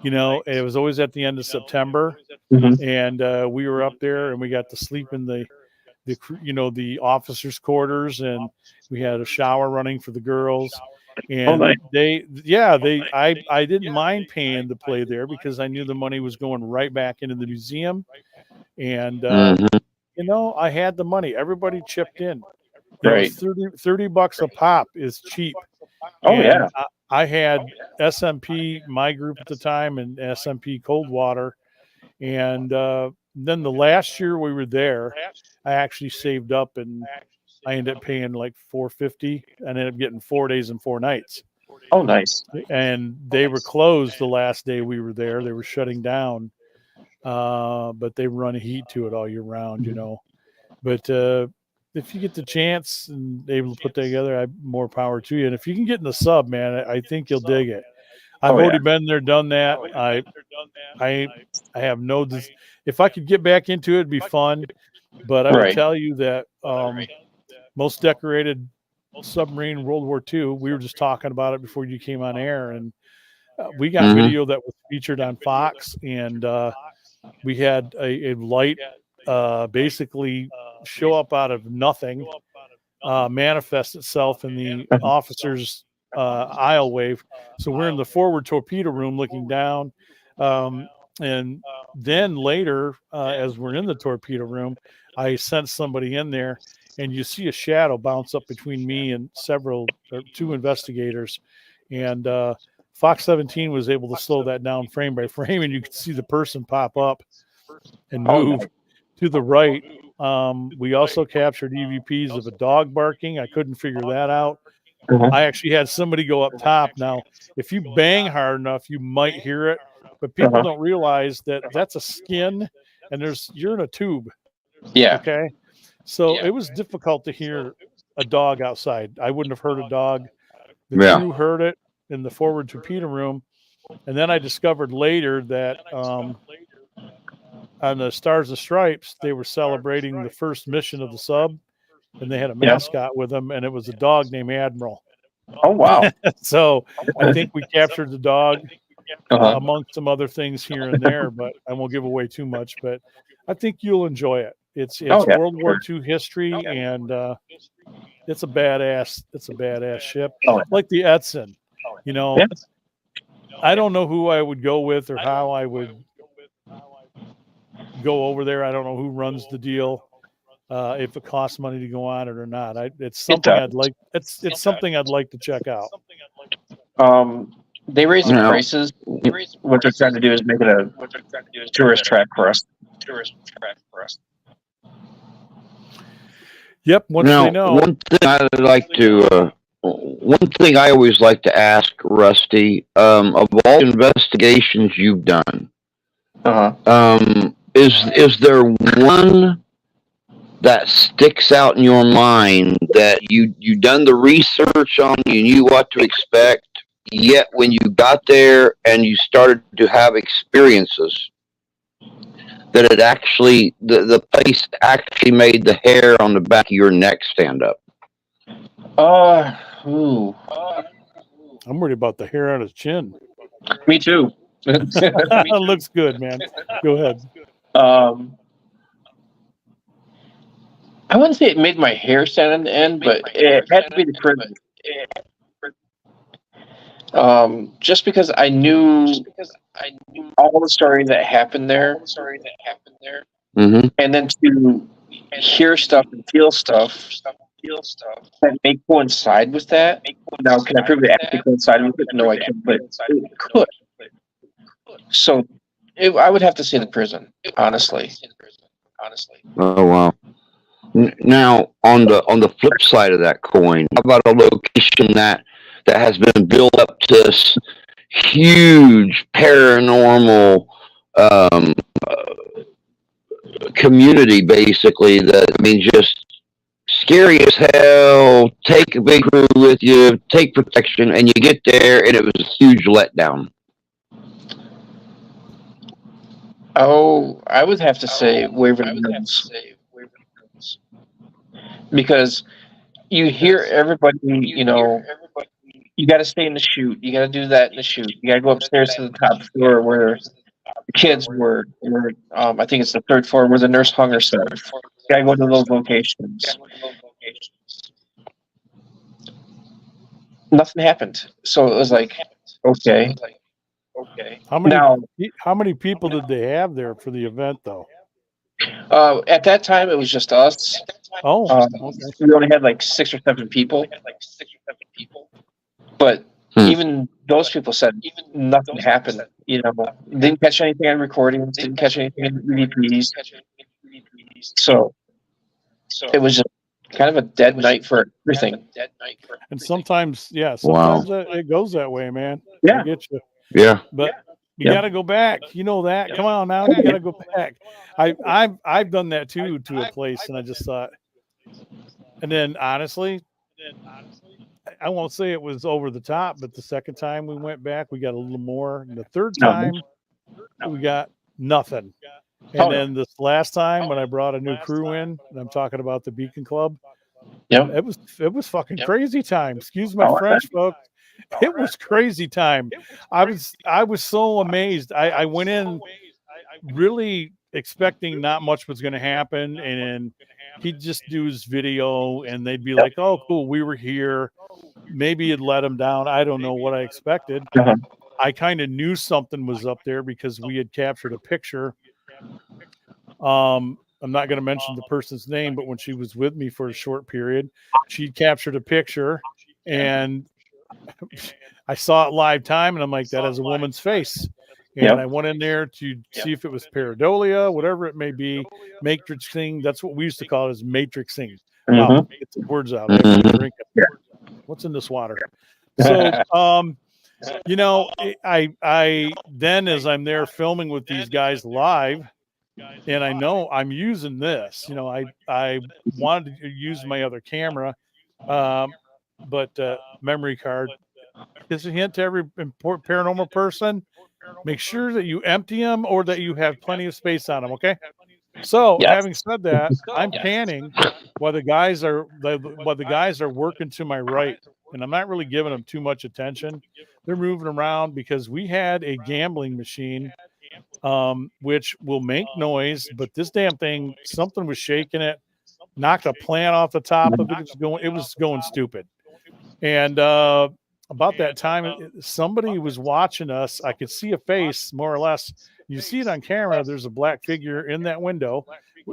it was always at the end of September. And we were up there and we got to sleep in the officers' quarters, and we had a shower running for the girls. And I didn't mind paying to play there because I knew the money was going right back into the museum. And, I had the money. Everybody chipped in. Right. $30 a pop is cheap. I had SMP, my group at the time, and SMP Coldwater. And then the last year we were there, I actually saved up and I ended up paying like $450 and ended up getting 4 days and 4 nights. Oh, nice. And they were closed the last day we were there. They were shutting down, but they run heat to it all year round, But if you get the chance and able to put that together, more power to you. And if you can get in the sub, man, I think you'll dig it. I've already been there, done that. I have no. If I could get back into it, it'd be fun. But I would tell you that most decorated submarine in World War II. We were just talking about it before you came on air, and we got video that was featured on Fox, and we had a light basically show up out of nothing, manifest itself in the officers' aisleway. So we're in the forward torpedo room looking down, and then later, as we're in the torpedo room, I sent somebody in there, and you see a shadow bounce up between me and 2 investigators, and Fox 17 was able to slow that down frame by frame, and you could see the person pop up and move to the right. We also captured EVPs of a dog barking. I couldn't figure that out. I actually had somebody go up top. Now, if you bang hard enough, you might hear it, but people don't realize that that's a skin, and you're in a tube. Yeah. Okay. So it was difficult to hear a dog outside. I wouldn't have heard a dog. The crew heard it in the forward torpedo room, And then I discovered later that on the Stars and Stripes, they were celebrating the first mission of the sub, and they had a mascot with them, and it was a dog named Admiral. Oh, wow. So I think we captured the dog Uh-huh. amongst some other things here and there, but I won't give away too much. But I think you'll enjoy it. It's World War II history, and it's a badass ship, like the Edson. You know, I don't know who I would go with or how I would go over there. I don't know who runs the deal. If it costs money to go on it or not. It's something I'd like. It's something I'd like to check out. They raise the prices. What they're trying to do is make it a tourist track for us. Yep. Once they know. One thing I always like to ask Rusty, of all the investigations you've done, is there one that sticks out in your mind that you done the research on, you knew what to expect, yet when you got there and you started to have experiences, that it actually, the place actually made the hair on the back of your neck stand up? I'm worried about the hair on his chin. Me too. It looks good, man. Go ahead. I wouldn't say it made my hair stand on the end, but it had to be the prison. Just because I knew all the story that happened there, and then to hear stuff and feel stuff that may coincide with that. Now, can I prove it actually coincided with it? No, I can't, but it could. So, I would have to say the prison, honestly. Oh wow! Now, on the flip side of that coin, how about a location that has been built up to this huge paranormal community, basically? Just scary as hell. Take a big crew with you, take protection, and you get there, and it was a huge letdown. Oh, I would have to say Waverly Hills. Because you hear everybody, you got to stay in the chute. You got to do that in the chute. You got to go upstairs to the top floor where the kids were. I think it's the third floor where the nurse hung herself. You got to go to those locations. Nothing happened. So it was like, okay. How many people did they have there for the event, though? At that time, it was just us. Okay. We only had like 6 or 7 people. But even those people said nothing happened. Didn't catch anything on recordings, didn't catch anything on EVPs. So it was just kind of a dead night for everything. And sometimes it goes that way, man. Yeah. I get you. Yeah. But you got to go back. You know that. Come on now. You got to go back. I've done that too to a place, and I just thought. And then honestly, I won't say it was over the top, but the second time we went back, we got a little more. And the third time, we got nothing. And then this last time when I brought a new crew in, and I'm talking about the Beacon Club, it was fucking crazy time. Excuse my French, folks. It was crazy time. I was so amazed. I went in really expecting not much was going to happen, and he'd just do his video, and they'd be like, "Oh, cool, we were here." Maybe it let him down. I don't know what I expected. I kind of knew something was up there because we had captured a picture. I'm not going to mention the person's name, but when she was with me for a short period, she captured a picture, and I saw it live time, and I'm like, that is a woman's face. And I went in there to see if it was pareidolia, whatever it may be, matrixing. That's what we used to call it, is matrixing. Wow, get the words out. What's in this water? So, I then, as I'm there filming with these guys live, and I know I'm using this, I wanted to use my other camera, but memory card This is a hint to every paranormal person. Make sure that you empty them or that you have plenty of space on them. Okay. So, Yes. having said that, I'm panning while the guys are working to my right, and I'm not really giving them too much attention. They're moving around because we had a gambling machine, which will make noise, but this damn thing, something was shaking it, knocked a plant off the top of it. It was going stupid. And about that time, somebody was watching us. I could see a face, more or less. You see it on camera. There's a black figure in that window.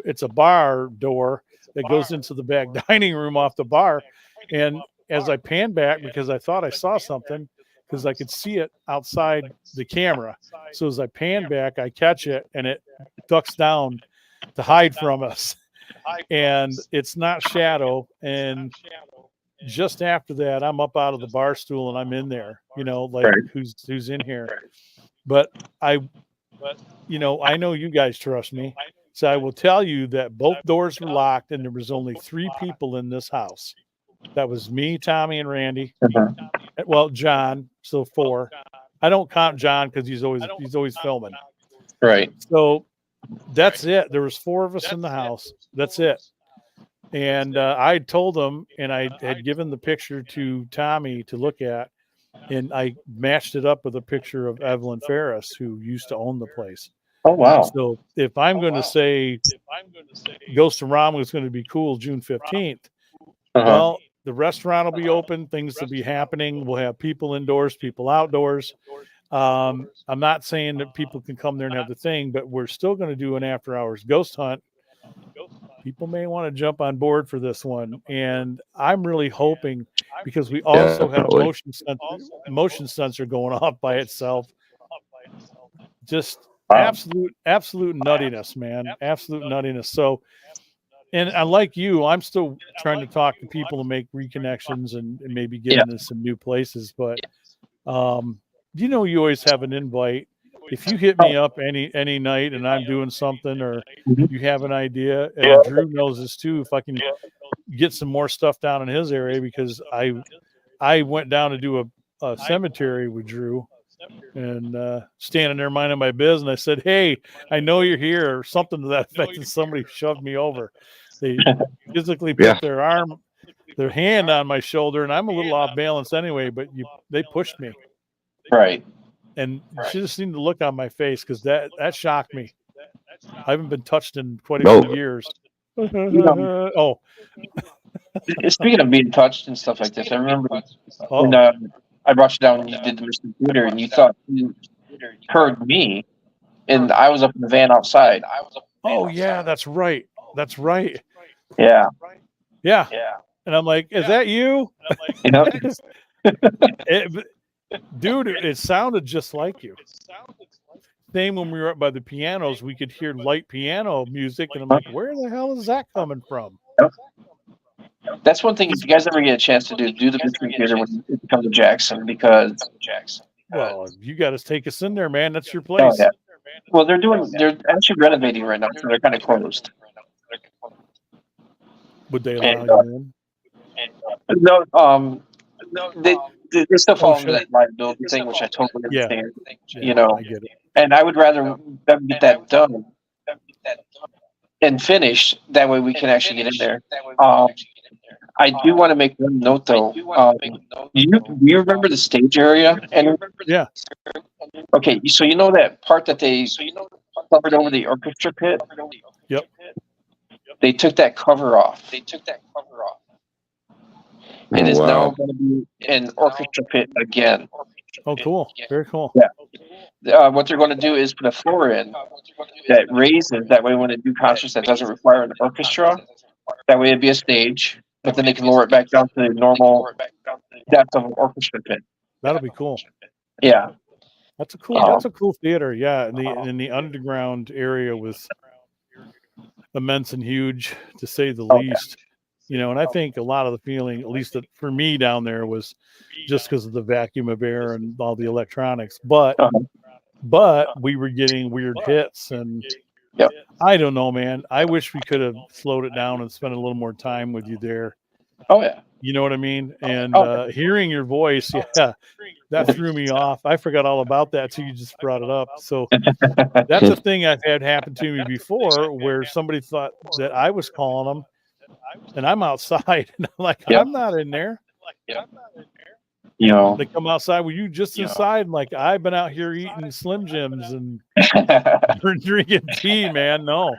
It's a bar door that goes into the back dining room off the bar. And as I pan back, because I thought I saw something, because I could see it outside the camera. So as I pan back, I catch it, and it ducks down to hide from us. And it's not Shadow. And just after that, I'm up out of the bar stool and I'm in there, like who's in here. But I know you guys trust me. So I will tell you that both doors were locked and there was only 3 people in this house. That was me, Tommy, and Randy. Well, John, so 4. I don't count John because he's always filming. Right. So that's it. There was 4 of us in the house. That's it. And I told them, and I had given the picture to Tommy to look at, and I matched it up with a picture of Evelyn Ferris, who used to own the place. Oh, wow. So if I'm going to say Ghost of Rama is going to be cool June 15th, well, the restaurant will be open. Things will be happening. We'll have people indoors, people outdoors. I'm not saying that people can come there and have the thing, but we're still going to do an after-hours ghost hunt. People may want to jump on board for this one, and I'm really hoping, because we also have motion sensor going off by itself. Just absolute nuttiness, man. Absolute nuttiness. So, and I like you, I'm still trying to talk to people and make reconnections and maybe get into some new places. But you always have an invite. If you hit me up any night and I'm doing something, or you have an idea, and Drew knows this too, if I can get some more stuff down in his area, because I went down to do a cemetery with Drew, and standing there minding my business, and I said, "Hey, I know you're here," or something to that effect, and somebody shoved me over. They physically put their hand on my shoulder, and I'm a little off balance anyway, but they pushed me. Right. And you should have seen the look on my face, because that shocked me. I haven't been touched in quite a few years. Oh. Speaking of being touched and stuff like this, I remember when I brought you down and you did the Mr. Computer, and you thought you heard me, and I was up in the van outside. Oh, yeah, that's right. That's right. Yeah. Yeah. And I'm like, is that you? Dude, it sounded just like you. Same when we were up by the pianos, we could hear light piano music, and I'm like, where the hell is that coming from? That's one thing. If you guys ever get a chance to do the Mr. Computer when it comes to Jackson, because well, you got to take us in there, man. That's your place. Oh, yeah. Well, they're actually renovating right now, so they're kind of closed. Would they allow you in? No, they still fall under that liability thing, which I totally understand. I get it. And I would rather them get that done and finished. That way we can actually get in there. I do want to make one note, though. Do you remember the stage area? And yeah. Okay, so you know that part that they covered over the orchestra pit? Yep. They took that cover off. It is now going to be an orchestra pit again. Oh, cool. Very cool. Yeah. What they're going to do is put a floor in that raises. That way, when they do concerts that doesn't require an orchestra, that way it'd be a stage, but then they can lower it back down to the normal depth of an orchestra pit. That'll be cool. Yeah. That's a cool theater. Yeah. In the underground area was immense and huge, to say the least. And I think a lot of the feeling, at least for me down there, was just because of the vacuum of air and all the electronics. But we were getting weird hits, and I don't know, man. I wish we could have slowed it down and spent a little more time with you there. Oh, yeah. You know what I mean? And hearing your voice, that threw me off. I forgot all about that till you just brought it up. So that's a thing I've had happen to me before, where somebody thought that I was calling them, and I'm outside, and I'm like, Yep. I'm not in there. You know, They come outside. Were you just inside? I'm like, I've been out here eating Slim Jims and drinking tea, man. No,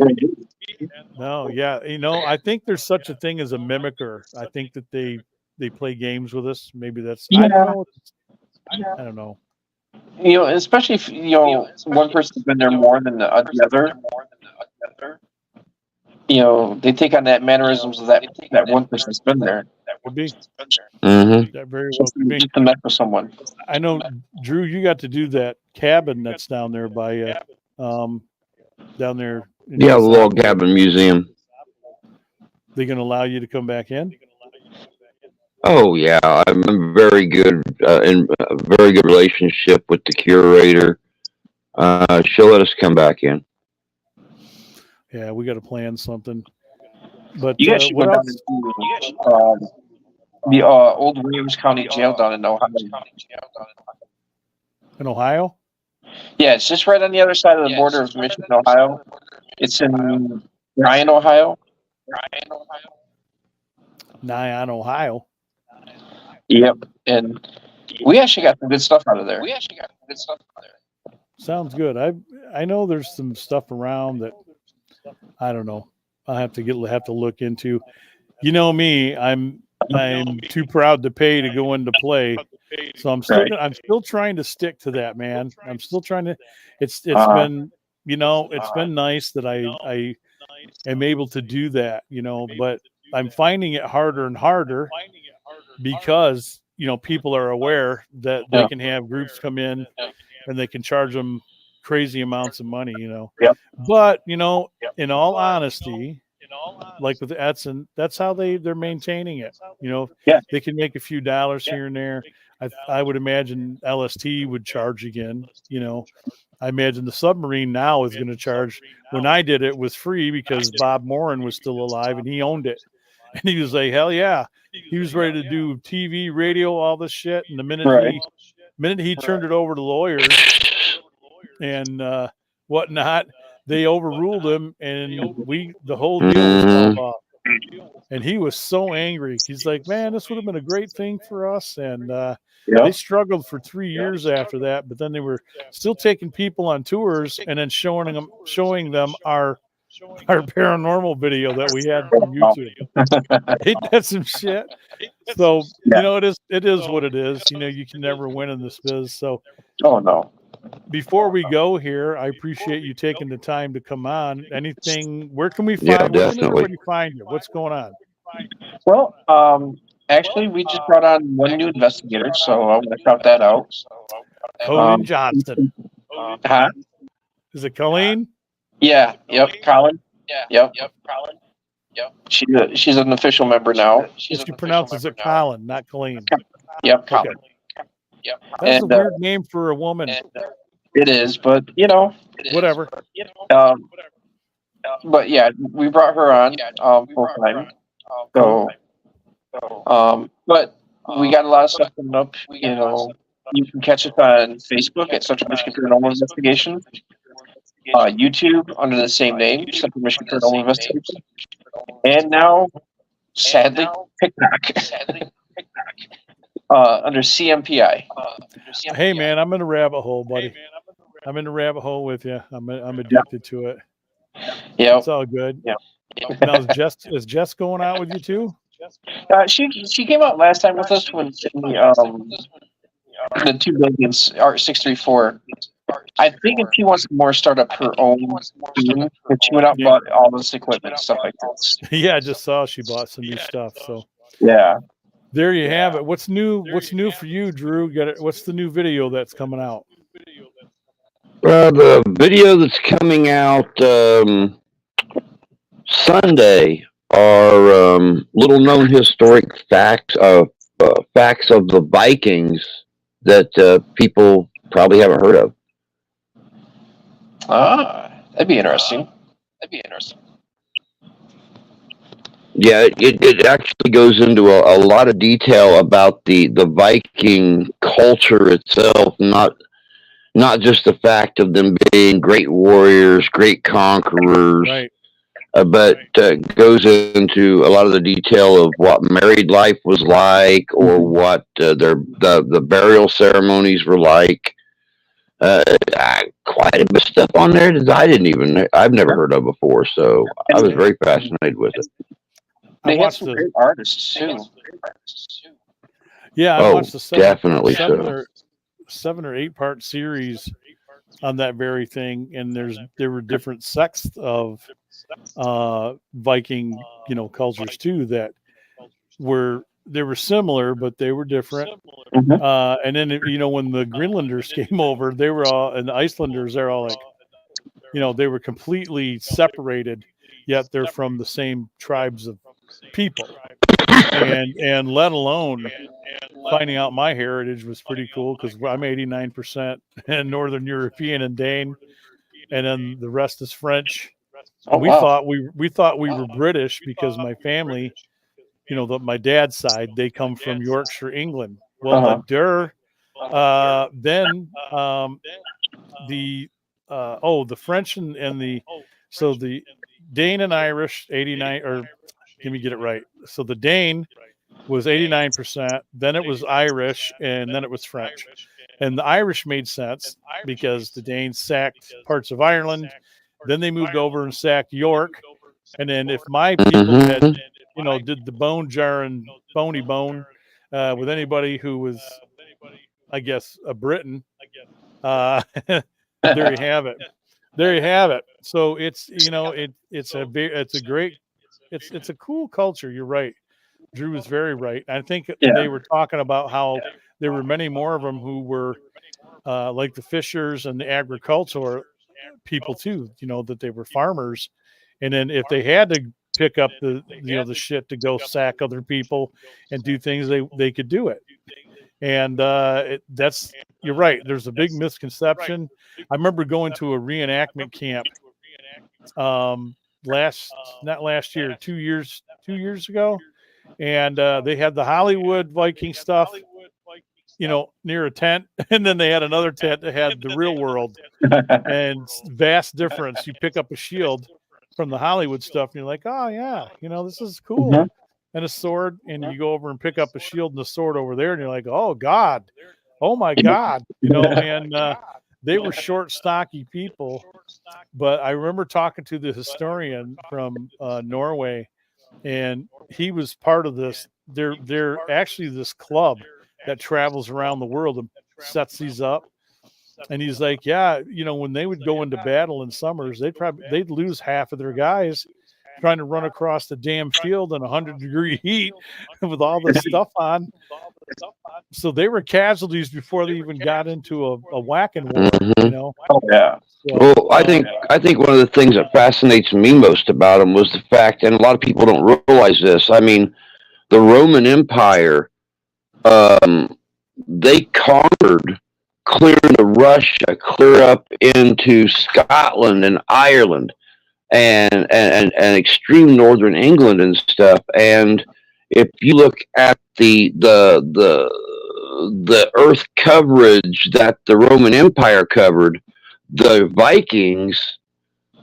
yeah. I think there's such a thing as a mimicker. I think that they play games with us. Maybe that's I don't know. I don't know. Especially if one person's been there more than the other. They take on that mannerisms of that one person's been there. Could be. Mm-hmm. That very well could be. Just to mess with someone. I know, Drew, you got to do that cabin that's down there by down there. Yeah, the log cabin museum. They gonna allow you to come back in? Oh yeah, I'm very good in a very good relationship with the curator. She'll let us come back in. Yeah, we got to plan something. But You guys should go what down else? into the old Williams County Jail down in Ohio. In Ohio? Yeah, it's just right on the other side of the border of Michigan, Ohio. It's in Bryan, Ohio. Nyan, Ohio. Yep, and we actually got some good stuff out of there. Sounds good. I know there's some stuff around that I don't know. I'll have to look into. You know me, I'm too proud to pay to go into play. So I'm still trying to stick to that, man. I'm still trying to it's been it's been nice that I am able to do that, but I'm finding it harder and harder because people are aware that they can have groups come in and they can charge them crazy amounts of money, Yep. But in all honesty, like with Edson, that's how they're maintaining it. They can make a few dollars here and there. I would imagine LST would charge again. I imagine the submarine now is going to charge. When I did it was free because Bob Moran was still alive and he owned it. And he was like, hell yeah. He was ready to do TV, radio, all this shit. And the minute he turned it over to lawyers and whatnot, they overruled him, and the whole deal was called off. And he was so angry. He's like, man, this would have been a great thing for us. And they struggled for 3 years after that, but then they were still taking people on tours and then showing them our paranormal video that we had from YouTube. Ain't that some shit? So it is what it is. You can never win in this biz. So no. Before we go here, I appreciate you taking the time to come on. Anything? Where can we find? Where can everybody find you? What's going on? Well, actually, we just brought on one new investigator, so I'm going to shout that out. Colleen Johnston. Huh? Is it Colleen? Yeah. Yep. Colin. Yep. Colin. Yep. She's an official member now. She pronounces it Colin, not Colleen. Yep. Colin. Okay. Yep. That's a weird name for a woman. It is, but whatever. But yeah, we brought her on full time. So, but we got a lot of stuff coming up. You can catch us on Facebook at Central Michigan Paranormal Investigation. YouTube under the same name, Central Michigan Paranormal Investigation. And now, sadly, TikTok. Under CMPI. Hey man, I'm in a rabbit hole, buddy. I'm in a rabbit hole with you. I'm addicted to it. Yeah, it's all good. Yeah. Now is Jess going out with you too? She came out last time with us when the 2 billions Art 634. I think if she wants to more start up her own team, she went out and bought all this equipment and stuff like this. Yeah, I just saw she bought some new stuff. So yeah. There you have it. What's new for you, Drew? What's the new video that's coming out? The video that's coming out Sunday are little known historic facts of the Vikings that people probably haven't heard of. That'd be interesting. Yeah, it actually goes into a lot of detail about the Viking culture itself, not just the fact of them being great warriors, great conquerors, Right. but goes into a lot of the detail of what married life was like, or what the burial ceremonies were like. Quite a bit of stuff on there that I've never heard of before. So I was very fascinated with it. They had some great artists too. Yeah, I watched the definitely so. 7 or 8 part series on that very thing, and there were different sects of Viking, cultures too that they were similar, but they were different. And then when the Greenlanders came over, they were all, and the Icelanders, they're all like, they were completely separated, yet they're from the same tribes of people. And let alone finding out my heritage was pretty cool, because I'm 89% Northern European and Dane, and then the rest is French. And we thought we were British because my family, my dad's side, they come from Yorkshire, England. Well, then the French and the Dane and Irish 89, or let me get it right. So the Dane was 89%, then it was Irish, and then it was French. And the Irish made sense because the Danes sacked parts of Ireland, then they moved over and sacked York. And then if my people had, did the bone jar and bony bone with anybody who was, I guess, a Briton, there you have it. There you have it. So it's it's a cool culture. You're right. Drew is very right. I think they were talking about how there were many more of them who were like the fishers and the agricultural people too. That they were farmers, and then if they had to pick up the shit to go sack other people and do things, they could do it. And you're right. There's a big misconception. I remember going to a reenactment camp not last year, 2 years ago, and they had the Hollywood Viking stuff, near a tent, and then they had another tent that had the real world, and vast difference. You pick up a shield from the Hollywood stuff, and you're like, oh yeah, this is cool, and a sword, and you go over and pick up a shield and a sword over there, and you're like, oh God, oh my God, and they were short, stocky people. But I remember talking to the historian from Norway, and he was part of this. They're actually this club that travels around the world and sets these up. And he's like, yeah, when they would go into battle in summers, they'd lose half of their guys trying to run across the damn field in 100-degree heat with all this stuff on. So they were casualties before they even got into a whacking war, Oh yeah. Well, I think one of the things that fascinates me most about them was the fact, and a lot of people don't realize this. I mean, the Roman Empire, they conquered clear into Russia, clear up into Scotland and Ireland, and extreme northern England and stuff. And if you look at the earth coverage that the Roman Empire covered, the Vikings,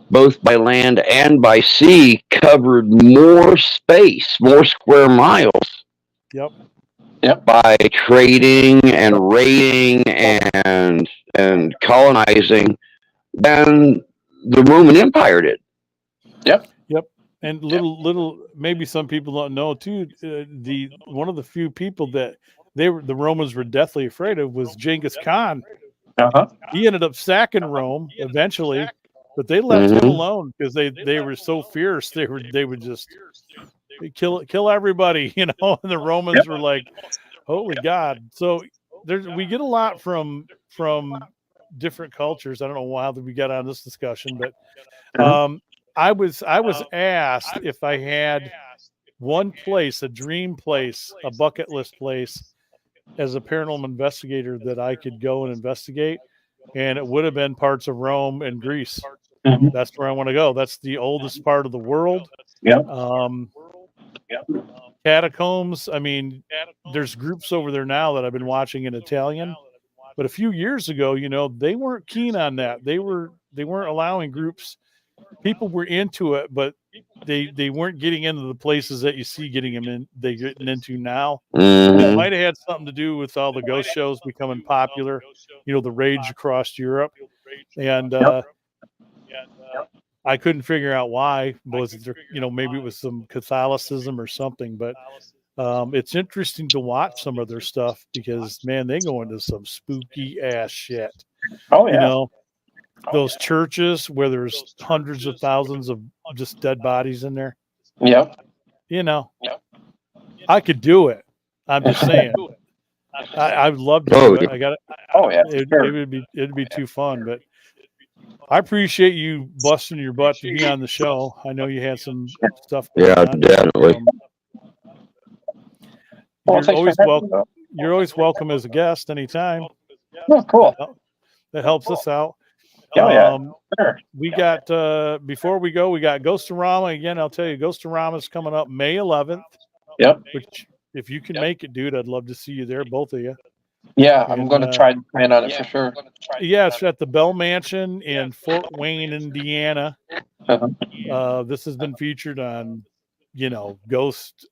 both by land and by sea, covered more space, more square miles. Yep. By trading and raiding and colonizing than the Roman Empire did. Yep. And little maybe some people don't know too. One of the few people that the Romans were deathly afraid of was Genghis Khan. He ended up sacking Rome eventually, but they left him alone because they were so fierce. They would just kill everybody, and the Romans were like, holy God. So we get a lot from different cultures. I don't know how we got on this discussion, but I was asked if I had one place, a dream place, a bucket list place as a paranormal investigator that I could go and investigate, and it would have been parts of Rome and Greece. That's where I want to go. That's the oldest part of the world. Catacombs. I mean, there's groups over there now that I've been watching in Italian, but a few years ago, they weren't keen on that. They weren't allowing groups. People were into it, but they weren't getting into the places that you see they getting into now. It might have had something to do with all the ghost shows becoming popular, the rage across Europe. And I couldn't figure out why. Was it, maybe it was some Catholicism or something, but it's interesting to watch some of their stuff because, man, they go into some spooky ass shit. Oh, yeah. Those churches where there's hundreds of thousands of just dead bodies in there. Yep. I could do it. I'm just saying. I'd love to do it. I got it. Oh, yeah. It'd be too fun, but I appreciate you busting your butt to be on the show. I know you had some stuff going on. Definitely. You're always welcome as a guest anytime. Oh, cool. That helps us out. Oh, yeah. Sure. We got before we go, we got Ghostorama again. I'll tell you, Ghostorama is coming up May 11th. Yep. Which, if you can make it, dude, I'd love to see you there, both of you. Yeah, I'm going to try and plan on it for sure. Yeah, it's at the Bell Mansion in Fort Wayne, Indiana. This has been featured on, Ghost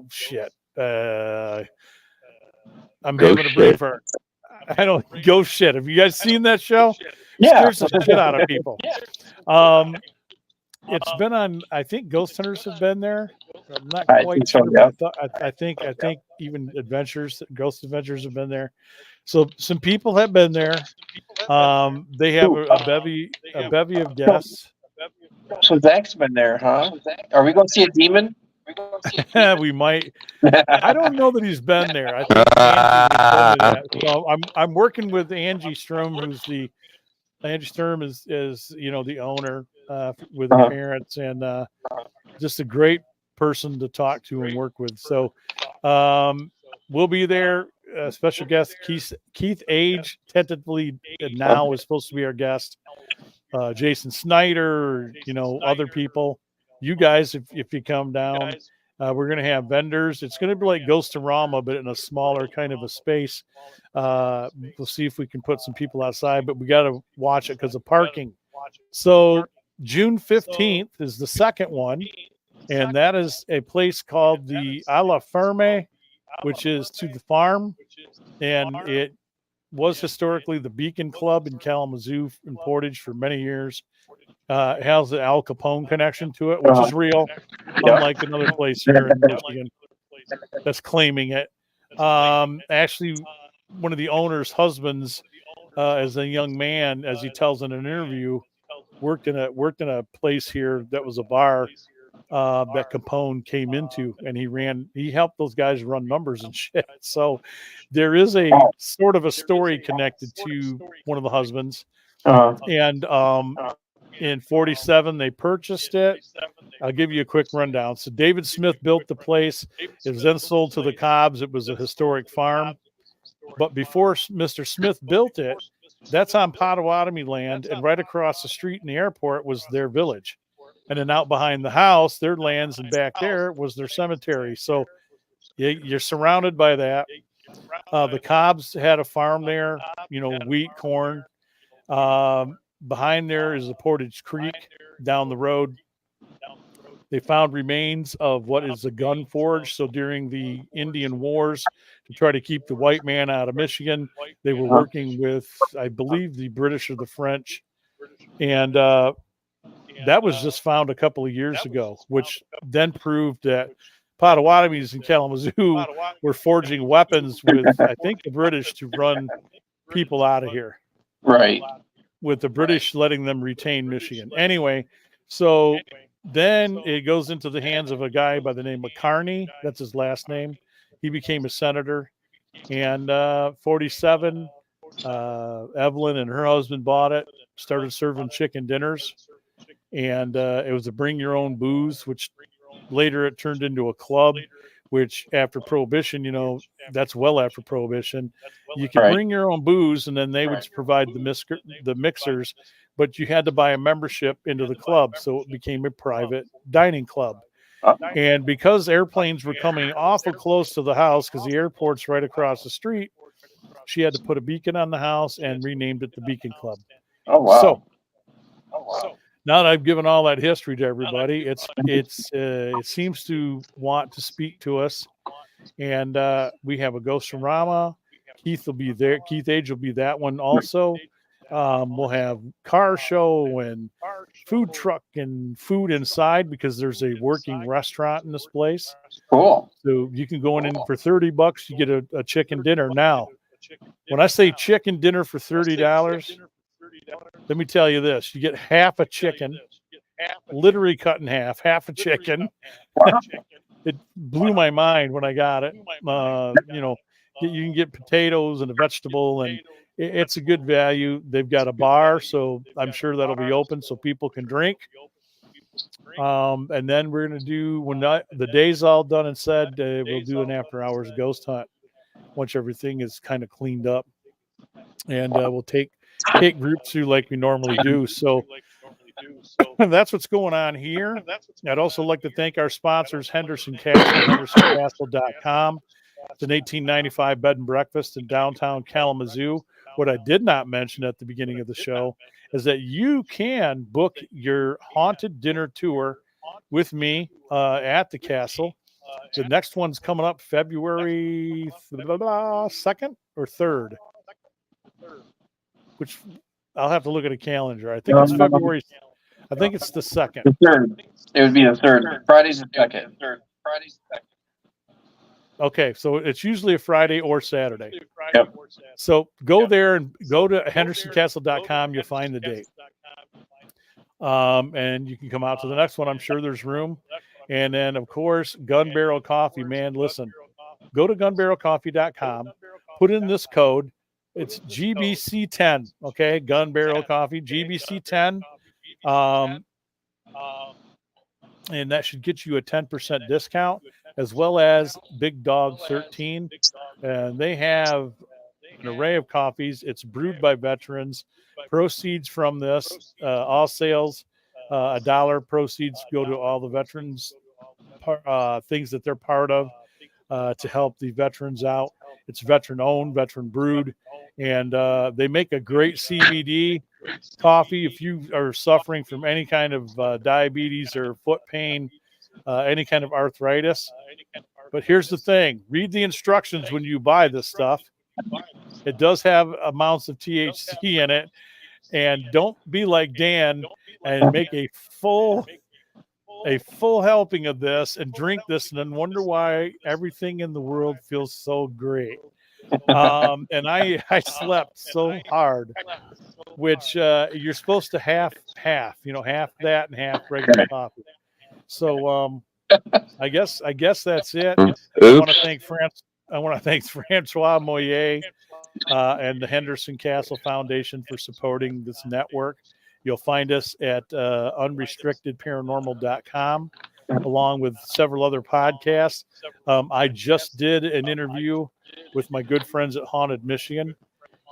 shit. I'm having a brain fart. I don't ghost shit. Have you guys seen that show? Yeah, scares the shit out of people. It's been on. I think Ghost Hunters have been there. I'm not quite sure. I think even Ghost Adventures have been there. So some people have been there. They have a bevy of guests. So Zach's been there, huh? Are we going to see a demon? We might. I don't know that he's been there. I think Angie told me that. So I'm working with Angie Strom, Angie Sturm is the owner with her parents, and just a great person to talk to and work with. So we'll be there. Special guest Keith Age tentatively now is supposed to be our guest. Jason Snyder, other people. You guys, if you come down, we're going to have vendors. It's going to be like Ghostorama, but in a smaller kind of a space. We'll see if we can put some people outside, but we got to watch it because of parking. So June 15th is the second one, and that is a place called the Alla Ferme, which is to the farm, and it was historically the Beacon Club in Kalamazoo in Portage for many years. It has the Al Capone connection to it, which is real, unlike another place here in Michigan that's claiming it. Actually, one of the owner's husbands, as a young man, as he tells in an interview, worked in a place here that was a bar that Capone came into, and he helped those guys run numbers and shit. So there is a sort of a story connected to one of the husbands. And in 47, they purchased it. I'll give you a quick rundown. So David Smith built the place. It was then sold to the Cobbs. It was a historic farm. But before Mr. Smith built it, that's on Potawatomi land, and right across the street in the airport was their village. And then out behind the house, their lands, and back there was their cemetery. So you're surrounded by that. The Cobbs had a farm there, wheat, corn. Behind there is the Portage Creek down the road. They found remains of what is a gun forge. So during the Indian Wars, to try to keep the white man out of Michigan, they were working with, I believe, the British or the French. And that was just found a couple of years ago, which then proved that Potawatomis in Kalamazoo were forging weapons with, I think, the British to run people out of here. Right. With the British letting them retain Michigan. Anyway, so then it goes into the hands of a guy by the name of Carney. That's his last name. He became a senator. And 47, Evelyn and her husband bought it, started serving chicken dinners. And it was a bring your own booze, which later it turned into a club, which after Prohibition, that's well after Prohibition. You could bring your own booze, and then they would provide the mixers, but you had to buy a membership into the club, so it became a private dining club. And because airplanes were coming awful close to the house, because the airport's right across the street, she had to put a beacon on the house and renamed it the Beacon Club. Oh wow. So now that I've given all that history to everybody, it seems to want to speak to us. And we have a ghost from Rama. Keith will be there. Keith Age will be that one also. We'll have car show and food truck and food inside because there's a working restaurant in this place. Cool. So you can go in for $30. You get a chicken dinner. Now, when I say chicken dinner for $30, let me tell you this: you get half a chicken, literally cut in half a chicken. It blew my mind when I got it. You can get potatoes and a vegetable, and it's a good value. They've got a bar, so I'm sure that'll be open so people can drink. And then we're going to do, when the day's all done and said, we'll do an after hours ghost hunt once everything is kind of cleaned up. And we'll take groups through like we normally do. So that's what's going on here. I'd also like to thank our sponsors, Henderson Castle, hendersoncastle.com. It's an 1895 bed and breakfast in downtown Kalamazoo. What I did not mention at the beginning of the show is that you can book your haunted dinner tour with me at the castle. The next one's coming up February 2nd or 3rd, which I'll have to look at a calendar. I think it's February. I think it's the 2nd. The 3rd. It would be the 3rd. Friday's the 2nd. Okay, so it's usually a Friday or Saturday. Yep. So go there and go to hendersoncastle.com. You'll find the date. And you can come out to the next one. I'm sure there's room. And then, of course, Gun Barrel Coffee. Man, listen, go to gunbarrelcoffee.com. Put in this code. It's GBC10. Okay, Gun Barrel Coffee, GBC10. And that should get you a 10% discount, as well as Big Dog 13. And they have an array of coffees. It's brewed by veterans. Proceeds from this, all sales, $1 proceeds go to all the veterans things that they're part of to help the veterans out. It's veteran owned, veteran brewed, and they make a great CBD coffee. If you are suffering from any kind of diabetes or foot pain, any kind of arthritis. But here's the thing: read the instructions when you buy this stuff. It does have amounts of THC in it, and don't be like Dan and make a full helping of this and drink this and then wonder why everything in the world feels so great. And I slept so hard, which you're supposed to half, half that and half regular coffee. So I guess that's it. I want to thank Francois Moyer and the Henderson Castle Foundation for supporting this network. You'll find us at unrestrictedparanormal.com, along with several other podcasts. I just did an interview with my good friends at Haunted Michigan,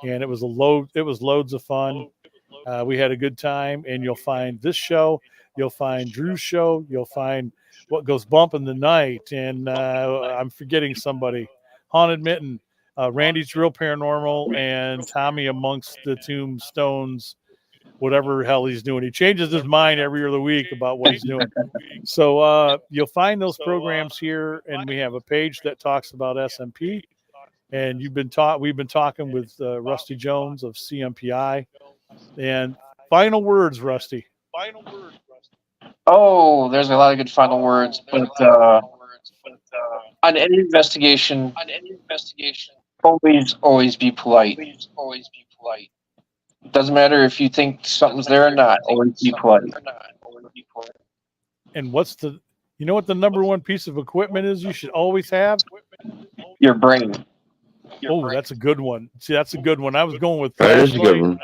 and it was loads of fun. We had a good time, and you'll find this show, you'll find Drew's show, you'll find What Goes Bump in the Night, and I'm forgetting somebody, Haunted Mitten, Randy's Real Paranormal, and Tommy Amongst the Tombstones, whatever hell he's doing. He changes his mind every other week about what he's doing. So you'll find those programs here, and we have a page that talks about SMP. And we've been talking with Rusty Jones of CMPI. And final words, Rusty. Oh, there's a lot of good final words, but on any investigation, always be polite. Doesn't matter if you think something's there or not. Always be polite. And what the number one piece of equipment is you should always have? Your brain. Oh, that's a good one. See, that's a good one. I was going with That is a good one.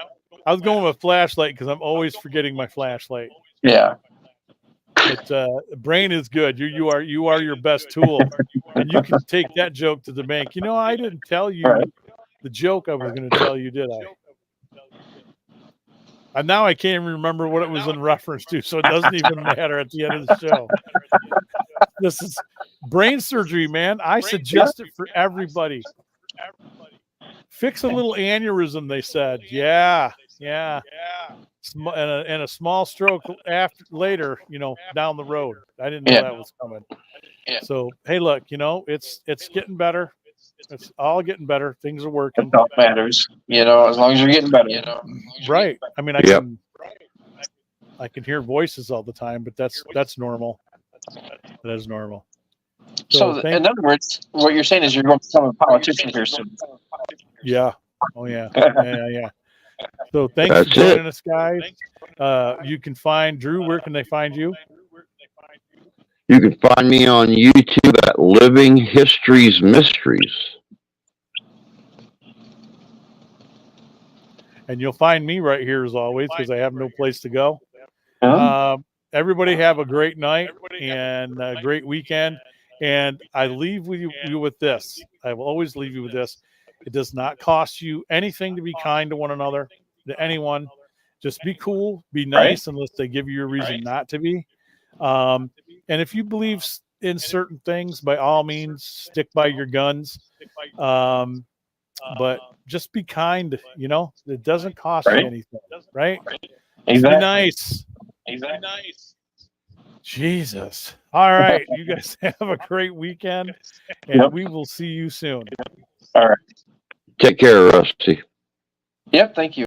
I was going with flashlight because I'm always forgetting my flashlight. Yeah. But brain is good. You are your best tool, and you can take that joke to the bank. I didn't tell you the joke I was going to tell you, did I? And now I can't even remember what it was in reference to, so it doesn't even matter at the end of the show. this is brain surgery, man. I suggest it for everybody. Fix a little aneurysm, they said. Yeah. And a small stroke later, down the road. I didn't know that was coming. So, hey, look, it's getting better. It's all getting better. Things are working. That's all that matters. As long as you're getting better. Right. I mean, I can hear voices all the time, but that's normal. That is normal. So in other words, what you're saying is you're going to become a politician here soon. Yeah. Oh, yeah. Yeah. So thanks for joining us, guys. You can find Drew. Where can they find you? You can find me on YouTube at Living Histories Mysteries. And you'll find me right here as always because I have no place to go. Everybody have a great night and a great weekend. And I leave you with this. I will always leave you with this. It does not cost you anything to be kind to one another, to anyone. Just be cool, be nice, unless they give you a reason not to be. And if you believe in certain things, by all means, stick by your guns. But just be kind, it doesn't cost you anything, right? Exactly. Be nice. Exactly. Jesus. All right. You guys have a great weekend, and we will see you soon. All right. Take care, Rusty. Yep. Thank you.